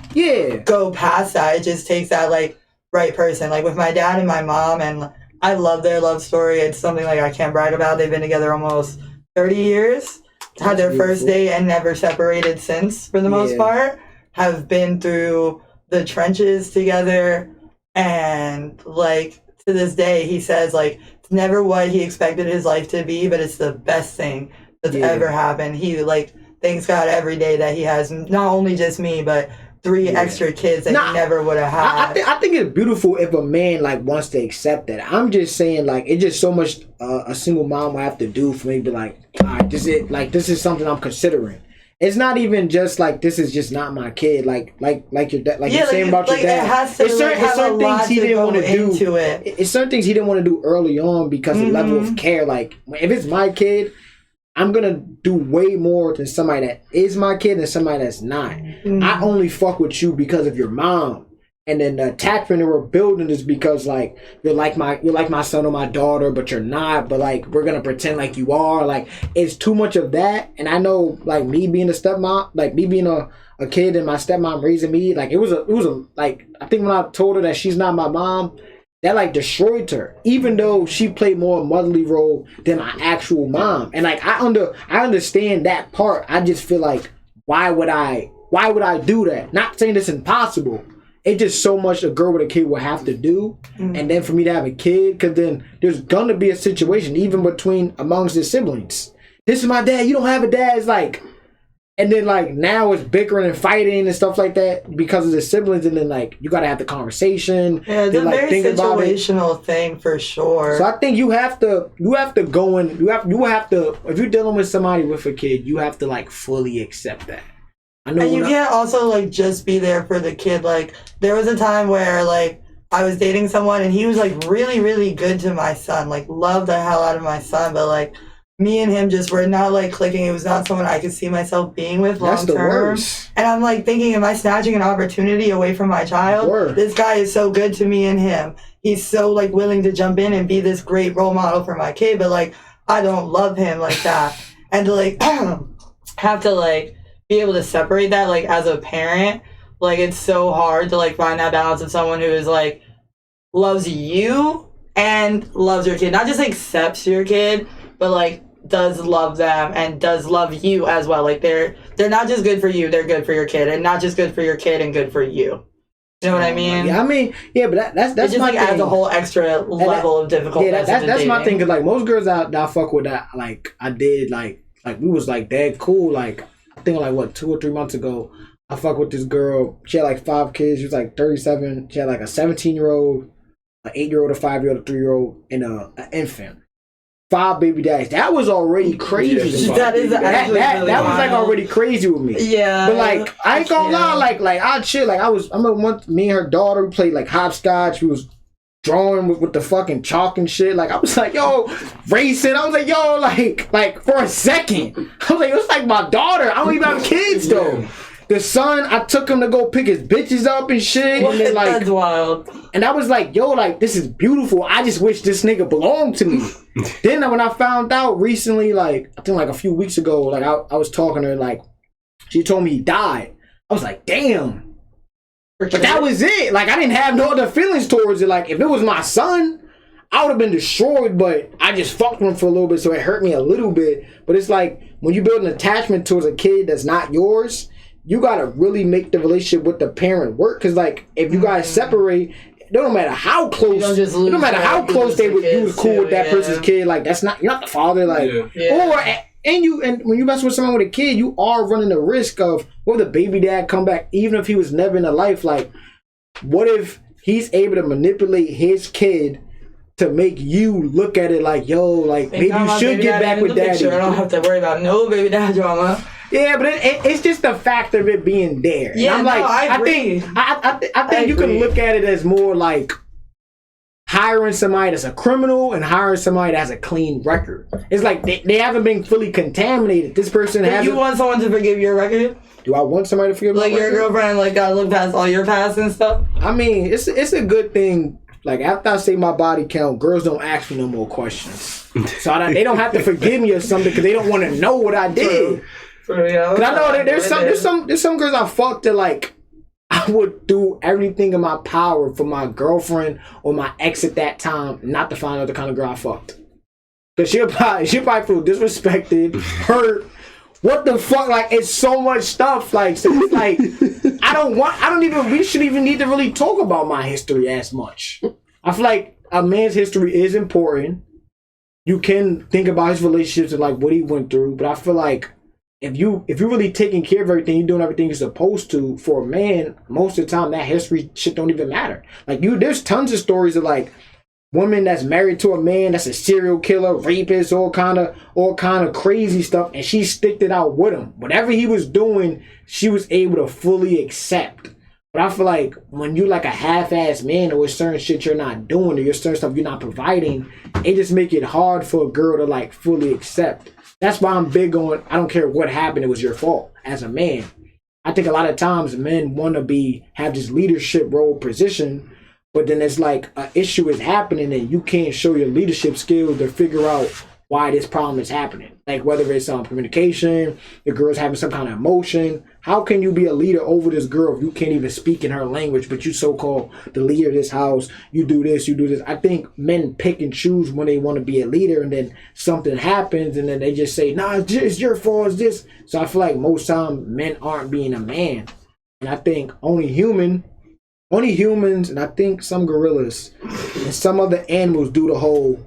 go past that. It just takes that like right person. Like with my dad and my mom, and I love their love story. It's something like I can't brag about. They've been together almost 30 years. Had their first date and never separated since, for the most part. Have been through the trenches together, and like to this day he says like it's never what he expected his life to be, but it's the best thing that's ever happened. He like thanks God every day that he has not only just me but 3 extra kids that he never would have had. I think it's beautiful if a man like wants to accept that. I'm just saying like it's just so much a single mom will have to do for me to be like, all right, this is something I'm considering. It's not even just like this is just not my kid. Like your dad, like you're saying about your dad. It has to it's certain things he didn't want to do. It's certain things he didn't want to do early on because the level of care. Like if it's my kid, I'm gonna do way more than somebody that is my kid than somebody that's not. I only fuck with you because of your mom. And then the attachment that we're building is because like you're like my son or my daughter, but you're not. But like we're gonna pretend like you are. Like it's too much of that. And I know like me being a stepmom, like me being a kid and my stepmom raising me, like it was a like I think when I told her that she's not my mom, that like destroyed her. Even though she played more a motherly role than my actual mom. And like I understand that part. I just feel like why would I do that? Not saying it's impossible. It's just so much a girl with a kid will have to do. And then for me to have a kid, because then there's gonna be a situation even amongst the siblings. This is my dad, you don't have a dad. It's like, and then like now it's bickering and fighting and stuff like that because of the siblings. And then like you gotta have the conversation. Yeah, it's a very situational thing for sure. So I think you have to go in. You have to if you're dealing with somebody with a kid, you have to like fully accept that. And you can't also like just be there for the kid. Like there was a time where like I was dating someone and he was like really, really good to my son, like loved the hell out of my son, but like me and him just were not like clicking. It was not someone I could see myself being with long term. That's the worst. And I'm like thinking, am I snatching an opportunity away from my child? This guy is so good to me and him. He's so like willing to jump in and be this great role model for my kid, but like I don't love him like that. And to like have to like be able to separate that like as a parent, like it's so hard to like find that balance of someone who is like loves you and loves your kid, not just accepts your kid, but like does love them and does love you as well. Like they're not just good for you, they're good for your kid, and not just good for your kid and good for you. You know what I mean? Yeah, I mean, yeah, but that's it just my like thing. Adds a whole extra level of difficulty. Yeah, that's my thing. Cause like most girls that I fuck with, that like I did like we was like dead cool. Like I think like what 2 or 3 months ago, I fuck with this girl. She had like 5 kids. She was like 37. She had like a 17-year-old, an 8-year-old, a 5-year-old, a 3-year-old, and an infant. 5 baby daddies. That was already crazy. That is actually that really was wild. like already crazy with me. Yeah. But like I ain't gonna lie, like I'd chill. Like I remember once me and her daughter we played like hopscotch. We was drawing with the fucking chalk and shit. Like I was like, yo, racing. I was like, yo, like for a second. I was like, it's like my daughter. I don't even have kids though. The son, I took him to go pick his bitches up and shit. And then like that's wild. And I was like, yo, like this is beautiful. I just wish this nigga belonged to me. Then when I found out recently, like I think like a few weeks ago, like I was talking to her, like she told me he died. I was like, damn. But that was it. Like I didn't have no other feelings towards it. Like if it was my son, I would have been destroyed, but I just fucked with him for a little bit, so it hurt me a little bit. But it's like when you build an attachment towards a kid that's not yours, you gotta really make the relationship with the parent work. Cause like if you guys separate, it don't matter how close, no matter how close you was cool with that person's kid. Like that's not, you're not the father. Like and when you mess with someone with a kid, you are running the risk of what if the baby dad come back, even if he was never in a life. Like what if he's able to manipulate his kid to make you look at it like, yo, like maybe you should get back with daddy. I don't have to worry about no baby dad drama. Yeah, but it's just the fact of it being there. Yeah, I'm like, I agree. I think you can look at it as more like hiring somebody that's a criminal and hiring somebody that has a clean record. It's like they haven't been fully contaminated. This person But hasn't. you want someone to forgive your record? Do I want somebody to forgive my Like your record? girlfriend, like gotta look past all your past and stuff. I mean, it's a good thing. Like after I say my body count, girls don't ask me no more questions. So they don't have to forgive me or something because they don't want to know what I did. Because I know that there's some girls I fucked that like I would do everything in my power for my girlfriend or my ex at that time not to find out the kind of girl I fucked. Because she'll probably feel disrespected, hurt. What the fuck? Like, it's so much stuff. Like, so it's like, we shouldn't even need to really talk about my history as much. I feel like a man's history is important. You can think about his relationships and like what he went through, but I feel like if you're really taking care of everything, you're doing everything you're supposed to for a man, most of the time that history shit don't even matter. Like there's tons of stories of like women that's married to a man that's a serial killer, rapist, all kind of crazy stuff, and she sticked it out with him. Whatever he was doing, she was able to fully accept. But I feel like when you like a half-ass man or certain shit you're not doing or your certain stuff you're not providing, it just make it hard for a girl to like fully accept. That's why I'm big on, I don't care what happened, it was your fault as a man. I think a lot of times men want to have this leadership role position, but then it's like an issue is happening and you can't show your leadership skills to figure out why this problem is happening. Like whether it's communication, the girl's having some kind of emotion. How can you be a leader over this girl if you can't even speak in her language, but you so-called the leader of this house, you do this, you do this. I think men pick and choose when they want to be a leader and then something happens and then they just say, nah, it's your fault, it's this. So I feel like most times men aren't being a man. And I think only humans, and I think some gorillas and some other animals do the whole,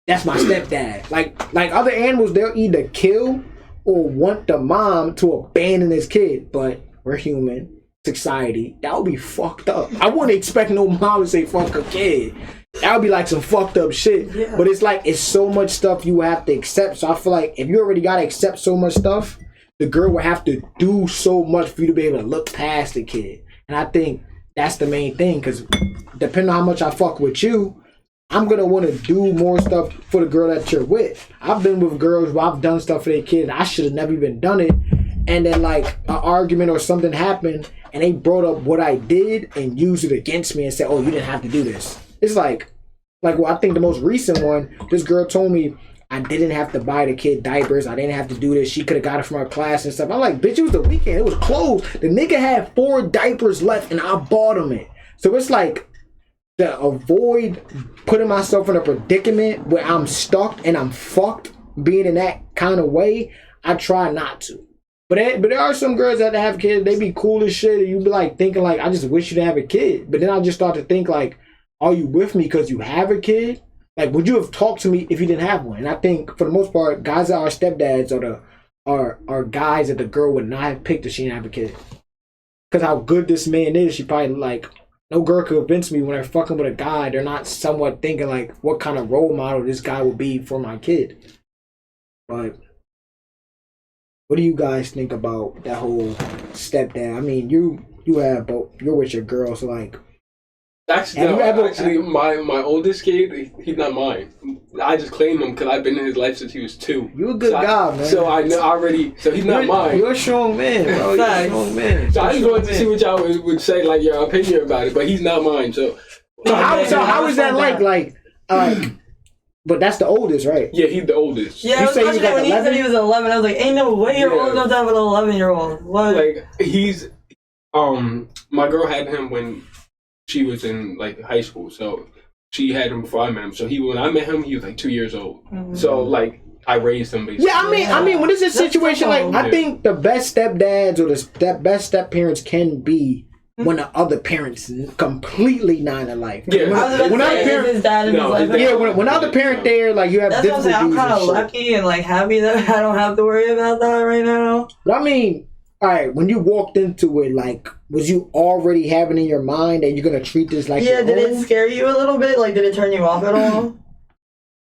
that's my stepdad. Like other animals, they'll either kill or want the mom to abandon his kid. But we're human, society, that would be fucked up. I wouldn't expect no mom to say fuck a kid. That would be like some fucked up shit. Yeah. But it's like, it's so much stuff you have to accept. So I feel like if you already gotta accept so much stuff, the girl will have to do so much for you to be able to look past the kid. And I think that's the main thing, because depending on how much I fuck with you, I'm gonna want to do more stuff for the girl that you're with. I've been with girls where I've done stuff for their kids. I should have never even done it. And then like an argument or something happened and they brought up what I did and used it against me and said, oh, you didn't have to do this. It's like, well, I think the most recent one, this girl told me I didn't have to buy the kid diapers. I didn't have to do this. She could have got it from her class and stuff. I'm like, bitch, it was the weekend. It was closed. The nigga had 4 diapers left and I bought him it. So it's like, to avoid putting myself in a predicament where I'm stuck and I'm fucked being in that kind of way, I try not to. But there are some girls that have kids, they be cool as shit, and you be like thinking like, I just wish you didn't have a kid. But then I just start to think like, are you with me because you have a kid? Like, would you have talked to me if you didn't have one? And I think for the most part, guys that are stepdads are guys that the girl would not have picked if she didn't have a kid. Because how good this man is, she probably like, no girl could convince me when they're fucking with a guy, they're not somewhat thinking like what kind of role model this guy would be for my kid. But what do you guys think about that whole stepdad? I mean, you have both, you're with your girl, so like, Actually, my oldest kid, he's not mine. I just claim him because I've been in his life since he was 2. You a good guy, man. So I know already. So he's not mine. You're a strong man, bro. You're a strong man. So I just wanted to see what y'all would say, like your opinion about it. But he's not mine. So how is that like? But that's the oldest, right? Yeah, he's the oldest. Yeah, you say when he said he was 11, I was like, ain't no way you're old enough to have an 11-year-old. What? Like he's, my girl had him when she was in like high school, so she had him before I met him. So when I met him, he was like 2 years old. Mm-hmm. So like I raised him basically. Yeah, I mean, when it's a situation like, I think the best stepdads or the best step parents can be when the other parents completely not in life. Yeah, when other parents, when other parent there, like you have. That's what I'm saying. I'm kind of lucky and like happy that I don't have to worry about that right now. But I mean, all right, when you walked into it, like, was you already having in your mind that you're gonna treat this like? Yeah, did it scare you a little bit? Like, did it turn you off at all?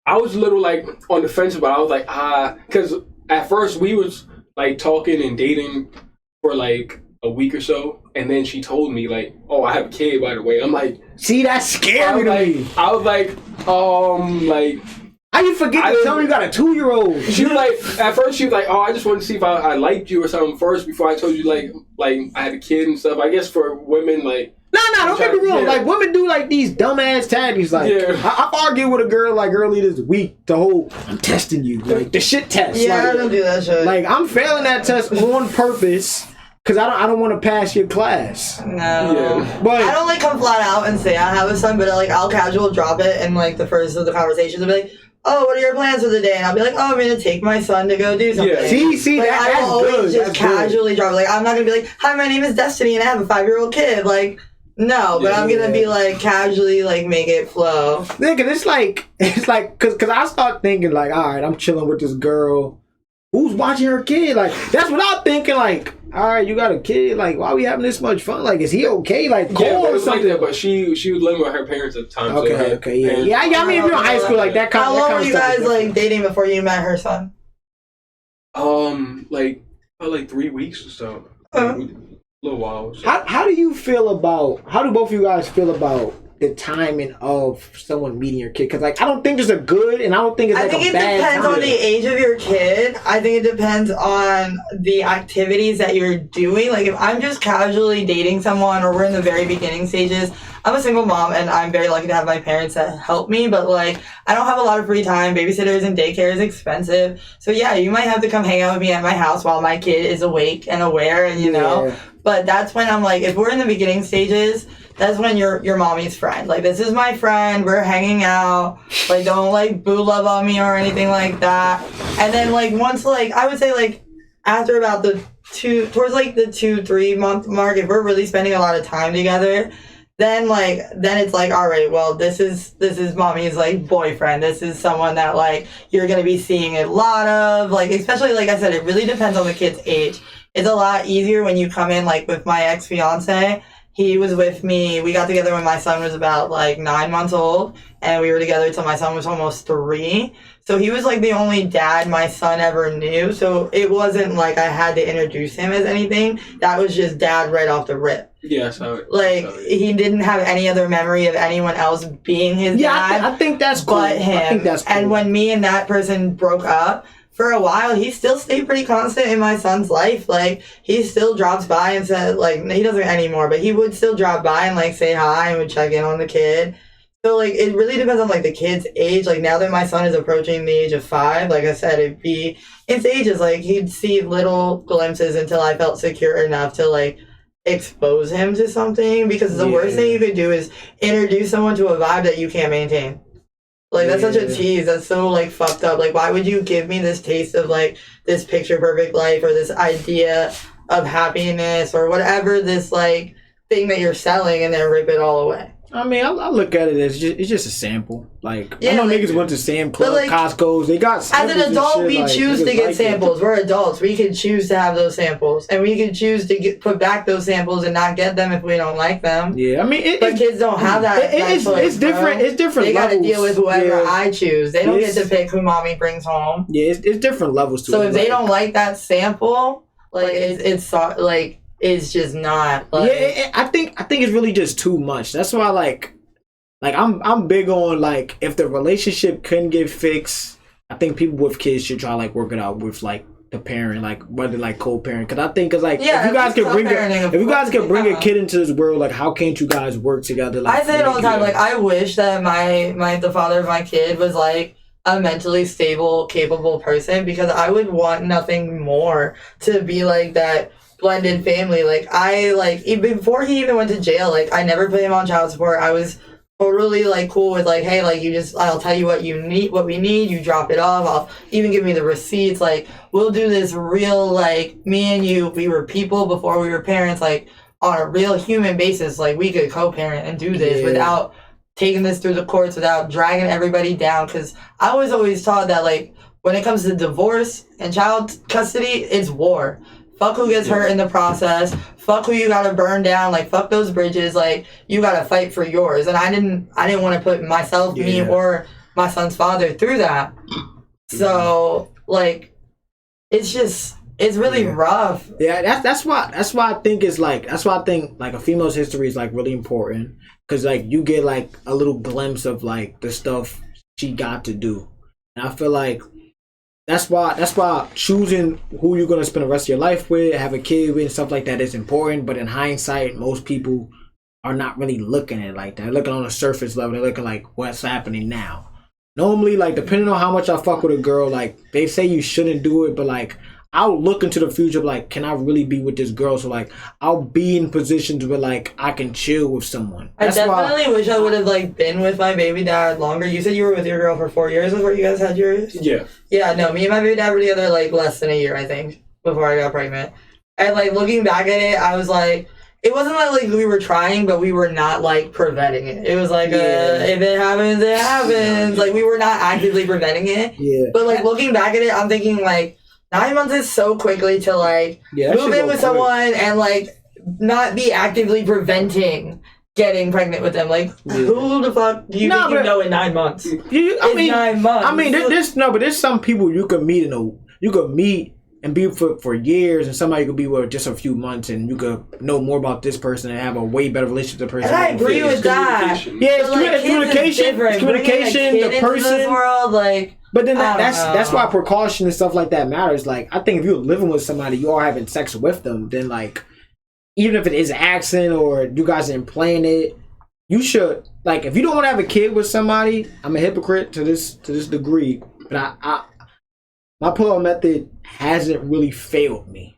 I was a little like on the fence, but I was like, because at first we was like talking and dating for like a week or so, and then she told me like, "Oh, I have a kid, by the way." I'm like, see, that's scary to me. I was like, how you forget to tell me you got a 2-year-old? She was like, at first she was like, "Oh, I just wanted to see if I liked you or something first before I told you like I had a kid and stuff." I guess for women, like. No, don't get me wrong. Yeah. Like, women do, like, these dumbass tabbies. Like, Yeah. I've argued with a girl, like, early this week, the whole, I'm testing you. Like, the shit test. Yeah, like, I don't do that shit. Like, I'm failing that test on purpose because I don't want to pass your class. No. Yeah. But I don't, like, come flat out and say I have a son, but, like, I'll casual drop it in, like, the first of the conversations and be like, "Oh, what are your plans for the day?" And I'll be like, "Oh, I'm gonna take my son to go do something." Yeah. See, like, that's I will always good. just That's casually drop it. Like, I'm not gonna be like, "Hi, my name is Destiny and I have a 5-year-old kid." Like, no, but I'm gonna be like casually like make it flow. Nigga, it's like cause I start thinking like, all right, I'm chilling with this girl who's watching her kid. Like, that's what I'm thinking. Like, all right, you got a kid. Like, why are we having this much fun? Like, is he okay? Like, call Yeah, but it or was like something. that, but she was living with her parents at the time. Okay, yeah. and- Yeah, I mean, if you're in high school, like that kind How that long kind were of you stuff guys is different. like dating before you met her son? Like 3 weeks or so. Uh-huh. A little while. So. How do you feel about, how do both of you guys feel about the timing of someone meeting your kid? Because, like, I don't think there's a good and I don't think it's I like think a it bad depends time. on the age of your kid. I think it depends on the activities that you're doing. Like, if I'm just casually dating someone or we're in the very beginning stages, I'm a single mom and I'm very lucky to have my parents that help me, but like, I don't have a lot of free time. Babysitters and daycare is expensive. So yeah, you might have to come hang out with me at my house while my kid is awake and aware and you know. Yeah. But that's when I'm like, if we're in the beginning stages, that's when you're your mommy's friend. Like, this is my friend. We're hanging out. Like, don't like boo love on me or anything like that. And then like once like I would say like after about towards like the 2-3 month mark, if we're really spending a lot of time together, then it's like, all right, well, this is mommy's like boyfriend. This is someone that like you're gonna be seeing a lot of. Like, especially like I said, it really depends on the kid's age. It's a lot easier when you come in like with my ex-fiance. He was with me. We got together when my son was about like 9 months old, and we were together till my son was almost 3. So he was like the only dad my son ever knew. So it wasn't like I had to introduce him as anything. That was just dad right off the rip. Yeah, so Like, he didn't have any other memory of anyone else being his dad. I think that's cool. But him. I think that's cool. And when me and that person broke up, for a while, he still stayed pretty constant in my son's life. Like, he still drops by and said, like, he doesn't anymore, but he would still drop by and, like, say hi and would check in on the kid. So, like, it really depends on, like, the kid's age. Like, now that my son is approaching the age of 5, like I said, it'd be in stages. Like, he'd see little glimpses until I felt secure enough to, like, expose him to something. Because the worst thing you could do is introduce someone to a vibe that you can't maintain. Like, that's such a tease. That's so, like, fucked up. Like, why would you give me this taste of, like, this picture perfect life or this idea of happiness or whatever this, like, thing that you're selling and then rip it all away? I mean, I look at it as it's just a sample. Like, I know like, niggas went to Sam Club, like, Costco's. They got as samples an and adult, shit, we like, choose niggas to get like it. samples. We're adults. We can choose to have those samples. And we can choose to put back those samples and not get them if we don't like them. Yeah, I mean, But kids don't have that. It's different. Bro. It's different. They got to levels. deal with whoever Yeah. I choose. They don't get It's- to pick who mommy brings home. Yeah, it's different levels to So it. if they don't like that sample, like it's just not. Like, Yeah, I think it's really just too much. That's why like I'm big on like if the relationship couldn't get fixed, I think people with kids should try like work it out with like the parent, like whether like co-parent. Because I think if you guys can bring a kid into this world, like how can't you guys work together? Like, I say it all the time. Like, I wish that the father of my kid was like a mentally stable, capable person, because I would want nothing more to be like that blended family. Like, even before he even went to jail, like, I never put him on child support. I was totally like cool with like, hey, like, I'll tell you what we need, you drop it off, I'll even give me the receipts, like, we'll do this real, like, me and you, we were people before we were parents, like, on a real human basis, like, we could co-parent and do this without taking this through the courts, without dragging everybody down, because I was always taught that, like, when it comes to divorce and child custody, it's war. Fuck who gets hurt in the process. Fuck who you gotta burn down. Like, fuck those bridges. Like, you gotta fight for yours. And I didn't want to put myself, me, or my son's father through that. So, like, it's just, it's really rough. Yeah, that's why I think it's like a female's history is like really important because like you get like a little glimpse of like the stuff she got to do, and I feel like that's why choosing who you're gonna spend the rest of your life with, have a kid with, and stuff like that is important. But in hindsight, most people are not really looking at it like that. They're looking on a surface level. They're looking like what's happening now. Normally, like depending on how much I fuck with a girl, like they say you shouldn't do it, but like I'll look into the future, like can I really be with this girl? So like I'll be in positions where like I can chill with someone. That's I definitely wish I would have like been with my baby dad longer. You said you were with your girl for 4 years before you guys had yours? Yeah. Yeah, no, me and my baby dad were together like less than a year, I think, before I got pregnant. And like looking back at it, I was like, it wasn't like we were trying, but we were not like preventing it. It was like, if it happens, it happens. Like we were not actively preventing it. Yeah. But like looking back at it, I'm thinking like 9 months is so quickly to like move in with someone and like not be actively preventing getting pregnant with them. Like who the fuck do you think you know in 9 months? I mean 9 months. I mean, there's some people you could meet and be for years, and somebody could be with just a few months, and you could know more about this person and have a way better relationship with the person. And I agree with that. Yeah, it's like, communication, the person. World, like, but then that's why precaution and stuff like that matters. Like, I think if you're living with somebody, you are having sex with them, then like, even if it is an accident or you guys didn't plan it, you should like. If you don't want to have a kid with somebody, I'm a hypocrite to this degree, but my pull-out method hasn't really failed me.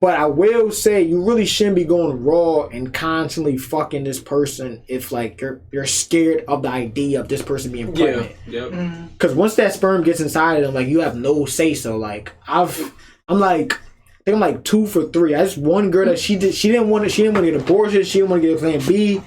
But I will say you really shouldn't be going raw and constantly fucking this person if like you're scared of the idea of this person being pregnant. Yeah. Because once that sperm gets inside of them, like you have no say so. Like I'm like 2 for 3. I just one girl that she didn't want to get an abortion, she didn't want to get a plan B.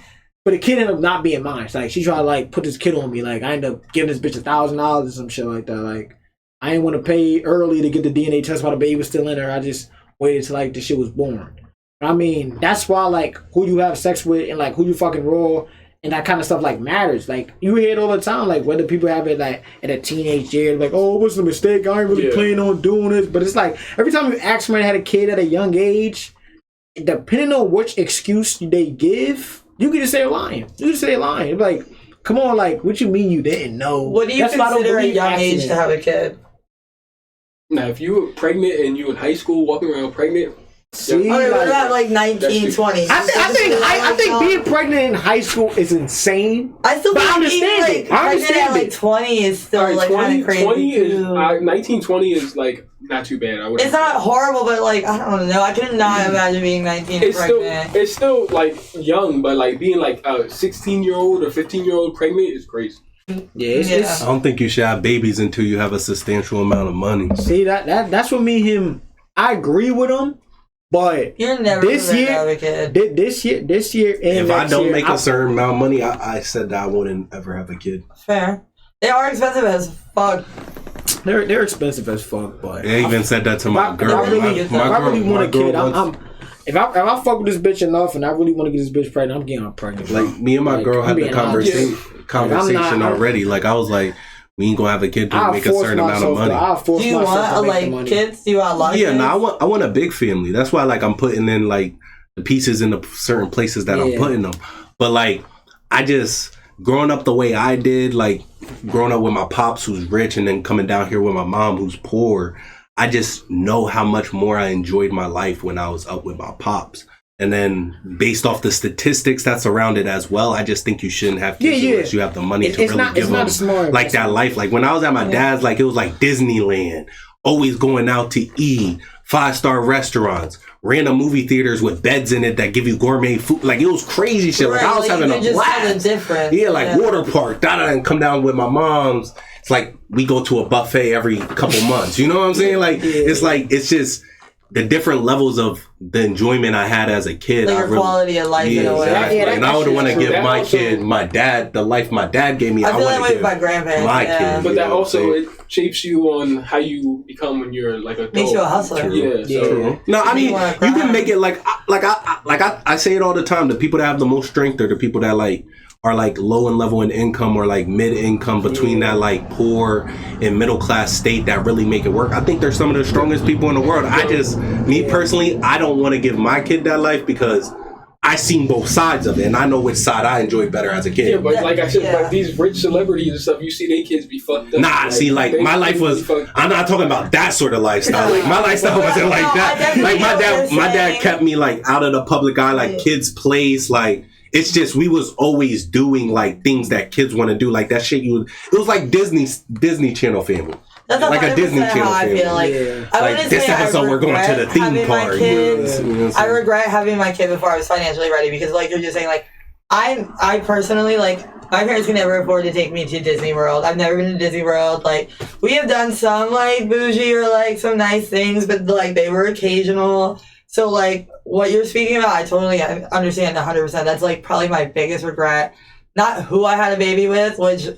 But the kid ended up not being mine. So, like she tried to like put this kid on me. Like I ended up giving this bitch $1,000 or some shit like that. Like I didn't want to pay early to get the DNA test while the baby was still in her. I just waited till like the shit was born. I mean, that's why like who you have sex with and like who you fucking raw and that kind of stuff like matters. Like you hear it all the time. Like whether people have it like in a teenage year, like oh, it was a mistake. I ain't really planning on doing this. But it's like every time you ask somebody had a kid at a young age, depending on which excuse they give, you can just say they're lying. You just say they're lying. It's like, come on, like what you mean you didn't know? What do you consider a young age to have a kid? Now, if you were pregnant and you in high school walking around pregnant, see, what about like 19, 20? I think being pregnant in high school is insane. I still think being pregnant at like 20 is still like kind of crazy. 1920 is like not too bad. It's not horrible, but like I don't know. I could not imagine being 19 and pregnant. It's still like young, but like being like a 16-year-old or 15-year-old pregnant is crazy. Yeah, I don't think you should have babies until you have a substantial amount of money. See that's what me and him. I agree with him, but you're never this year, and if I don't make a certain amount of money, I said that I wouldn't ever have a kid. Fair. They are expensive as fuck. They're expensive as fuck, but I even said that to my girl. If I really want a kid, if I fuck with this bitch enough and I really want to get this bitch pregnant, I'm getting her pregnant. Like me and my girl had the conversation already. Like I was like, we ain't gonna have a kid to make a certain amount of money. Do you want like kids? Do you want a lot of kids? Yeah, no, I want a big family. That's why like I'm putting in like the pieces in the certain places that I'm putting them. But like I just growing up the way I did, like growing up with my pops who's rich and then coming down here with my mom who's poor, I just know how much more I enjoyed my life when I was up with my pops. And then based off the statistics that's around it as well, I just think you shouldn't have kids unless you have the money to really give them like that life. Like when I was at my dad's, like it was like Disneyland, always going out to eat, 5-star restaurants, random movie theaters with beds in it that give you gourmet food. Like it was crazy shit. Like I was having a blast. Yeah, like water park, and come down with my mom's. It's like we go to a buffet every couple months. You know what I'm saying? Like it's just the different levels of the enjoyment I had as a kid. Like your quality of life in a way. Exactly. And I would want to give my kid, my dad, the life my dad gave me. I feel that way with my grandparents. My kid. But that also it shapes you on how you become when you're like a makes you a hustler. Yeah. So. No, I mean you can make it like I say it all the time. The people that have the most strength are the people that like are like low and level in income or like mid income between that like poor and middle class state that really make it work. I think they're some of the strongest people in the world. Me personally, I don't want to give my kid that life because I seen both sides of it, and I know which side I enjoyed better as a kid. Yeah, but like I said, like these rich celebrities and stuff, you see their kids be fucked up. Nah, see, like my life was. I'm not talking about that sort of lifestyle. Like my lifestyle wasn't like that. Like my dad kept me like out of the public eye, like kids' plays. Like it's just we was always doing like things that kids want to do, like that shit. It was like Disney Channel family. That's like a Disney Channel I feel like. I like this episode we're going to the theme park. I regret having my kid before I was financially ready because, like you're just saying, like I personally like my parents can never afford to take me to Disney World. I've never been to Disney World. Like we have done some like bougie or like some nice things, but like they were occasional. So like what you're speaking about, I totally understand 100%. That's like probably my biggest regret. Not who I had a baby with, which.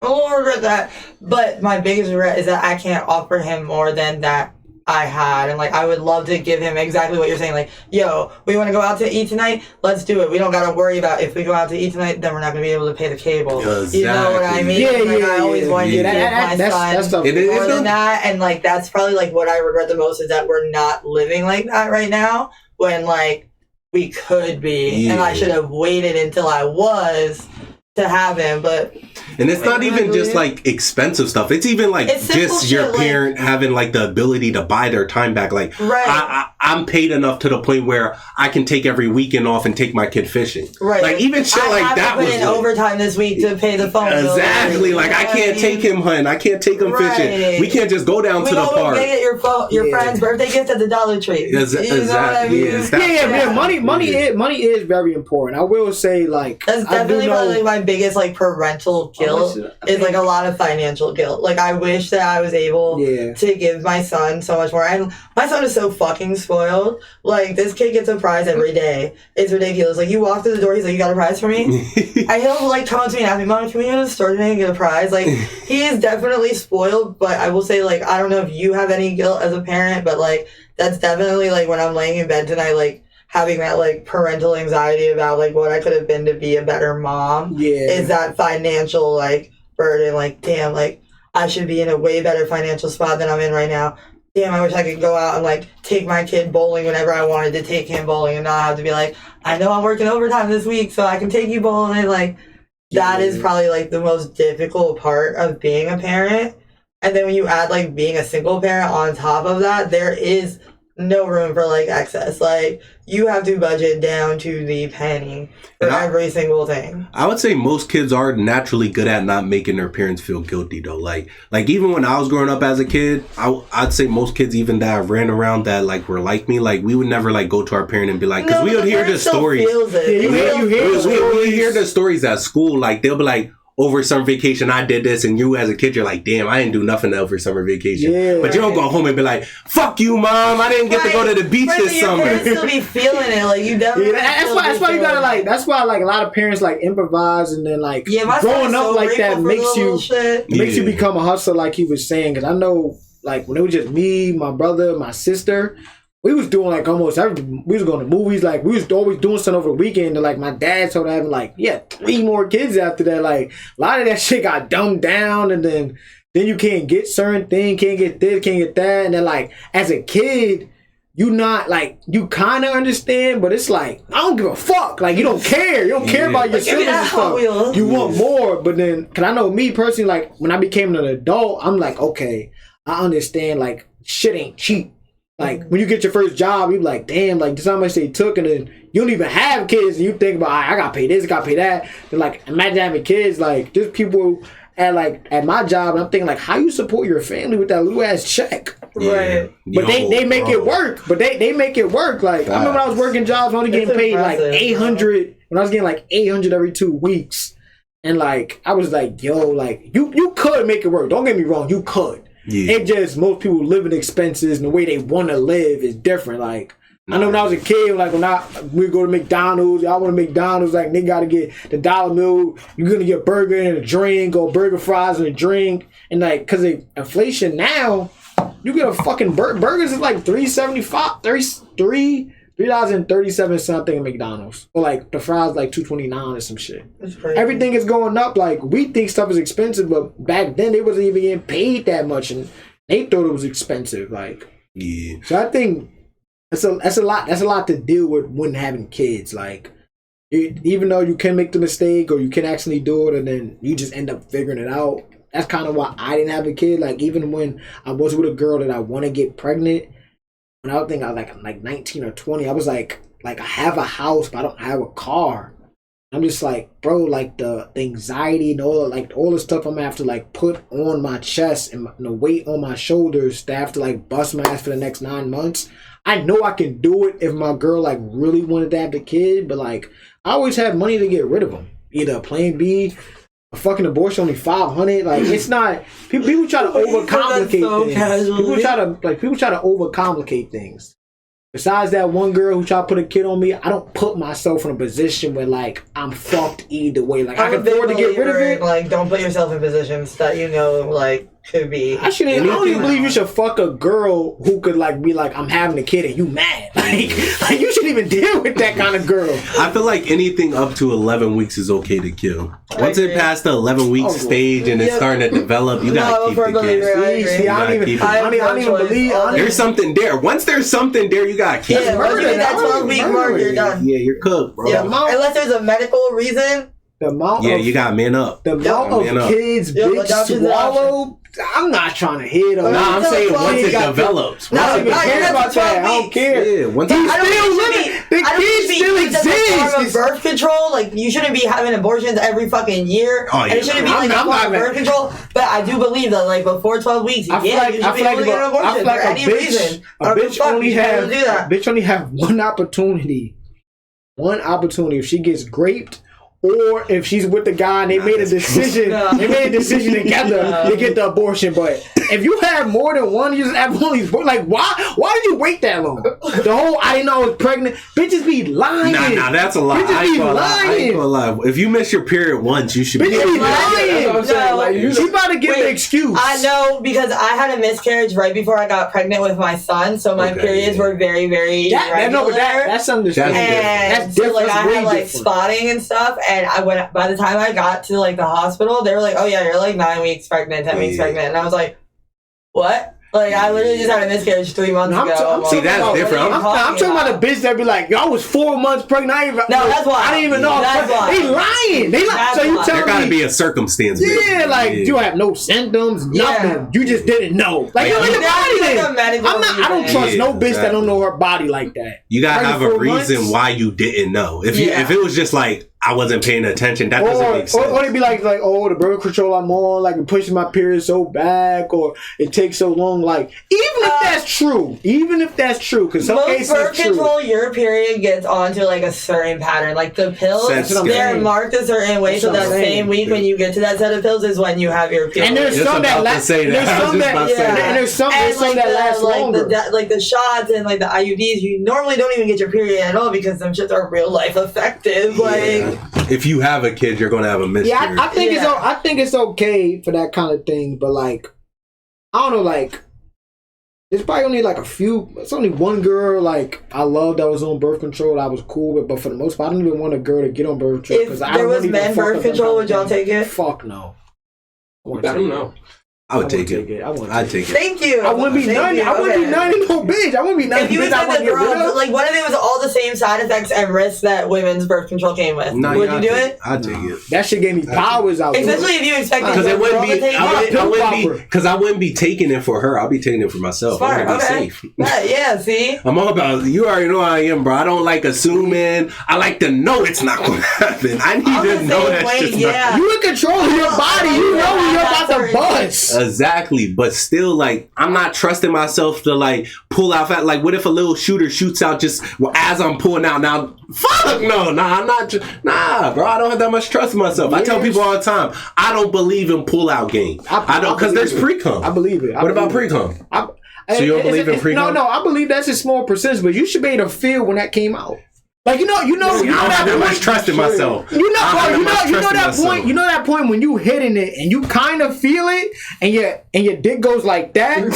I won't regret that, but my biggest regret is that I can't offer him more than that I had, and like I would love to give him exactly what you're saying, like, yo, we want to go out to eat tonight, let's do it. We don't gotta worry about if we go out to eat tonight, then we're not gonna be able to pay the cable. Exactly. You know what I mean? I always wanted to give my son more than that, and like that's probably like what I regret the most is that we're not living like that right now, when like we could be, and I should have waited until I was to have him. But and it's not even just like expensive stuff, it's even like it's just your parent like, having like the ability to buy their time back. Like I'm paid enough to the point where I can take every weekend off and take my kid fishing. Right. Like even shit like that was in overtime this week to pay the phone bill. Exactly. Like I can't take him hunting. I can't take him fishing. We can't just go down to the park. We get your friend's birthday gift at the Dollar Tree. Exactly. Money is very important. I will say like that's definitely probably my biggest like parental guilt is like a lot of financial guilt. Like I wish that I was able to give my son so much more. And my son is so fucking spoiled. Like this kid gets a prize every day. It's ridiculous. Like you walk through the door, he's like, "You got a prize for me?" And he'll like come up to me and ask me, "Mom, can we go to the store today and get a prize?" Like he is definitely spoiled. But I will say, like, I don't know if you have any guilt as a parent, but like that's definitely like when I'm laying in bed tonight, like having that like parental anxiety about like what I could have been to be a better mom. Is that financial like burden? Like damn, like I should be in a way better financial spot than I'm in right now. Damn, I wish I could go out and like take my kid bowling whenever I wanted to take him bowling and not have to be like, I know I'm working overtime this week so I can take you bowling. Like that is probably like the most difficult part of being a parent. And then when you add like being a single parent on top of that, there is no room for like excess. Like you have to budget down to the penny for every single thing. I would say most kids are naturally good at not making their parents feel guilty though. Like even when I was growing up as a kid, I'd say most kids even that ran around that like were like me, like we would never like go to our parent and be like, because we would hear the stories. We hear the stories at school, like they'll be like, over summer vacation, I did this, and you as a kid, you're like, damn, I didn't do nothing over summer vacation. But you don't go home and be like, fuck you, mom, I didn't get to go to the beach this summer. You still be feeling it, like you definitely. That's why you gotta like. That's why like a lot of parents like improvise, and then like growing up like that makes you become a hustler, like he was saying. Because I know like when it was just me, my brother, my sister. We was doing like almost everything. We was going to movies. Like we was always doing something over the weekend. And like my dad started having like 3 more kids after that. Like a lot of that shit got dumbed down, and then you can't get certain things, can't get this, can't get that. And then like as a kid, you not like you kind of understand, but it's like I don't give a fuck. Like you don't care. You don't care about your siblings and stuff. You want more, but then cause I know me personally, like when I became an adult, I'm like, okay, I understand. Like shit ain't cheap. Like, when you get your first job, you be like, damn, like, this is how much they took, and then you don't even have kids, and you think about, I gotta pay this, I gotta pay that. And, like, imagine having kids, like, there's people at my job, and I'm thinking, like, how you support your family with that little-ass check? Right. But they make it work. But they make it work. Like, I remember when I was working jobs, I was only getting paid, like, 800, when I was getting, like, 800 every 2 weeks. And, like, I was like, yo, like, you could make it work. Don't get me wrong, you could. It just most people living expenses and the way they want to live is different. Like I know when I was a kid, like when we go to McDonald's, I want to McDonald's. Like they got to get the $1 meal. You're gonna get a burger and a drink, or burger fries and a drink, and like because of inflation now, you get a fucking burgers is like $3.75, $3 $3.37 something at McDonald's. Or like the fries like $2.29 or some shit. That's crazy. Everything is going up. Like we think stuff is expensive, but back then they wasn't even getting paid that much, and they thought it was expensive. Like, Yeah. so I think that's a lot. That's a lot to deal with when having kids. Like, even though you can make the mistake or you can actually do it, and then you just end up figuring it out. That's kind of why I didn't have a kid. Like, even when I was with a girl that I want to get pregnant, when I think I was like 19 or 20, I was like I have a house, but I don't have a car. I'm just like, bro, like the anxiety and all the stuff I'm gonna have to like put on my chest and the weight on my shoulders to have to like bust my ass for the next 9 months. I know I can do it if my girl like really wanted to have the kid, but like I always have money to get rid of them. Either a plan B, a fucking abortion only $500. Like, it's not. People try to overcomplicate so things. casually. People try to overcomplicate things. Besides that one girl who tried to put a kid on me, I don't put myself in a position where like I'm fucked either way. Like, I can afford to get rid of it. Like, don't put yourself in positions that you know like could be. I don't even believe you should fuck a girl who could like be like, I'm having a kid and you mad. Like you shouldn't even deal with that kind of girl. I feel like anything up to 11 weeks is okay to kill. Once it passed the 11 week stage and it's starting to develop, you gotta keep the kids. See, I don't even believe. There's something there. Once there's something there, you gotta keep it. Yeah, once you hit that 12-week mark, you're done. Yeah, you're cooked, bro. Yeah, unless there's a medical reason. You gotta man up. The amount of kids bitch swallow. I'm not trying to hit them. Nah, I'm saying once it develops. I don't even care about that. I don't care. Yeah, once The kids still exist. Form of birth control, like you shouldn't be having abortions every fucking year. Oh, yeah. And it shouldn't be like a form of birth control. But I do believe that like before 12 weeks, you should be able to get an abortion for any reason. A bitch only have one opportunity. If she gets raped, or if she's with the guy and they made a decision, together to get the abortion. But if you have more than one, you just have only like why did you wait that long? The whole I didn't know I was pregnant. Bitches be lying. Nah, that's a lie. I ain't gonna lie. If you miss your period once, you should be lying. No, she about to give the excuse. I know because I had a miscarriage right before I got pregnant with my son, so my periods were very, very irregular. That's understandable. That's different. So, like I had like spotting and stuff. And I went, by the time I got to like the hospital, they were like, oh yeah, you're like 9 weeks pregnant, 10 weeks pregnant. And I was like, what? Like, I literally just had a miscarriage 3 months ago. See, that's different. I'm talking about a bitch that be like, yo, I was 4 months pregnant. That's why. I didn't even know. They lying. So you tell me. There gotta be a circumstance. Yeah, like, you have no symptoms, nothing. You just didn't know. Like, you know your body then. I don't trust no bitch that don't know her body like that. You gotta have a reason why you didn't know. If it was just like, I wasn't paying attention, that doesn't make sense. Or it'd be like, oh, the birth control I'm on, like, it pushes my period so back, or it takes so long. Like, even if that's true, because some cases birth control, your period gets onto like a certain pattern. Like the pills, they're marked a certain way, so that same week when you get to that set of pills is when you have your period. And there's some that last. There's some that last longer. Like the shots and like the IUDs, you normally don't even get your period at all because them shits are real life effective. Like. If you have a kid, you're gonna have a miscarriage. Yeah, I think it's okay for that kind of thing, but like, I don't know, like, there's probably only like it's only one girl like I love that was on birth control that I was cool with, but for the most part, I don't even want a girl to get on birth control because I don't want to. If there was men birth control, would y'all take it? Fuck no. I don't know. I would take it. I'd take it. Thank you. I wouldn't be none. I wouldn't be none no bitch. I wouldn't be none. If you was like the girl, like what if it was all the same side effects and risks that women's birth control came with? Would you do it? I'd take it. That shit gave me powers out. Especially if you expected because it wouldn't be. I wouldn't be taking it for her. I'll be taking it for myself. Smart. I'm gonna be safe. Yeah. See. I'm all about. You already know how I am, bro. I don't like assuming. I like to know it's not gonna happen. I need to know that shit's not. You in control of your body. You know when you're about to bust. Exactly. But still, like, I'm not trusting myself to, like, pull out fat. Like, what if a little shooter shoots out just as I'm pulling out? Now, fuck no. Nah, I'm not. Nah, bro. I don't have that much trust in myself. I tell people all the time, I don't believe in pull-out game. I don't, because there's pre-cum. I believe it. What about pre-cum? So you don't believe in pre-cum? No, I believe that's a small percentage, but you should be able to feel when that came out. Like you know I don't have that much trust in myself. You know that point when you hitting it and you kind of feel it and your dick goes like that.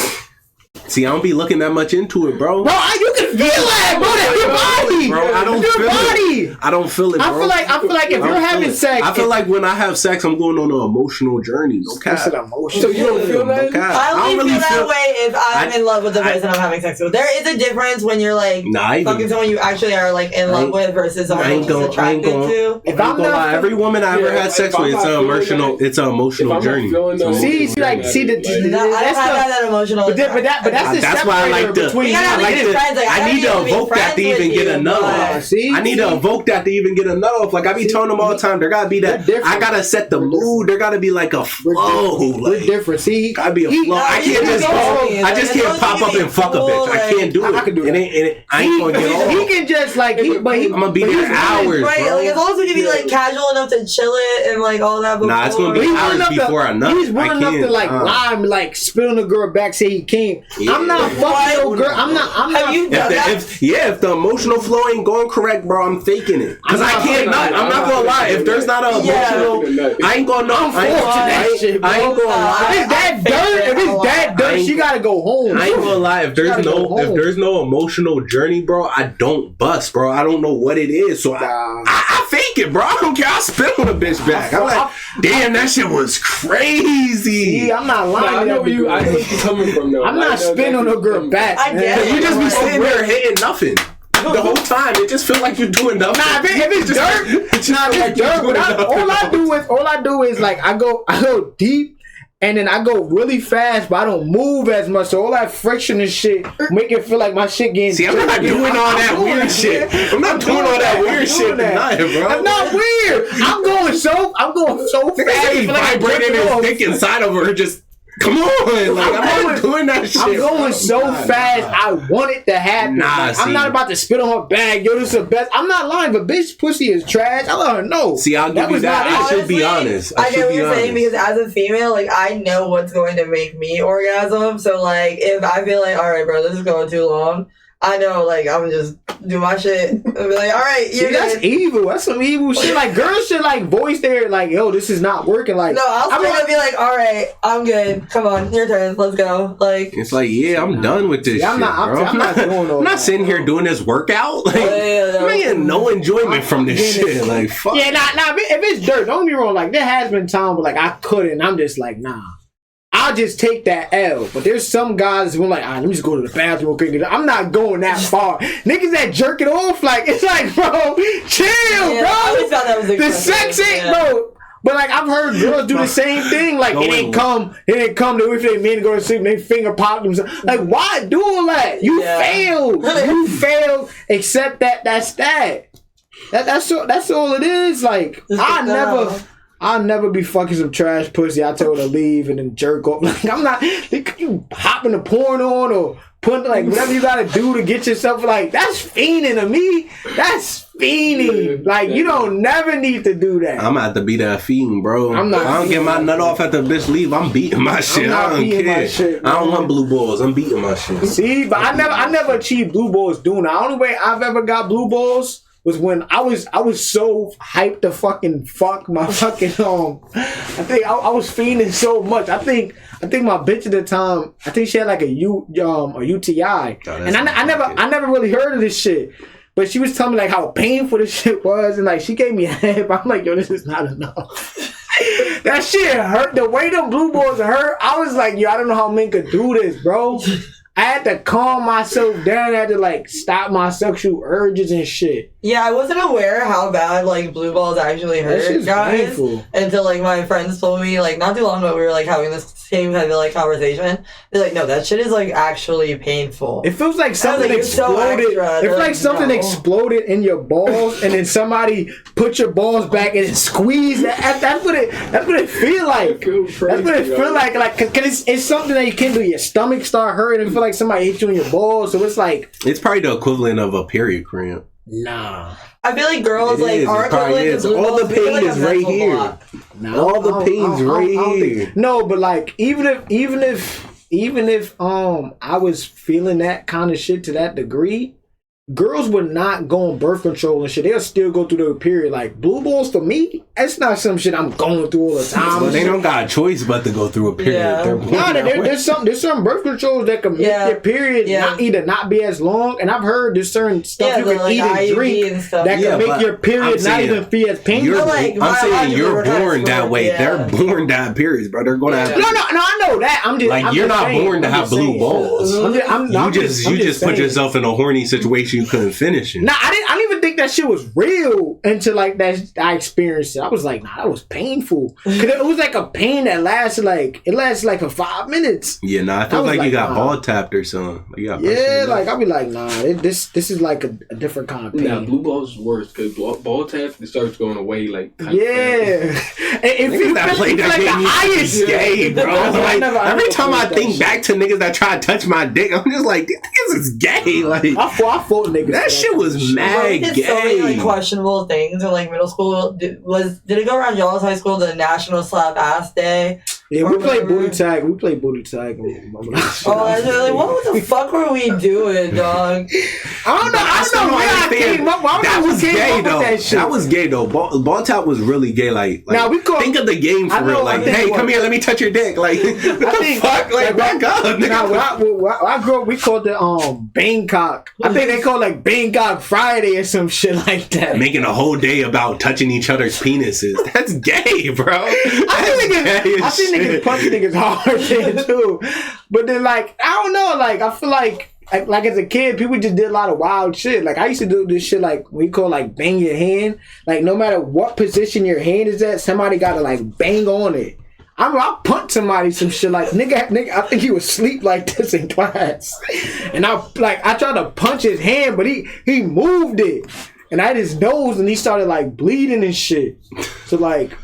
See, I don't be looking that much into it, bro. Bro, you can feel that, bro. That's your body, bro. I don't your feel body. it. I don't feel it, bro. I feel like if you're having sex, I feel like when I have sex, I'm going on an emotional journey. No cap. That's an emotion. So you don't feel that? No cap. I only don't feel that way if I'm in love with the person I'm having sex with. There is a difference when you're like fucking someone you actually are like in love with versus someone you're just attracted to. If I'm not, every woman I ever had sex with, it's an emotional journey. See, I don't have that emotional. But that's why I like to. I need to evoke that to even get a nut off. I need to evoke that to even get a nut off. Like I be telling them all the time, there gotta be that. I gotta set the mood. There gotta be like a flow. We're different. See, gotta be a flow. I can't just go. I just can't pop up and fuck a bitch. I can't do it. I can do it. I ain't gonna get off. He can just like. I'm gonna be there hours. Right, like as long as we can be like casual enough to chill it and like all that. Nah, it's gonna be hours before I nut. He's willing enough to like lie and like spit on the girl back, say he came. I'm not fucking no girl. I'm not. Have you done that? If the emotional flow ain't going correct, bro, I'm faking it. Cause I can't nut. I'm not gonna lie. If there's not an emotional, I ain't gonna nut. I ain't gonna lie. If it's that dirt, she gotta go home. I ain't gonna lie. If there's no emotional journey, bro, I don't bust, bro. I don't know what it is, so I fake it, bro. I don't care. I spit on a bitch back. I'm like, damn, that shit was crazy. See, I'm not lying. I know where you coming from, though. I'm not spitting on no girl back. I get it. You just be sitting there hitting nothing. The whole time, it just feels like you're doing nothing. Nah, if it's dirt, all I do is like I go deep and then I go really fast, but I don't move as much. So all that friction and shit make it feel like my shit getting. See, I'm not doing all that weird shit. I'm not doing all that weird shit tonight, bro. That's not weird. I'm going so fast. He's vibrating his dick inside of her, just. Come on, like I'm not doing that shit. I'm going so fast. I want it to happen. I'm not about to spit on her bag. Yo, this is the best. I'm not lying, but bitch pussy is trash. I let her know. See, I'll give you that. I should be honest. I get what you're saying because as a female, like I know what's going to make me orgasm. So like if I feel like, all right, bro, this is going too long. I know, like, I'm just do my shit and be like, all right, you're that's evil. That's some evil shit. Like, girls should, like, voice their, like, yo, this is not working. Like, no, I'll still gonna be like, all right, I'm good. Come on, your turn. Let's go. Like, it's like, yeah, I'm done with this shit, bro. I'm not sitting here doing this workout. Like, I'm getting no enjoyment from this shit. Like, fuck. Yeah, nah, if it's dirt, don't be wrong. Like, there has been times where, like, I couldn't. I'm just like, nah. I'll just take that L. But there's some guys who are like, let me just go to the bathroom quick. I'm not going that far. Niggas that jerk it off, like, it's like, bro, chill, bro. I always thought that was the sex ain't, bro. But like, I've heard girls do the same thing. Like, it ain't come to if they men go to sleep and they finger pop themselves. Like, why do all that? You failed. You failed. Accept that. That's that. That's all it is. Like, I'll never be fucking some trash pussy. I told her to leave and then jerk off. Like, I'm not. You hopping the porn on or putting like whatever you gotta do to get yourself like that's fiending to me. That's fiending. Like you don't never need to do that. I'm gonna have to be that fiend, bro. I don't get my nut off after bitch leave. I'm beating my shit. I don't care. I don't want blue balls. I'm beating my shit. See, but I never achieved blue balls doing that. The only way I've ever got blue balls was when I was so hyped to fucking fuck my fucking I think I was fiending so much. I think my bitch at the time, I think she had like a UTI, and I never really heard of this shit. But she was telling me like how painful this shit was, and like she gave me a head. But I'm like, yo, this is not enough. That shit hurt. The way them blue balls hurt, I was like, yo, I don't know how men could do this, bro. I had to calm myself down. I had to like stop my sexual urges and shit. Yeah, I wasn't aware how bad like blue balls actually hurt, guys. Painful. Until like my friends told me like not too long ago we were like having this same kind of like conversation. They're like, no, that shit is like actually painful. It feels like something exploded. It feels like something exploded in your balls, and then somebody put your balls back and squeezed. That's what it feel like. That's what it feel like. Like, cause it's something that you can do. Your stomach start hurting and feel like somebody hit you in your balls. So it's like it's probably the equivalent of a period cramp. Nah. I feel like girls like are equivalent to blue balls. All the pain is right here. All the pain's right here. No, but like even if I was feeling that kind of shit to that degree, girls would not go on birth control and shit. They'll still go through their period. Like blue balls for me, that's not some shit I'm going through all the time. Well, they don't got a choice but to go through a period. Yeah. There's some birth controls that can make your period not be as long. And I've heard there's certain stuff you can eat and drink that can make your period not even be as painful. I'm saying you're born that way. They're born to have periods, bro. They're gonna have. No, I know that. You're not born to have blue balls. You just put yourself in a horny situation you couldn't finish it. Nah, I didn't even think that shit was real until like that I experienced it. I was like, nah, that was painful. Cause it was like a pain that lasted like for 5 minutes. Yeah, nah, I feel like you got ball tapped or something. Like, I'll be like, nah, this is like a different kind of pain. Nah, blue balls is worse because ball tap it starts going away like. If you that play that game, highest gay, bro. Like, every time I think back to niggas that try to touch my dick, I'm just like, these niggas is gay. Like I fought niggas. That shit was mad gay. So many like questionable things in like middle school. Did it go around y'all's high school the National Slap Ass Day? Yeah, we played booty tag. We played booty tag. What the fuck were we doing, dog? I don't know where I came up. That was gay though. That was gay though. Ball tap was really gay. Like now think of the game for real. Like, hey, come here, let me touch your dick. Like, what the fuck? Like, back up. Now, I grew up, we called it Bangkok. I think they call it like Bangkok Friday or some shit like that. Making a whole day about touching each other's penises. That's gay, bro. I see niggas punch niggas hard there too. But then like, I don't know, like I feel like as a kid, people just did a lot of wild shit. Like I used to do this shit like we call like bang your hand. Like no matter what position your hand is at, somebody gotta like bang on it. I'll punch somebody some shit like nigga. I think he was asleep like this in class, and I tried to punch his hand, but he moved it, and I hit his nose, and he started like bleeding and shit. So like.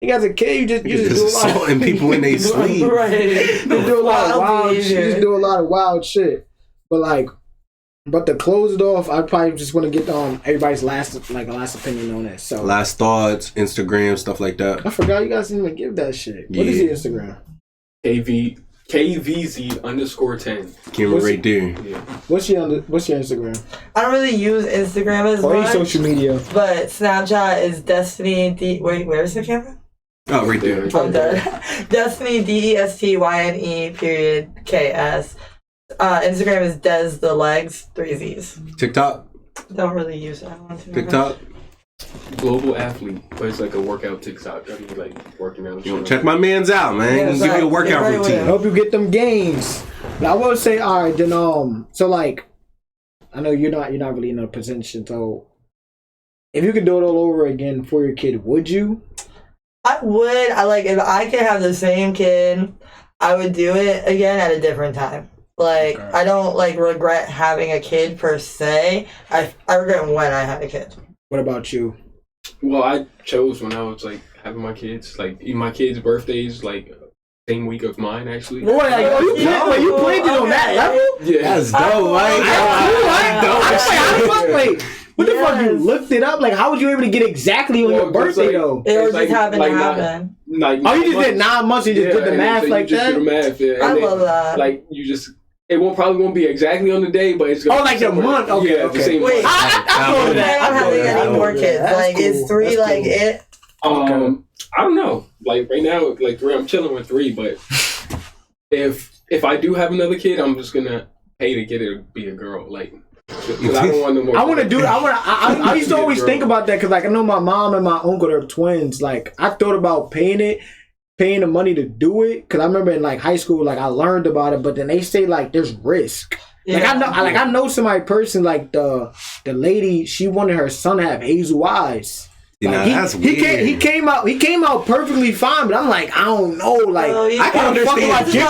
As a kid, you just do a lot assaulting people when they sleep. Right. You do a lot of wild shit. You just do a lot of wild shit. But to close it off, I probably just want to get everybody's last opinion on it. So last thoughts, Instagram, stuff like that. I forgot you guys didn't even give that shit. What is your Instagram? KVZ_10. Camera right there. Yeah. What's your Instagram? I don't really use Instagram as or much. Any social media. But Snapchat is Destiny Wait, where's the camera? Oh, right there. I'm dead. Destiny DESTYNE.KS. Instagram is Des the Legs 3 Z's. TikTok. Don't really use that one. TikTok. Global athlete, but it's like a workout TikTok. I mean, like working out. Check my man's out, man. Yeah, Give you a workout routine. Help you get them gains. Now, I will say, all right, then so like, I know you're not really in a position. So, if you could do it all over again for your kid, would you? I would. If I could have the same kid, I would do it again at a different time. Like, okay. I don't regret having a kid per se. I regret when I had a kid. What about you? Well, I chose when I was having my kids. My kids' birthdays same week of mine actually. Boy, you played it on that level? Yeah, that's dope. Wait. What the fuck? You looked it up? Like, how was you able to get exactly on your birthday though? It just happened to happen. You just did 9 months. You just did the math like that. Do the math, yeah. I love that. It probably won't be exactly on the day, but it's gonna. Oh, like the month. Okay, yeah, okay. The same Wait, month. I thought that. I'm having any more kids. Cool. Is 3 it? I don't know. Right now, 3. I'm chilling with 3, but if I do have another kid, I'm just gonna pay to get it to be a girl. Because I don't want no more. I want to do it. I used to always think about that because I know my mom and my uncle are twins. I thought about paying the money to do it because I remember in high school I learned about it, but then they say there's risk. Yeah. I know somebody person the lady, she wanted her son to have hazel eyes. That's weird. He came out perfectly fine, but I'm I don't know. I can understand. Why I give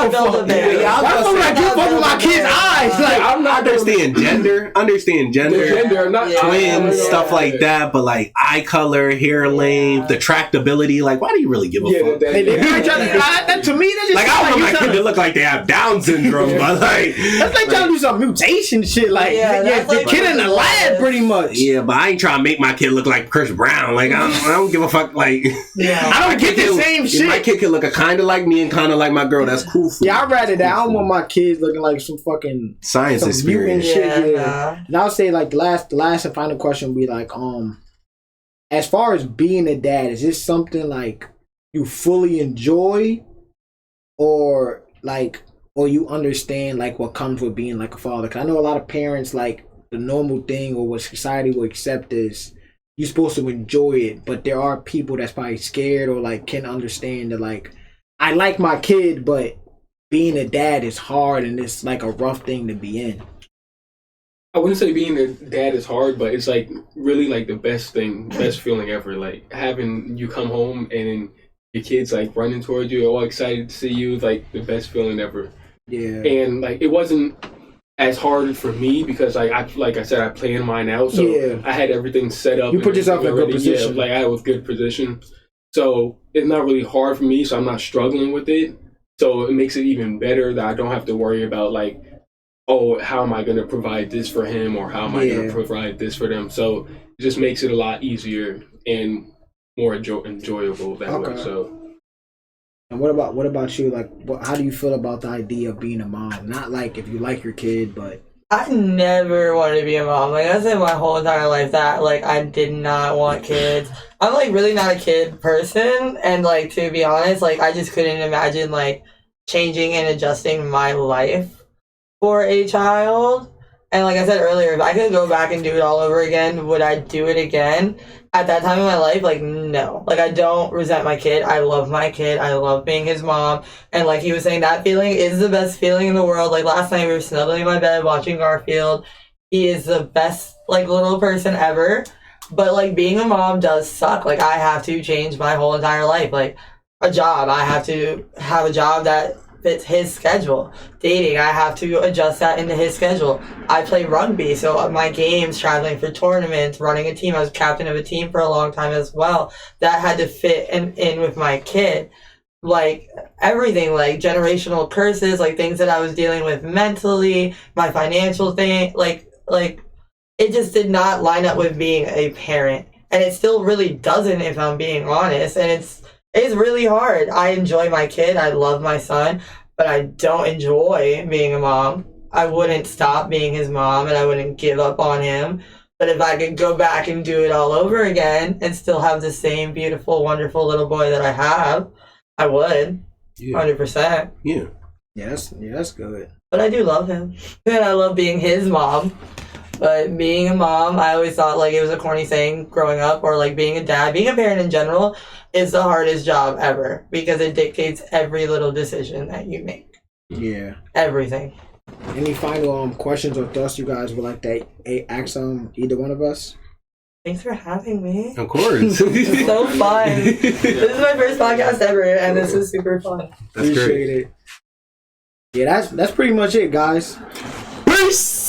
up with my kid's eyes? I'm not understand gender. Gender, not twins, stuff like that. But eye color, hair length, the tractability. Why do you really give a fuck? That to me, that's just I don't want my kid to look like they have Down syndrome, but that's trying to do some mutation shit. Your kid in the lab, pretty much. Yeah, but I ain't trying to make my kid look like Chris Brown. Like I don't give a fuck. Like Yeah. I don't get the same shit. My kid can look kind of like me and kind of like my girl. That's cool. For Yeah, I'd rather that. I don't want my kids looking like some fucking science some experience. mutant shit. Yeah, Yeah. And I'll say like the last and final question would be like, as far as being a dad, is this something like you fully enjoy, or you understand like what comes with being like a father? Cause I know a lot of parents, like the normal thing or what society will accept is you're supposed to enjoy it, but there are people that's probably scared or like can understand that like I like my kid, but being a dad is hard and it's like a rough thing to be in. I wouldn't say being a dad is hard, but it's like really like the best feeling ever. Like having you come home and then your kids like running towards you, all excited to see you, like the best feeling ever. Yeah. And like it wasn't as hard for me because I like I said, I planned mine out, so Yeah. I had everything set up. You put yourself in a good position. Yeah, like I was good position, so it's not really hard for me. So I'm not struggling with it. So it makes it even better that I don't have to worry about like, oh, how am I going to provide this for him, or how am I going to provide this for them? So it just makes it a lot easier and more enjoyable that way. So. And what about you? Like, how do you feel about the idea of being a mom? Not like if you like your kid, but I never wanted to be a mom. Like I said my whole entire life that like I did not want kids. I'm like really not a kid person, and like to be honest, like I just couldn't imagine like changing and adjusting my life for a child. And like I said earlier, if I could go back and do it all over again, would I do it again? At that time in my life, like, no. Like, I don't resent my kid. I love my kid. I love being his mom. And like he was saying, that feeling is the best feeling in the world. Like, last night we were snuggling in my bed watching Garfield. He is the best, like, little person ever. But, like, being a mom does suck. Like, I have to change my whole entire life. Like, a job. I have to have a job that fits his schedule. Dating, I have to adjust that into his schedule. I play rugby, so my games, traveling for tournaments, running a team. I was captain of a team for a long time as well. That had to fit in with my kid. Like everything, like generational curses, like things that I was dealing with mentally, my financial thing, like it just did not line up with being a parent. And it still really doesn't, if I'm being honest. And it's really hard. I enjoy my kid. I love my son, but I don't enjoy being a mom. I wouldn't stop being his mom, and I wouldn't give up on him. But if I could go back and do it all over again and still have the same beautiful, wonderful little boy that I have, I would. 100%. Yeah. Yeah, that's good. But I do love him. And I love being his mom. But being a mom, I always thought like it was a corny saying growing up, or like being a dad, being a parent in general is the hardest job ever because it dictates every little decision that you make. Yeah. Everything. Any final questions or thoughts you guys would like to ask either one of us? Thanks for having me. Of course. This is so fun. This is my first podcast ever, and this is super fun. Appreciate it. Yeah, that's pretty much it, guys. Peace.